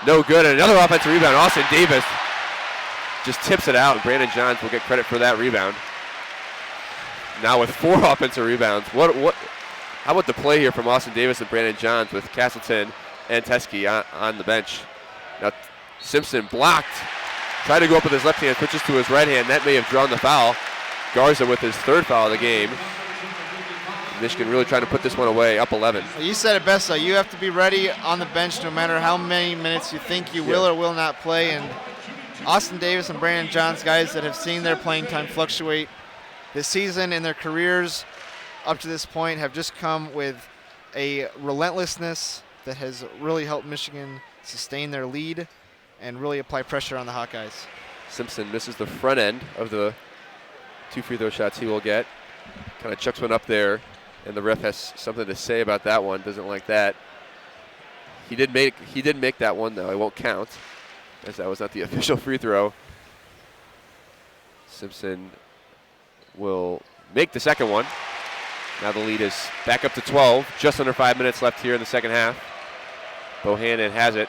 No good, and another offensive rebound. Austin Davis just tips it out, and Brandon Johns will get credit for that rebound. Now with 4 offensive rebounds. How about the play here from Austin Davis and Brandon Johns with Castleton and Teskey on the bench. Now Simpson blocked. Tried to go up with his left hand, switches to his right hand. That may have drawn the foul. Garza with his 3rd foul of the game. Michigan really trying to put this one away, up 11. Well, you said it best, though. You have to be ready on the bench no matter how many minutes you think you will or will not play. And Austin Davis and Brandon Johns, guys that have seen their playing time fluctuate this season in their careers up to this point, have just come with a relentlessness that has really helped Michigan sustain their lead and really apply pressure on the Hawkeyes. Simpson misses the front end of the 2 free throw shots he will get. Kind of chucks one up there, and the ref has something to say about that one. Doesn't like that. He did make that one, though. It won't count, as that was not the official free throw. Simpson will make the second one. Now the lead is back up to 12. Just under 5 minutes left here in the second half. Bohannon has it.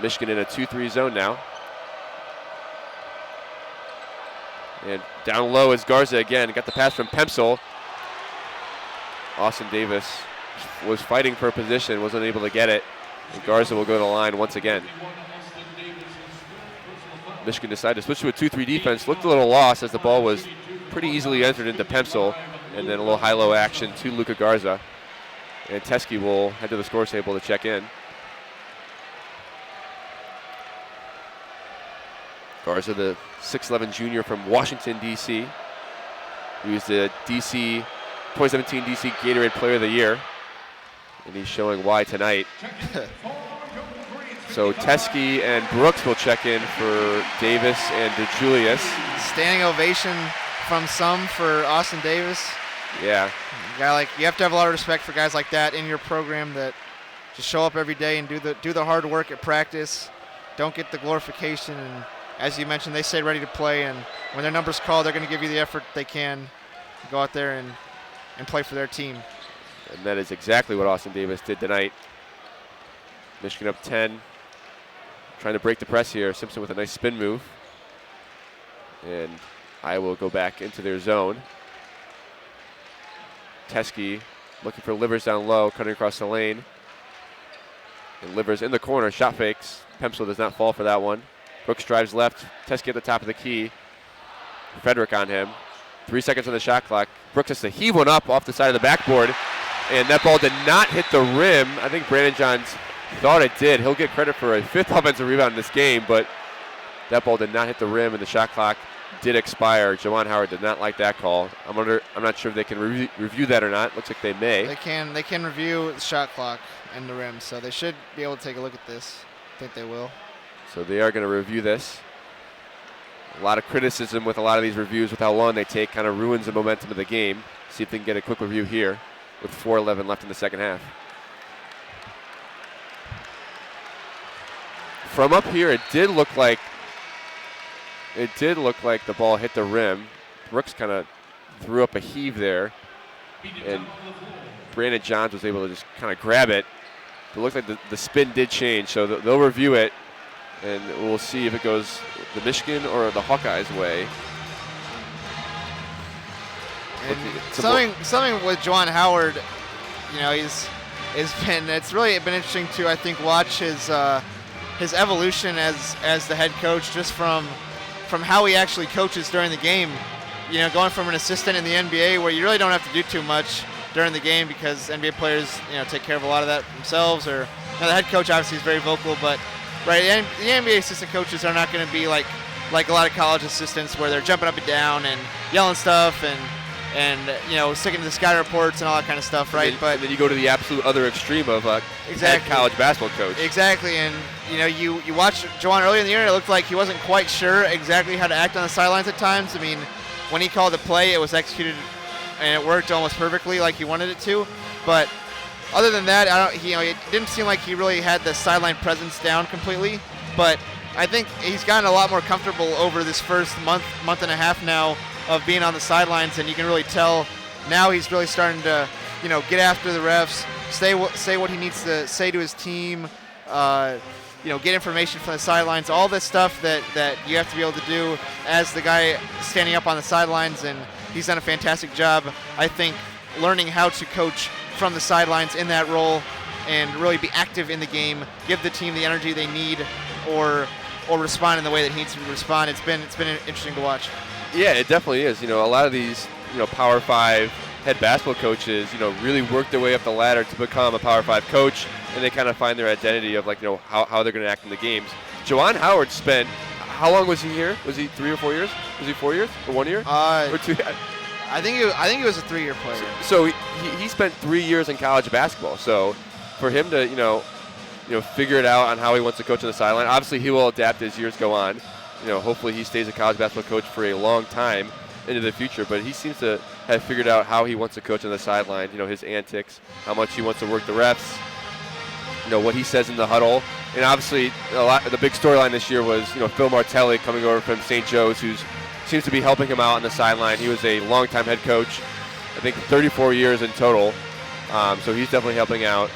Michigan in a 2-3 zone now. And down low is Garza again. Got the pass from Pemsel. Austin Davis was fighting for a position, wasn't able to get it. And Garza will go to the line once again. Michigan decided to switch to a 2-3 defense. Looked a little lost as the ball was pretty easily entered into Pemsel. And then a little high-low action to Luka Garza. And Teskey will head to the score table to check in. Garza, the 6'11 junior from Washington, D.C. He was the 2017 D.C. Gatorade Player of the Year. And he's showing why tonight. So Teskey and Brooks will check in for Davis and DeJulius. Standing ovation from some for Austin Davis. Yeah. You have to have a lot of respect for guys like that in your program that just show up every day and do the hard work at practice. Don't get the glorification, and as you mentioned, they stay ready to play, and when their number's called, they're going to give you the effort they can to go out there and play for their team. And that is exactly what Austin Davis did tonight. Michigan up 10. Trying to break the press here. Simpson with a nice spin move. And Iowa will go back into their zone. Teske looking for Livers down low, cutting across the lane. And Livers in the corner, shot fakes. Pemsel does not fall for that one. Brooks drives left. Teske at the top of the key. Frederick on him. 3 seconds on the shot clock. Brooks has to heave one up off the side of the backboard. And that ball did not hit the rim. I think Brandon Johns thought it did. He'll get credit for a 5th offensive rebound in this game, but that ball did not hit the rim, and the shot clock did expire. Jawan Howard did not like that call. I'm not sure if they can review that or not. Looks like they may. They can review the shot clock and the rim, so they should be able to take a look at this. I think they will. So they are going to review this. A lot of criticism with a lot of these reviews with how long they take, kind of ruins the momentum of the game. See if they can get a quick review here with 4:11 left in the second half. From up here, it did look like the ball hit the rim. Brooks kind of threw up a heave there, and Brandon Johns was able to just kind of grab it. It looked like the spin did change, so they'll review it, and we'll see if it goes the Michigan or the Hawkeyes way. And something with Jawan Howard, you know, it's really been interesting to, I think, watch his evolution as the head coach, just from how he actually coaches during the game. You know, going from an assistant in the NBA where you really don't have to do too much during the game because NBA players, you know, take care of a lot of that themselves. Or the head coach obviously is very vocal, but right, the NBA assistant coaches are not going to be like a lot of college assistants where they're jumping up and down and yelling stuff and you know, sticking to the sky reports and all that kind of stuff, right? And then you go to the absolute other extreme of head college basketball coach. Exactly, and you know, you watched Jawan earlier in the year, it looked like he wasn't quite sure exactly how to act on the sidelines at times. I mean, when he called the play, it was executed and it worked almost perfectly like he wanted it to. But other than that, it didn't seem like he really had the sideline presence down completely. But I think he's gotten a lot more comfortable over this first month and a half now of being on the sidelines, and you can really tell now he's really starting to, you know, get after the refs, say what he needs to say to his team, you know, get information from the sidelines, all this stuff that you have to be able to do as the guy standing up on the sidelines, and he's done a fantastic job, I think, learning how to coach from the sidelines in that role and really be active in the game, give the team the energy they need, or respond in the way that he needs to respond. It's been interesting to watch. Yeah, it definitely is. You know, a lot of these, you know, Power 5 head basketball coaches, you know, really work their way up the ladder to become a Power 5 coach, and they kind of find their identity of, like, you know, how they're going to act in the games. Jawan Howard spent, how long was he here? Was he 3 or 4 years? Was he 4 years or 1 year? Or 2? I think he was a 3-year player. So he spent 3 years in college basketball. So for him to, you know, figure it out on how he wants to coach on the sideline, obviously he will adapt as years go on. You know, hopefully he stays a college basketball coach for a long time into the future, but he seems to have figured out how he wants to coach on the sideline, you know, his antics, how much he wants to work the refs, you know, what he says in the huddle. And obviously the big storyline this year was, you know, Phil Martelli coming over from St. Joe's, who seems to be helping him out on the sideline. He was a longtime head coach, I think 34 years in total, so he's definitely helping out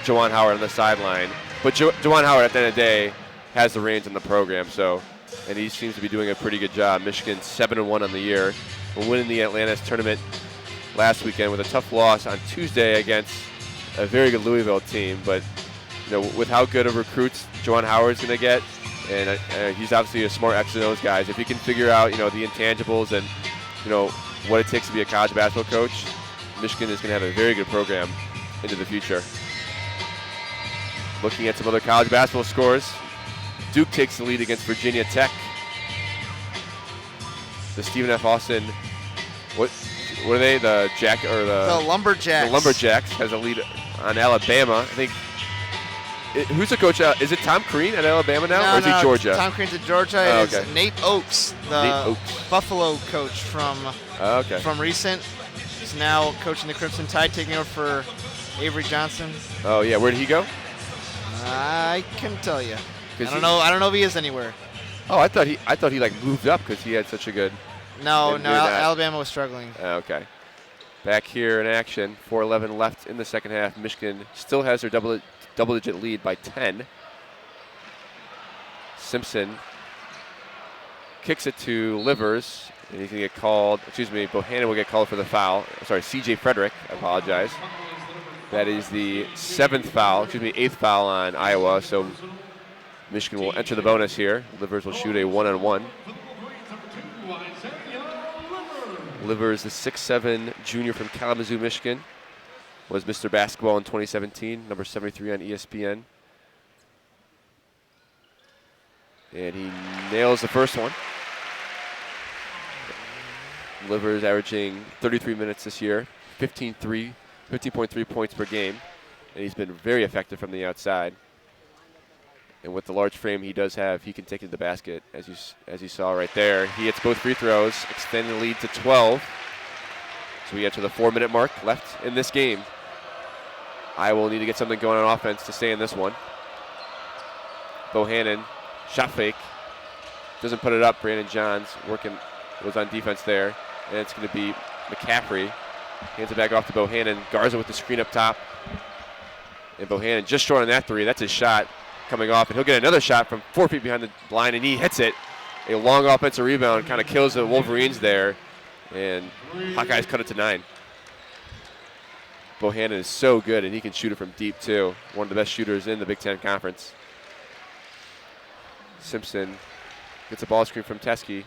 Jawan Howard on the sideline. But Jawan Howard, at the end of the day, has the reins in the program, and he seems to be doing a pretty good job. Michigan 7-1 on the year, winning the Atlantis tournament last weekend with a tough loss on Tuesday against a very good Louisville team. But you know, with how good of recruits Jawan Howard's going to get, and he's obviously a smart X and O's guys. If he can figure out, you know, the intangibles and, you know, what it takes to be a college basketball coach, Michigan is going to have a very good program into the future. Looking at some other college basketball scores. Duke takes the lead against Virginia Tech. The Stephen F. Austin, what are they? The Lumberjacks. The Lumberjacks has a lead on Alabama. I think. Who's the coach? Is it Tom Crean at Alabama now, or is he Georgia? Tom Crean's at Georgia. It's Nate Oakes, the Buffalo coach from recent. He's now coaching the Crimson Tide, taking over for Avery Johnson. Oh yeah, where did he go? I can tell you. I don't know if he is anywhere. Oh, I thought he like moved up because he had such a good. No, Alabama was struggling. Okay. Back here in action, 4:11 left in the second half. Michigan still has their double-digit lead by 10. Simpson kicks it to Livers, and he's going to get called, Bohannon will get called for the foul. Sorry, C.J. Frederick, I apologize. That is the 8th foul on Iowa, so Michigan will enter the bonus here. Livers will shoot a one-on-one. Livers, the 6'7" junior from Kalamazoo, Michigan, was Mr. Basketball in 2017, number 73 on ESPN. And he nails the first one. Livers averaging 33 minutes this year, 15.3 points per game, and he's been very effective from the outside. And with the large frame he does have, he can take it to the basket, as you saw right there. He hits both free throws, extending the lead to 12. So we get to the 4-minute mark left in this game. Iowa will need to get something going on offense to stay in this one. Bohannon, shot fake, doesn't put it up. Brandon Johns was on defense there. And it's going to be McCaffrey. Hands it back off to Bohannon. Garza with the screen up top. And Bohannon just short on that three. That's his shot coming off. And he'll get another shot from 4 feet behind the line, and he hits it. A long offensive rebound, kind of kills the Wolverines there. And Hawkeyes cut it to 9. Bohannon is so good, and he can shoot it from deep, too. One of the best shooters in the Big Ten Conference. Simpson gets a ball screen from Teskey.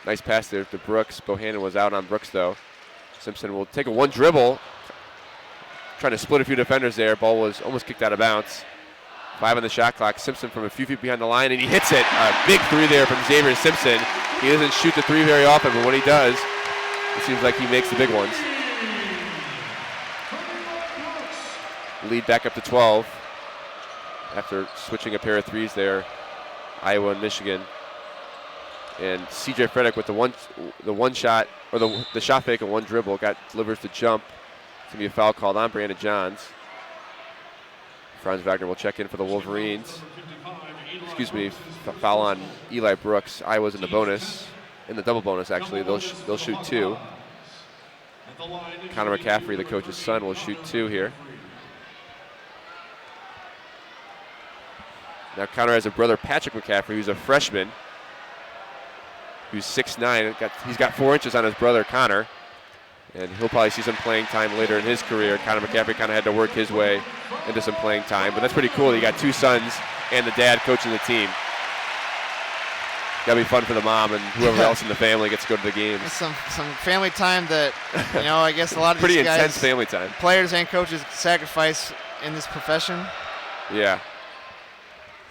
Nice pass there to Brooks. Bohannon was out on Brooks, though. Simpson will take a one dribble, trying to split a few defenders there. Ball was almost kicked out of bounds. 5 on the shot clock. Simpson from a few feet behind the line, and he hits it. A big three there from Xavier Simpson. He doesn't shoot the three very often, but when he does, it seems like he makes the big ones. Lead back up to 12 after switching a pair of threes there, Iowa and Michigan. And C.J. Frederick with the one shot, or the shot fake and one dribble, got Livers to jump. It's going to be a foul called on Brandon Johns. Franz Wagner will check in for the Wolverines. Foul on Eli Brooks. Iowa's in the bonus, in the double bonus actually. They'll shoot 2. Connor McCaffrey, the coach's son, will shoot 2 here. Now Connor has a brother, Patrick McCaffrey, who's a freshman, who's 6'9". He's got 4 inches on his brother, Connor. And he'll probably see some playing time later in his career. Connor McCaffrey kind of had to work his way into some playing time. But that's pretty cool. You got 2 sons and the dad coaching the team. Got to be fun for the mom, and whoever else in the family gets to go to the games. Some family time that, I guess a lot of pretty these guys, intense family time. Players and coaches sacrifice in this profession. Yeah.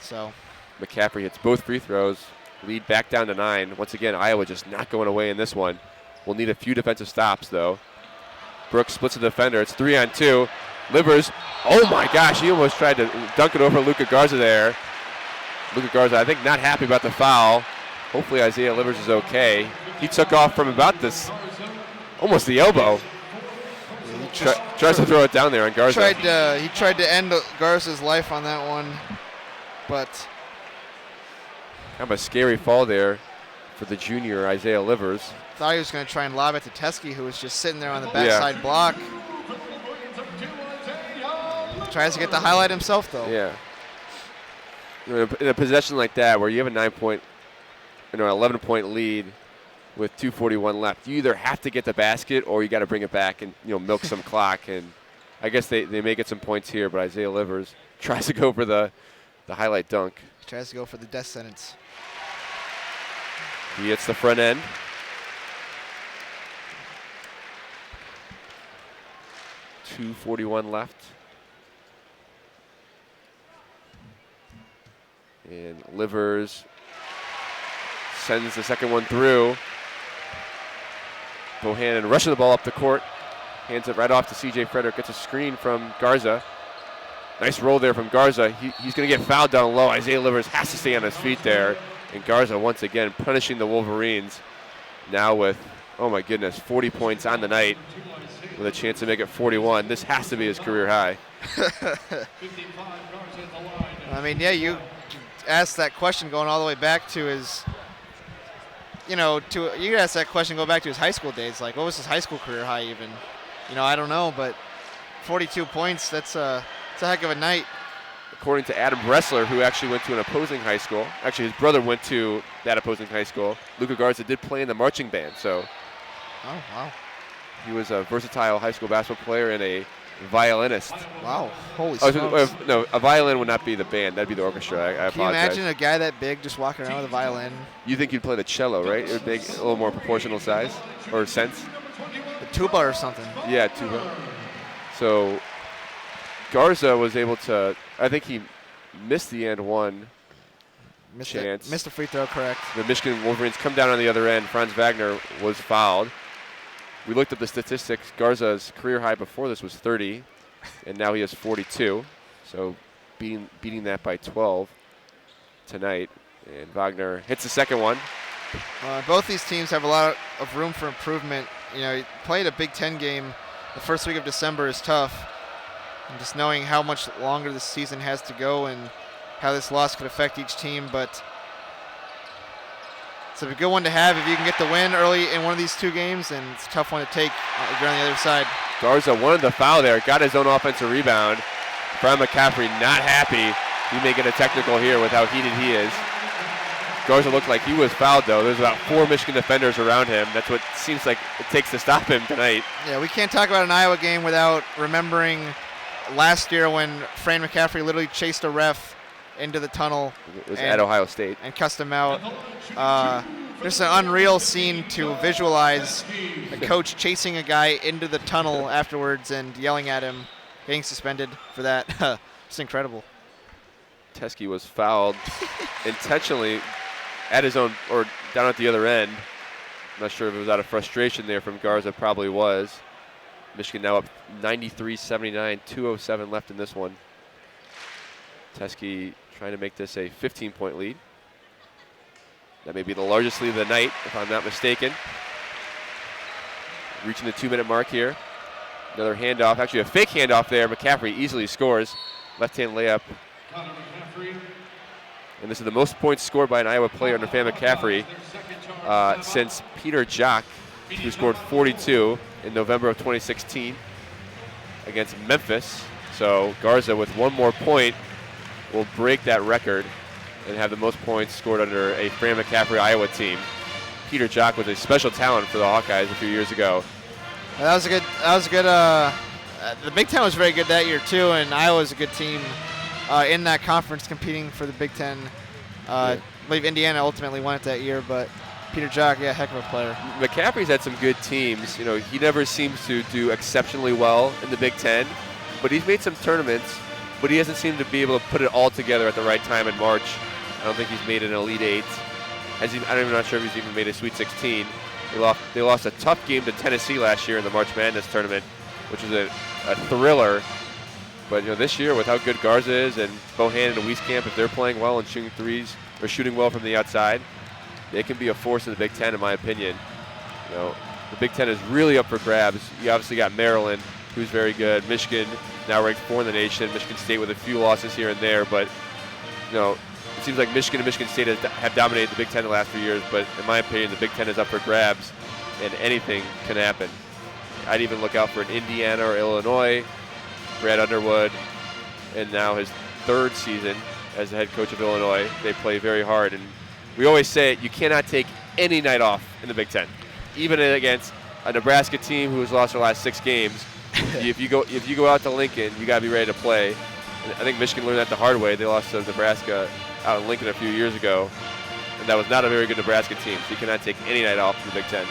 So McCaffrey hits both free throws. Lead back down to 9. Once again, Iowa just not going away in this one. We'll need a few defensive stops, though. Brooks splits the defender. It's 3-on-2. Livers, oh my gosh, he almost tried to dunk it over Luka Garza there. Luka Garza, I think, not happy about the foul. Hopefully Isaiah Livers is okay. He took off from about this, almost the elbow. Tries to throw it down there on Garza. He tried to end Garza's life on that one, but kind of a scary fall there for the junior Isaiah Livers. Thought he was going to try and lob it to Teskey, who was just sitting there on the backside block. Tries to get the highlight himself, though. Yeah. In a possession like that, where you have a 11-point lead with 2:41 left, you either have to get the basket or you got to bring it back and milk some clock. And I guess they may get some points here, but Isaiah Livers tries to go for the highlight dunk. He tries to go for the death sentence. He hits the front end. .241 left. And Livers sends the second one through. Bohannon rushing the ball up the court. Hands it right off to C.J. Frederick. Gets a screen from Garza. Nice roll there from Garza. He's going to get fouled down low. Isaiah Livers has to stay on his feet there. And Garza once again punishing the Wolverines. Now with, oh my goodness, 40 points on the night with a chance to make it 41. This has to be his career high. I mean, yeah, you asked that question going all the way back to his, you asked that question going back to his high school days. Like, what was his high school career high even? I don't know, but 42 points, that's a heck of a night. according to Adam Bressler, who actually went to an opposing high school. Actually, his brother went to that opposing high school. Luka Garza did play in the marching band, so. Oh, wow. He was a versatile high school basketball player and a violinist. Wow. Holy smokes. No, a violin would not be the band. That'd be the orchestra. I apologize. Can you imagine a guy that big just walking around with a violin? You think you'd play the cello, right? It would make a little more proportional size or sense. A tuba or something. Yeah, tuba. So Garza was able to, I think he missed the and one chance. Missed a free throw, correct. The Michigan Wolverines come down on the other end. Franz Wagner was fouled. We looked up the statistics. Garza's career high before this was 30, and now he has 42. So beating that by 12 tonight. And Wagner hits the second one. Both these teams have a lot of room for improvement. You know, playing a Big Ten game the first week of December is tough. And just knowing how much longer this season has to go and how this loss could affect each team, but it's a good one to have if you can get the win early in one of these two games, and it's a tough one to take if you're on the other side. Garza wanted the foul there, got his own offensive rebound. Brian McCaffrey not happy. He may get a technical here with how heated he is. Garza looked like he was fouled, though. There's about 4 Michigan defenders around him. That's what seems like it takes to stop him tonight. Yeah, we can't talk about an Iowa game without remembering last year when Fran McCaffrey literally chased a ref into the tunnel. It was at Ohio State. And cussed him out. There's an unreal scene to visualize a coach chasing a guy into the tunnel afterwards and yelling at him, getting suspended for that. It's incredible. Teskey was fouled intentionally at his own, or down at the other end. I'm not sure if it was out of frustration there from Garza, probably was. Michigan now up 93-79, 2:07 left in this one. Teskey trying to make this a 15-point lead. That may be the largest lead of the night, if I'm not mistaken. Reaching the 2-minute mark here. Another handoff, actually a fake handoff there. McCaffrey easily scores. Left-hand layup. And this is the most points scored by an Iowa player under Fran McCaffrey since Peter Jock, who scored 42 in November of 2016 against Memphis. So Garza with one more point will break that record and have the most points scored under a Fran McCaffrey Iowa team. Peter Jock was a special talent for the Hawkeyes a few years ago. That was a good. The Big Ten was very good that year too, and Iowa was a good team in that conference competing for the Big Ten. I believe Indiana ultimately won it that year, but Peter Jock, yeah, heck of a player. McCaffrey's had some good teams. You know, he never seems to do exceptionally well in the Big Ten, but he's made some tournaments, but he hasn't seemed to be able to put it all together at the right time in March. I don't think he's made an Elite Eight. I'm even not sure if he's even made a Sweet 16. They lost a tough game to Tennessee last year in the March Madness tournament, which was a thriller. But you know, this year with how good Garza is and Bohannon and Wieskamp, if they're playing well and shooting threes or shooting well from the outside, they can be a force in the Big Ten, in my opinion. You know, the Big Ten is really up for grabs. You obviously got Maryland, who's very good. Michigan, now ranked 4 in the nation. Michigan State with a few losses here and there, but you know, it seems like Michigan and Michigan State have dominated the Big Ten the last few years. But in my opinion, the Big Ten is up for grabs, and anything can happen. I'd even look out for an Indiana or Illinois. Brad Underwood, and now his 3rd season as the head coach of Illinois. They play very hard, and we always say it, you cannot take any night off in the Big Ten, even against a Nebraska team who has lost their last 6 games. If you go out to Lincoln, you got to be ready to play. And I think Michigan learned that the hard way. They lost to Nebraska out in Lincoln a few years ago, and that was not a very good Nebraska team. So you cannot take any night off in the Big Ten.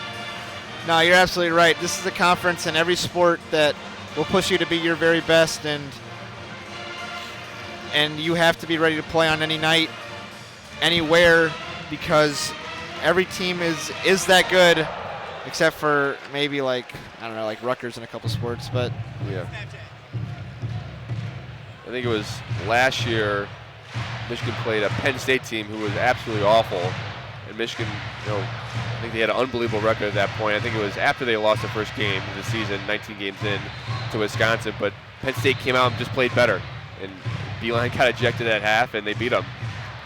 No, you're absolutely right. This is a conference in every sport that will push you to be your very best, and you have to be ready to play on any night, anywhere, because every team is that good, except for maybe like Rutgers in a couple sports. But yeah, I think it was last year Michigan played a Penn State team who was absolutely awful, and Michigan, you know, I think they had an unbelievable record at that point. I think it was after they lost the first game of the season, 19 games in, to Wisconsin, but Penn State came out and just played better, and Beeline got ejected at half, and they beat them.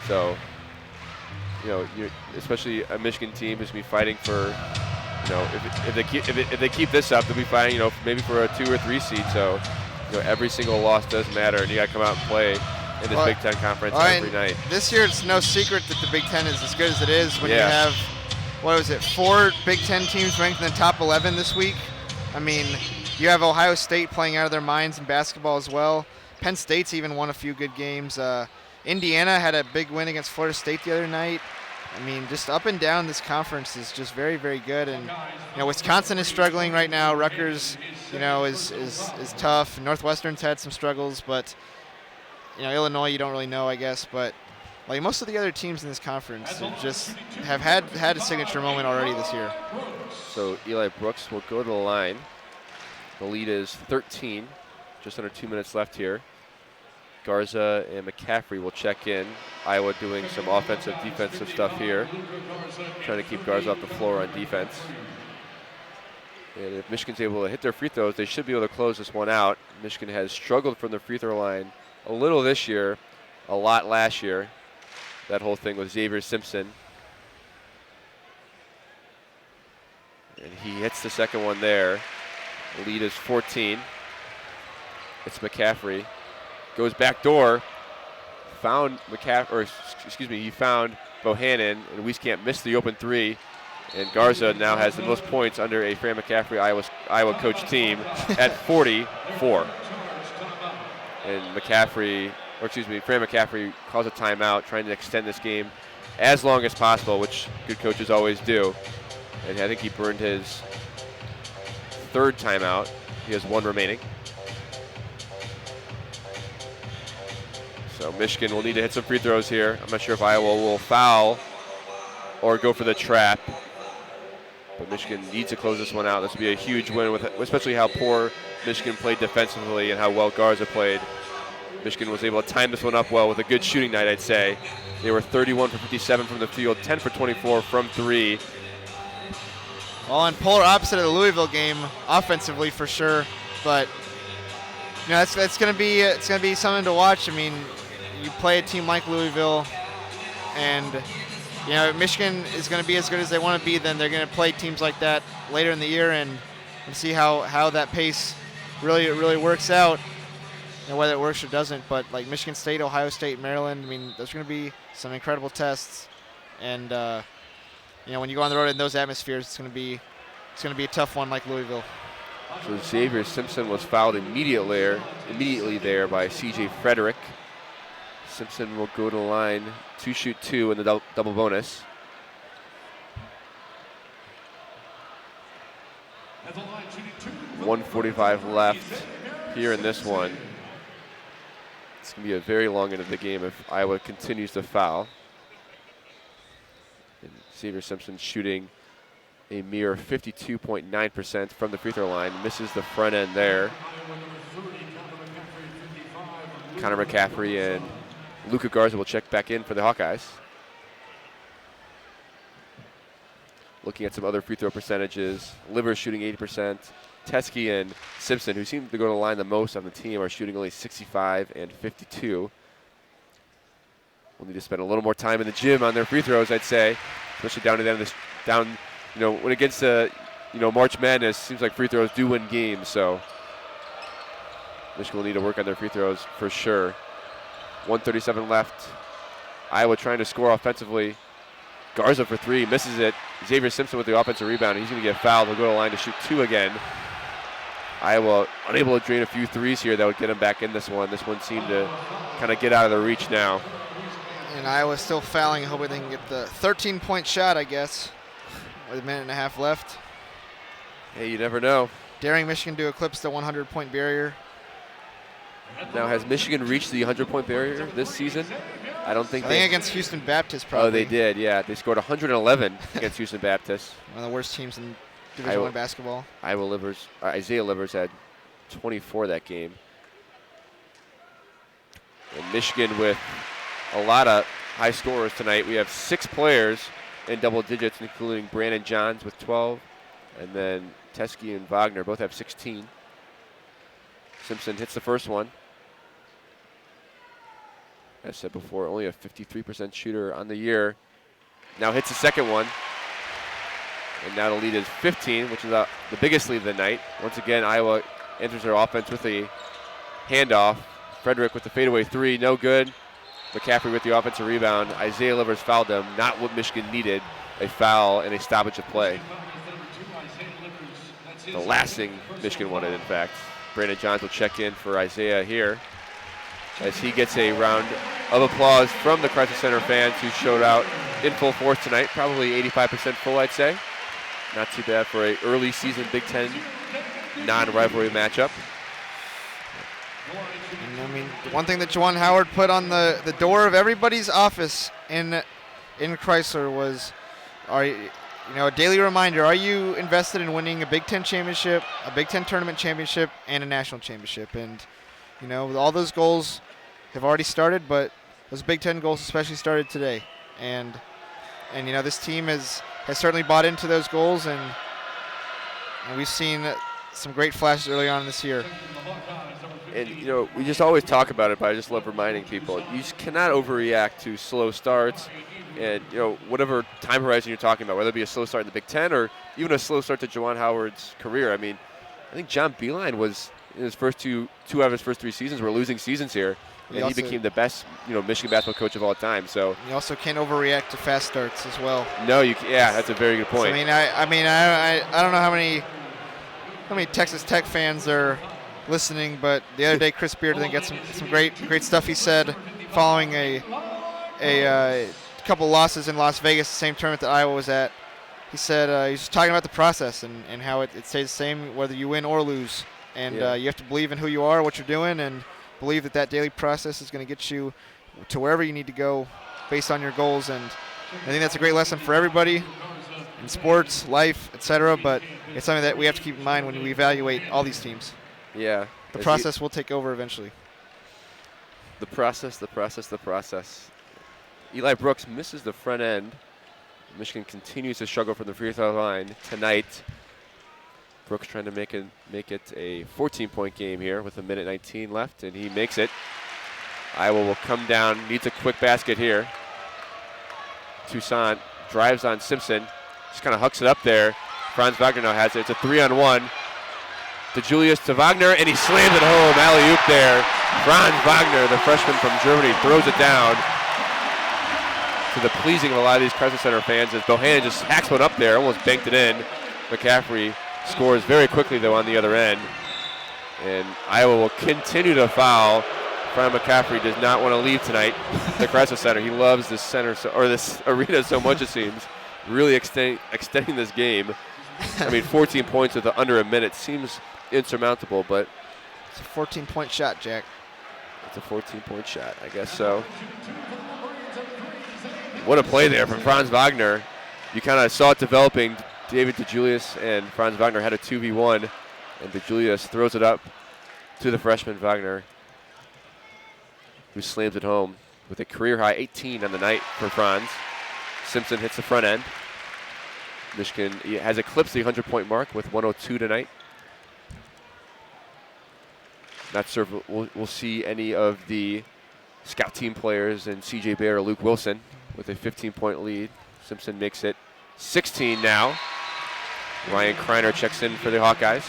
So, you know, especially a Michigan team who's going to be fighting for, you know, if they keep this up, they'll be fighting, you know, maybe for a 2 or 3 seed. So, you know, every single loss does matter, and you got to come out and play. in this Big Ten Conference every night. This year, it's no secret that the Big Ten is as good as it is when you Yeah. have, 4 Big Ten teams ranked in the top 11 this week. I mean, you have Ohio State playing out of their minds in basketball as well. Penn State's even won a few good games. Indiana had a big win against Florida State the other night. I mean, just up and down this conference is just very, very good. And, Wisconsin is struggling right now. Rutgers, is tough. Northwestern's had some struggles, but, Illinois you don't really know, I guess. But, most of the other teams in this conference just have had a signature moment already this year. So Eli Brooks will go to the line. The lead is 13, just under 2 minutes left here. Garza and McCaffrey will check in. Iowa doing some offensive, defensive stuff here. Trying to keep Garza off the floor on defense. And if Michigan's able to hit their free throws, they should be able to close this one out. Michigan has struggled from the free throw line a little this year, a lot last year. That whole thing with Xavier Simpson. And he hits the second one there. The lead is 14. It's McCaffrey. Goes back door. Found he found Bohannon, and Wieskamp missed the open three. And Garza now has the most points under a Fran McCaffrey Iowa coach team at 44. And Fran McCaffrey calls a timeout, trying to extend this game as long as possible, which good coaches always do. And I think he burned his third timeout. He has one remaining. So Michigan will need to hit some free throws here. I'm not sure if Iowa will foul or go for the trap. But Michigan needs to close this one out. This will be a huge win, especially how poor Michigan played defensively and how well Garza played. Michigan was able to time this one up well with a good shooting night, I'd say. They were 31 for 57 from the field, 10 for 24 from three. Well, and polar opposite of the Louisville game, offensively for sure. But it's gonna be something to watch. I mean, you play a team like Louisville, and if Michigan is going to be as good as they want to be, then they're going to play teams like that later in the year and see how that pace really works out, and whether it works or doesn't. But like Michigan State, Ohio State, Maryland, I mean, those are going to be some incredible tests. And when you go on the road in those atmospheres, it's going to be a tough one like Louisville. So Xavier Simpson was fouled immediately there by C.J. Frederick. Simpson will go to the line to shoot two in the double bonus. .145 left here in this one. It's going to be a very long end of the game if Iowa continues to foul. And Xavier Simpson shooting a mere 52.9% from the free throw line. Misses the front end there. Connor McCaffrey and Luka Garza will check back in for the Hawkeyes. Looking at some other free throw percentages, Livers shooting 80%. Teskey and Simpson, who seem to go to the line the most on the team, are shooting only 65 and 52. We'll need to spend a little more time in the gym on their free throws, I'd say, especially down to the end of this. When it gets to March Madness, seems like free throws do win games. So Michigan will need to work on their free throws for sure. 1:37 left. Iowa trying to score offensively. Garza for three, misses it. Xavier Simpson with the offensive rebound. He's going to get fouled. He'll go to the line to shoot two again. Iowa unable to drain a few threes here that would get him back in this one. This one seemed to kind of get out of their reach now. And Iowa's still fouling, hoping they can get the 13-point shot, I guess, with a minute and a half left. Hey, you never know. Daring Michigan to eclipse the 100-point barrier. Now, has Michigan reached the 100-point barrier this season? I think against Houston Baptist, probably. Oh, they did, yeah. They scored 111 against Houston Baptist. One of the worst teams in Division I basketball. Isaiah Livers had 24 that game. And Michigan with a lot of high scorers tonight. We have 6 players in double digits, including Brandon Johns with 12. And then Teskey and Wagner both have 16. Simpson hits the first one. As I said before, only a 53% shooter on the year. Now hits the second one. And now the lead is 15, which is the biggest lead of the night. Once again, Iowa enters their offense with a handoff Frederick with the fadeaway three, no good. McCaffrey with the offensive rebound. Isaiah Livers fouled him, not what Michigan needed, a foul and a stoppage of play. The last thing Michigan wanted, in fact. Brandon Johns will check in for Isaiah here as he gets a round of applause from the Crisler Center fans who showed out in full force tonight, probably 85% full, I'd say. Not too bad for an early season Big Ten non-rivalry matchup. And, I mean, the one thing that Juwan Howard put on the door of everybody's office in Crisler was, a daily reminder, are you invested in winning a Big Ten championship, a Big Ten tournament championship, and a national championship? And, all those goals have already started, but those Big Ten goals especially started today. And this team has certainly bought into those goals, and we've seen some great flashes early on this year. And, we just always talk about it, but I just love reminding people, you just cannot overreact to slow starts and, whatever time horizon you're talking about, whether it be a slow start in the Big Ten or even a slow start to Juwan Howard's career. I mean, I think John Beilein was, in his first two out of his first 3 seasons, were losing seasons here. And he became the best, Michigan basketball coach of all time. So you also can't overreact to fast starts as well. No, that's a very good point. So, I don't know how many Texas Tech fans are listening, but the other day Chris Beard, I think, got some great stuff he said following a couple losses in Las Vegas, the same tournament that Iowa was at. He said he's talking about the process and how it stays the same whether you win or lose. And you have to believe in who you are, what you're doing, and believe that daily process is going to get you to wherever you need to go based on your goals. And I think that's a great lesson for everybody in sports, life, etc. But it's something that we have to keep in mind when we evaluate all these teams. Yeah. The process will take over eventually. The process. Eli Brooks misses the front end. Michigan continues to struggle from the free throw line tonight. Brooks trying to make it a 14-point game here with 1:19 left, and he makes it. Iowa will come down, needs a quick basket here. Toussaint drives on Simpson, just kind of hucks it up there. Franz Wagner now has it. It's a 3-on-1. DeJulius to Wagner, and he slams it home. Alley-oop there. Franz Wagner, the freshman from Germany, throws it down to the pleasing of a lot of these Crisler Center fans as Bohannon just hacks one up there, almost banked it in. McCaffrey scores very quickly, though, on the other end. And Iowa will continue to foul. Fran McCaffrey does not want to leave tonight. The Crisler Center. He loves this this arena so much, it seems. Really extending this game. 14 points with under a minute seems insurmountable, but it's a 14-point shot, Jack. It's a 14-point shot, I guess so. What a play there from Franz Wagner. You kind of saw it developing. David DeJulius and Franz Wagner had a 2v1, and DeJulius throws it up to the freshman Wagner, who slams it home with a career-high 18 on the night for Franz. Simpson hits the front end. Michigan has eclipsed the 100-point mark with 102 tonight. Not sure if we'll see any of the scout team players and C.J. Bair or Luke Wilson with a 15-point lead. Simpson makes it 16 now. Ryan Kreiner checks in for the Hawkeyes.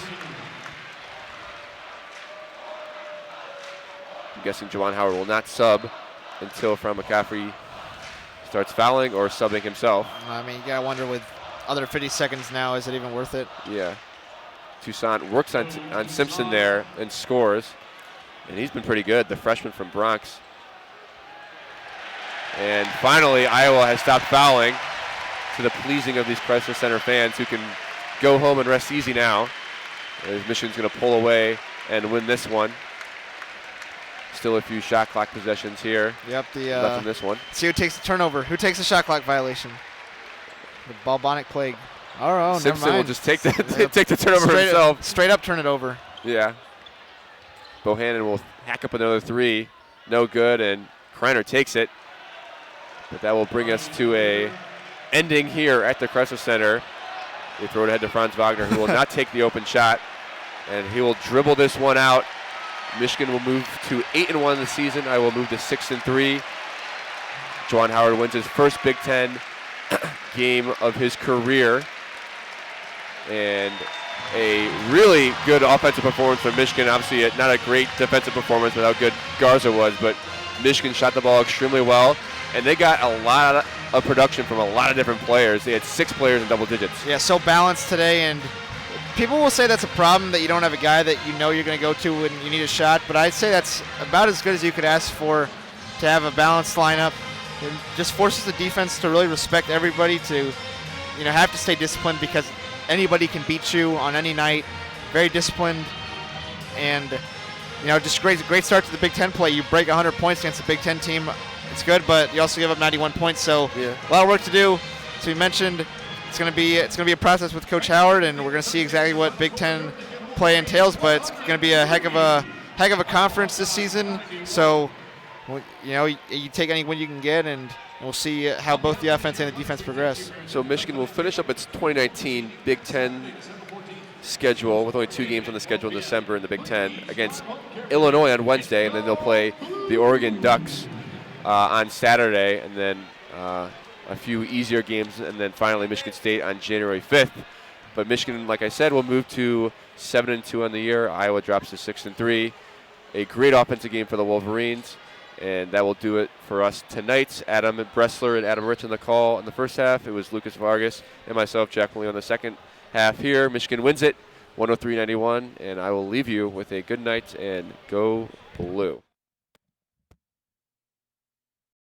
I'm guessing Juwan Howard will not sub until Fran McCaffrey starts fouling or subbing himself. You gotta wonder with under 50 seconds now, is it even worth it? Yeah. Toussaint works on Simpson there and scores. And he's been pretty good, the freshman from Bronx. And finally, Iowa has stopped fouling to the pleasing of these Crisler Center fans who can go home and rest easy now. As Michigan's going to pull away and win this one. Still a few shot clock possessions here. Yep, left in this one. See who takes the turnover. Who takes the shot clock violation? The Balbonic plague. Oh, Simpson will just take the take the turnover himself. Straight up turn it over. Yeah. Bohannon will hack up another three. No good, and Kreiner takes it. But that will bring us to a ending here at the Crisler Center. They throw it ahead to Franz Wagner, who will not take the open shot. And he will dribble this one out. Michigan will move to 8-1 this season. I will move to 6-3. Juwan Howard wins his first Big Ten game of his career. And a really good offensive performance from Michigan. Obviously, not a great defensive performance with how good Garza was, but Michigan shot the ball extremely well, and they got a lot of production from a lot of different players. They had 6 players in double digits. Yeah, so balanced today, and people will say that's a problem that you don't have a guy that you know you're going to go to when you need a shot, but I'd say that's about as good as you could ask for to have a balanced lineup. It just forces the defense to really respect everybody, to have to stay disciplined because anybody can beat you on any night. Very disciplined, and just great start to the Big Ten play. You break 100 points against a Big Ten team, it's good, but you also give up 91 points. So yeah, a lot of work to do. So we mentioned it's going to be a process with Coach Howard, and we're going to see exactly what Big Ten play entails. But it's going to be a heck of a conference this season. So you take any win you can get, and we'll see how both the offense and the defense progress. So Michigan will finish up its 2019 Big Ten schedule with only 2 games on the schedule in December in the Big Ten against Illinois on Wednesday, and then they'll play the Oregon Ducks on Saturday, and then a few easier games, and then finally Michigan State on January 5th. But Michigan, like I said, will move to 7-2 on the year. Iowa drops to 6-3. A great offensive game for the Wolverines. And that will do it for us tonight. Adam Bressler and Adam Rich on the call in the first half. It was Lucas Vargas and myself, Jack Molino, on the second half here. Michigan wins it, 103-91. And I will leave you with a good night and go blue.